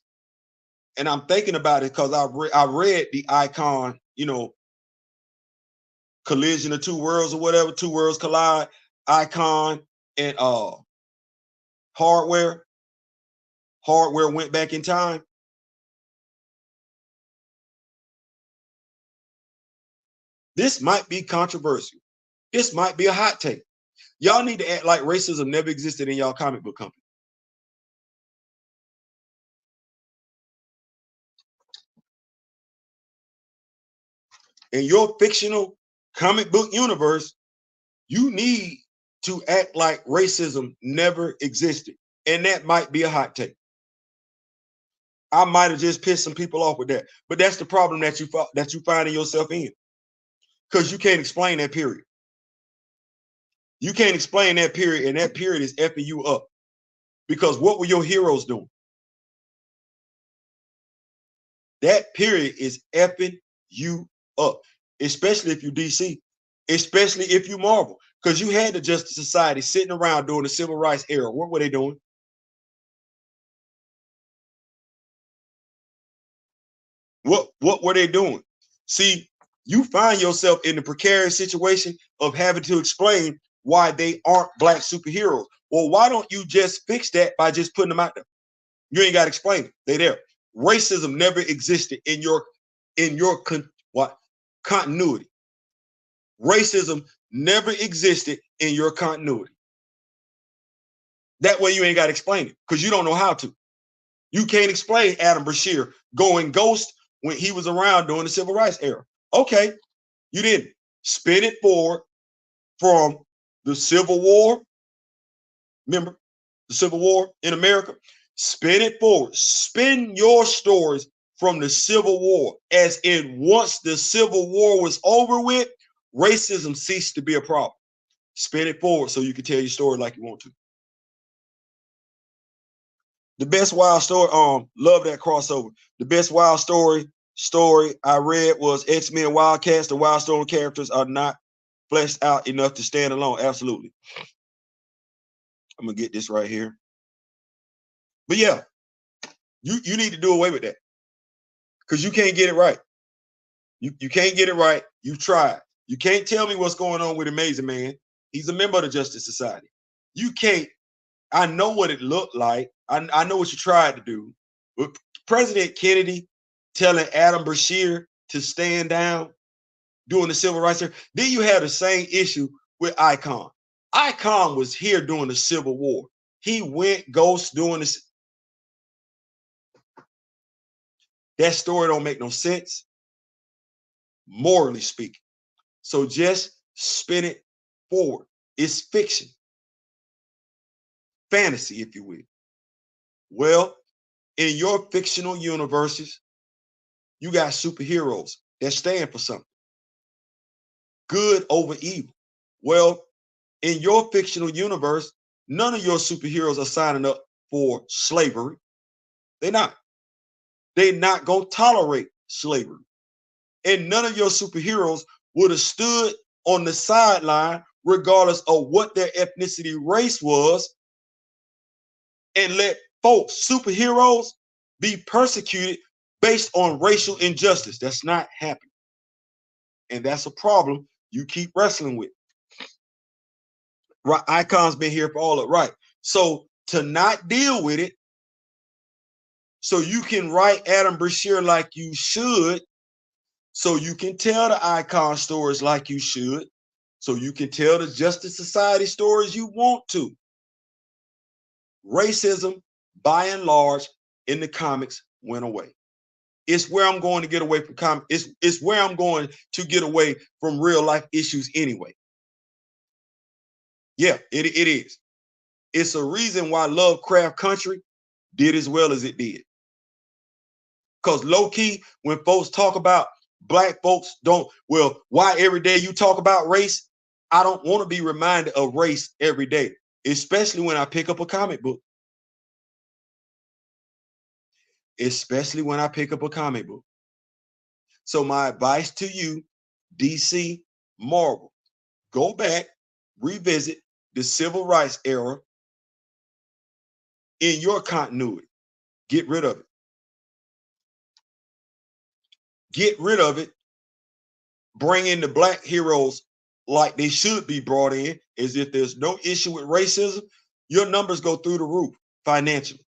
and I'm thinking about it because I read the Icon, Collision of Two Worlds or whatever, Two Worlds Collide, Icon, and Hardware. Hardware went back in time. This might be controversial. This might be a hot take. Y'all need to act like racism never existed in y'all comic book company. In your fictional comic book universe, you need to act like racism never existed. And that might be a hot take. I might have just pissed some people off with that. But that's the problem that you finding yourself in. Because you can't explain that period. You can't explain that period, and that period is effing you up. Because what were your heroes doing? That period is effing you up, especially if you DC, especially if you Marvel, because you had the Justice Society sitting around during the Civil Rights era. What were they doing? What were they doing? See, you find yourself in the precarious situation of having to explain why they aren't black superheroes. Well, why don't you just fix that by just putting them out there? You ain't got to explain it. They there. Racism never existed in your continuity. Racism never existed in your continuity. That way you ain't got to explain it because you don't know how to. You can't explain Adam Brashear going ghost when he was around during the Civil Rights era. Okay, you didn't. Spin it forward from the Civil War. Remember the Civil War in America? Spin it forward. Spin your stories from the Civil War as in once the Civil War was over with, racism ceased to be a problem. Spin it forward so you can tell your story like you want to. The best wild story, love that crossover. The best wild story I read was X-Men Wildcats. The Wildstorm characters are not fleshed out enough to stand alone. Absolutely. I'm gonna get this right here. But yeah, you need to do away with that because you can't get it right. You can't get it right. You tried. You can't tell me what's going on with Amazing Man. He's a member of the Justice Society. You can't. I know what it looked like. I know what you tried to do. But President Kennedy telling Adam Brashear to stand down during the Civil Rights era. Then you had the same issue with Icon. Icon was here during the Civil War. He went ghost during this. That story don't make no sense, morally speaking. So just spin it forward. It's fiction. Fantasy, if you will. Well, in your fictional universes, you got superheroes that stand for something. Good over evil. Well, in your fictional universe, none of your superheroes are signing up for slavery. They're not. They're not going to tolerate slavery. And none of your superheroes would have stood on the sideline, regardless of what their ethnicity race was, and let folks, superheroes, be persecuted based on racial injustice. That's not happening. And that's a problem you keep wrestling with. Right, Icon's been here for all of right. So to not deal with it, so you can write Adam Brashear like you should, so you can tell the Icon stories like you should, so you can tell the Justice Society stories you want to. Racism, by and large, in the comics went away. It's where I'm going to get away from comics. It's where I'm going to get away from real life issues anyway. Yeah, it is. It's a reason why Lovecraft Country did as well as it did. Because low key, when folks talk about black folks don't, well, why every day you talk about race? I don't want to be reminded of race every day, especially when I pick up a comic book. Especially when I pick up a comic book. So my advice to you, DC, Marvel, go back, revisit the civil rights era in your continuity. Get rid of it. Get rid of it. Bring in the black heroes like they should be brought in, as if there's no issue with racism. Your numbers go through the roof financially.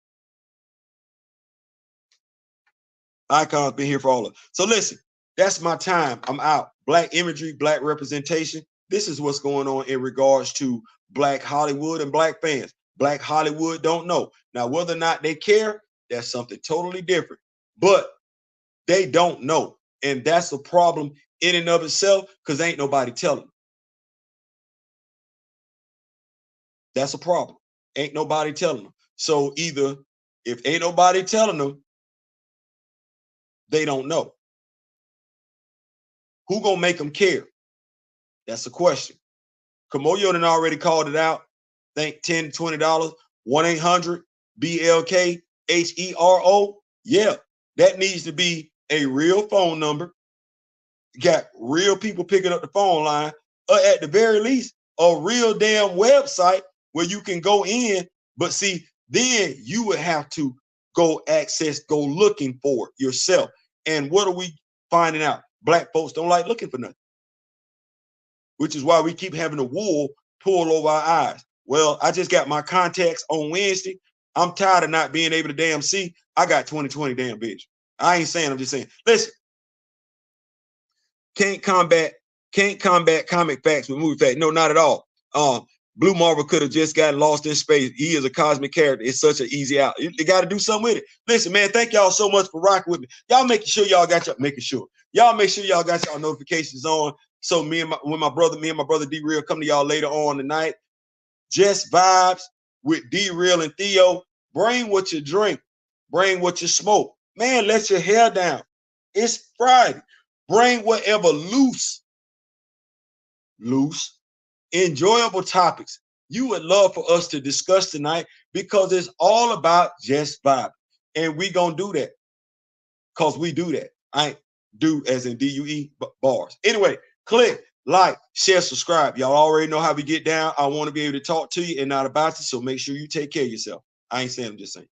Icon's been here for all of it. So listen, that's my time. I'm out. Black imagery, black representation. This is what's going on in regards to black Hollywood and black fans. Black Hollywood don't know. Now, whether or not they care, that's something totally different. But they don't know. And that's a problem in and of itself, because ain't nobody telling them. That's a problem. Ain't nobody telling them. So either if ain't nobody telling them, they don't know. Who gonna make them care? That's a question. Kamoyo done already called it out. Think $10, $20, 1-800-BLK-HERO. Yeah, that needs to be a real phone number. Got real people picking up the phone line, or at the very least, a real damn website where you can go in. But see, then you would have to go looking for it yourself. And what are we finding out? Black folks don't like looking for nothing, which is why we keep having the wool pulled over our eyes. Well, I just got my contacts on Wednesday. I'm tired of not being able to damn see. I got 20/20 damn vision. I ain't saying, I'm just saying, listen, can't combat comic facts with movie facts. No, not at all. Blue Marvel could have just gotten lost in space. He is a cosmic character. It's such an easy out. You got to do something with it. Listen, man, thank y'all so much for rocking with me. Y'all make sure y'all got your notifications on. So me and my brother D-Real come to y'all later on tonight. Just vibes with D-Real and Theo. Bring what you drink. Bring what you smoke. Man, let your hair down. It's Friday. Bring whatever loose, enjoyable topics you would love for us to discuss tonight, because it's all about just vibe. And we gonna do that because we do that. I do as in D-U-E bars. Anyway, click, like, share, subscribe. Y'all already know how we get down. I want to be able to talk to you and not about you, so make sure you take care of yourself. I ain't saying, I'm just saying.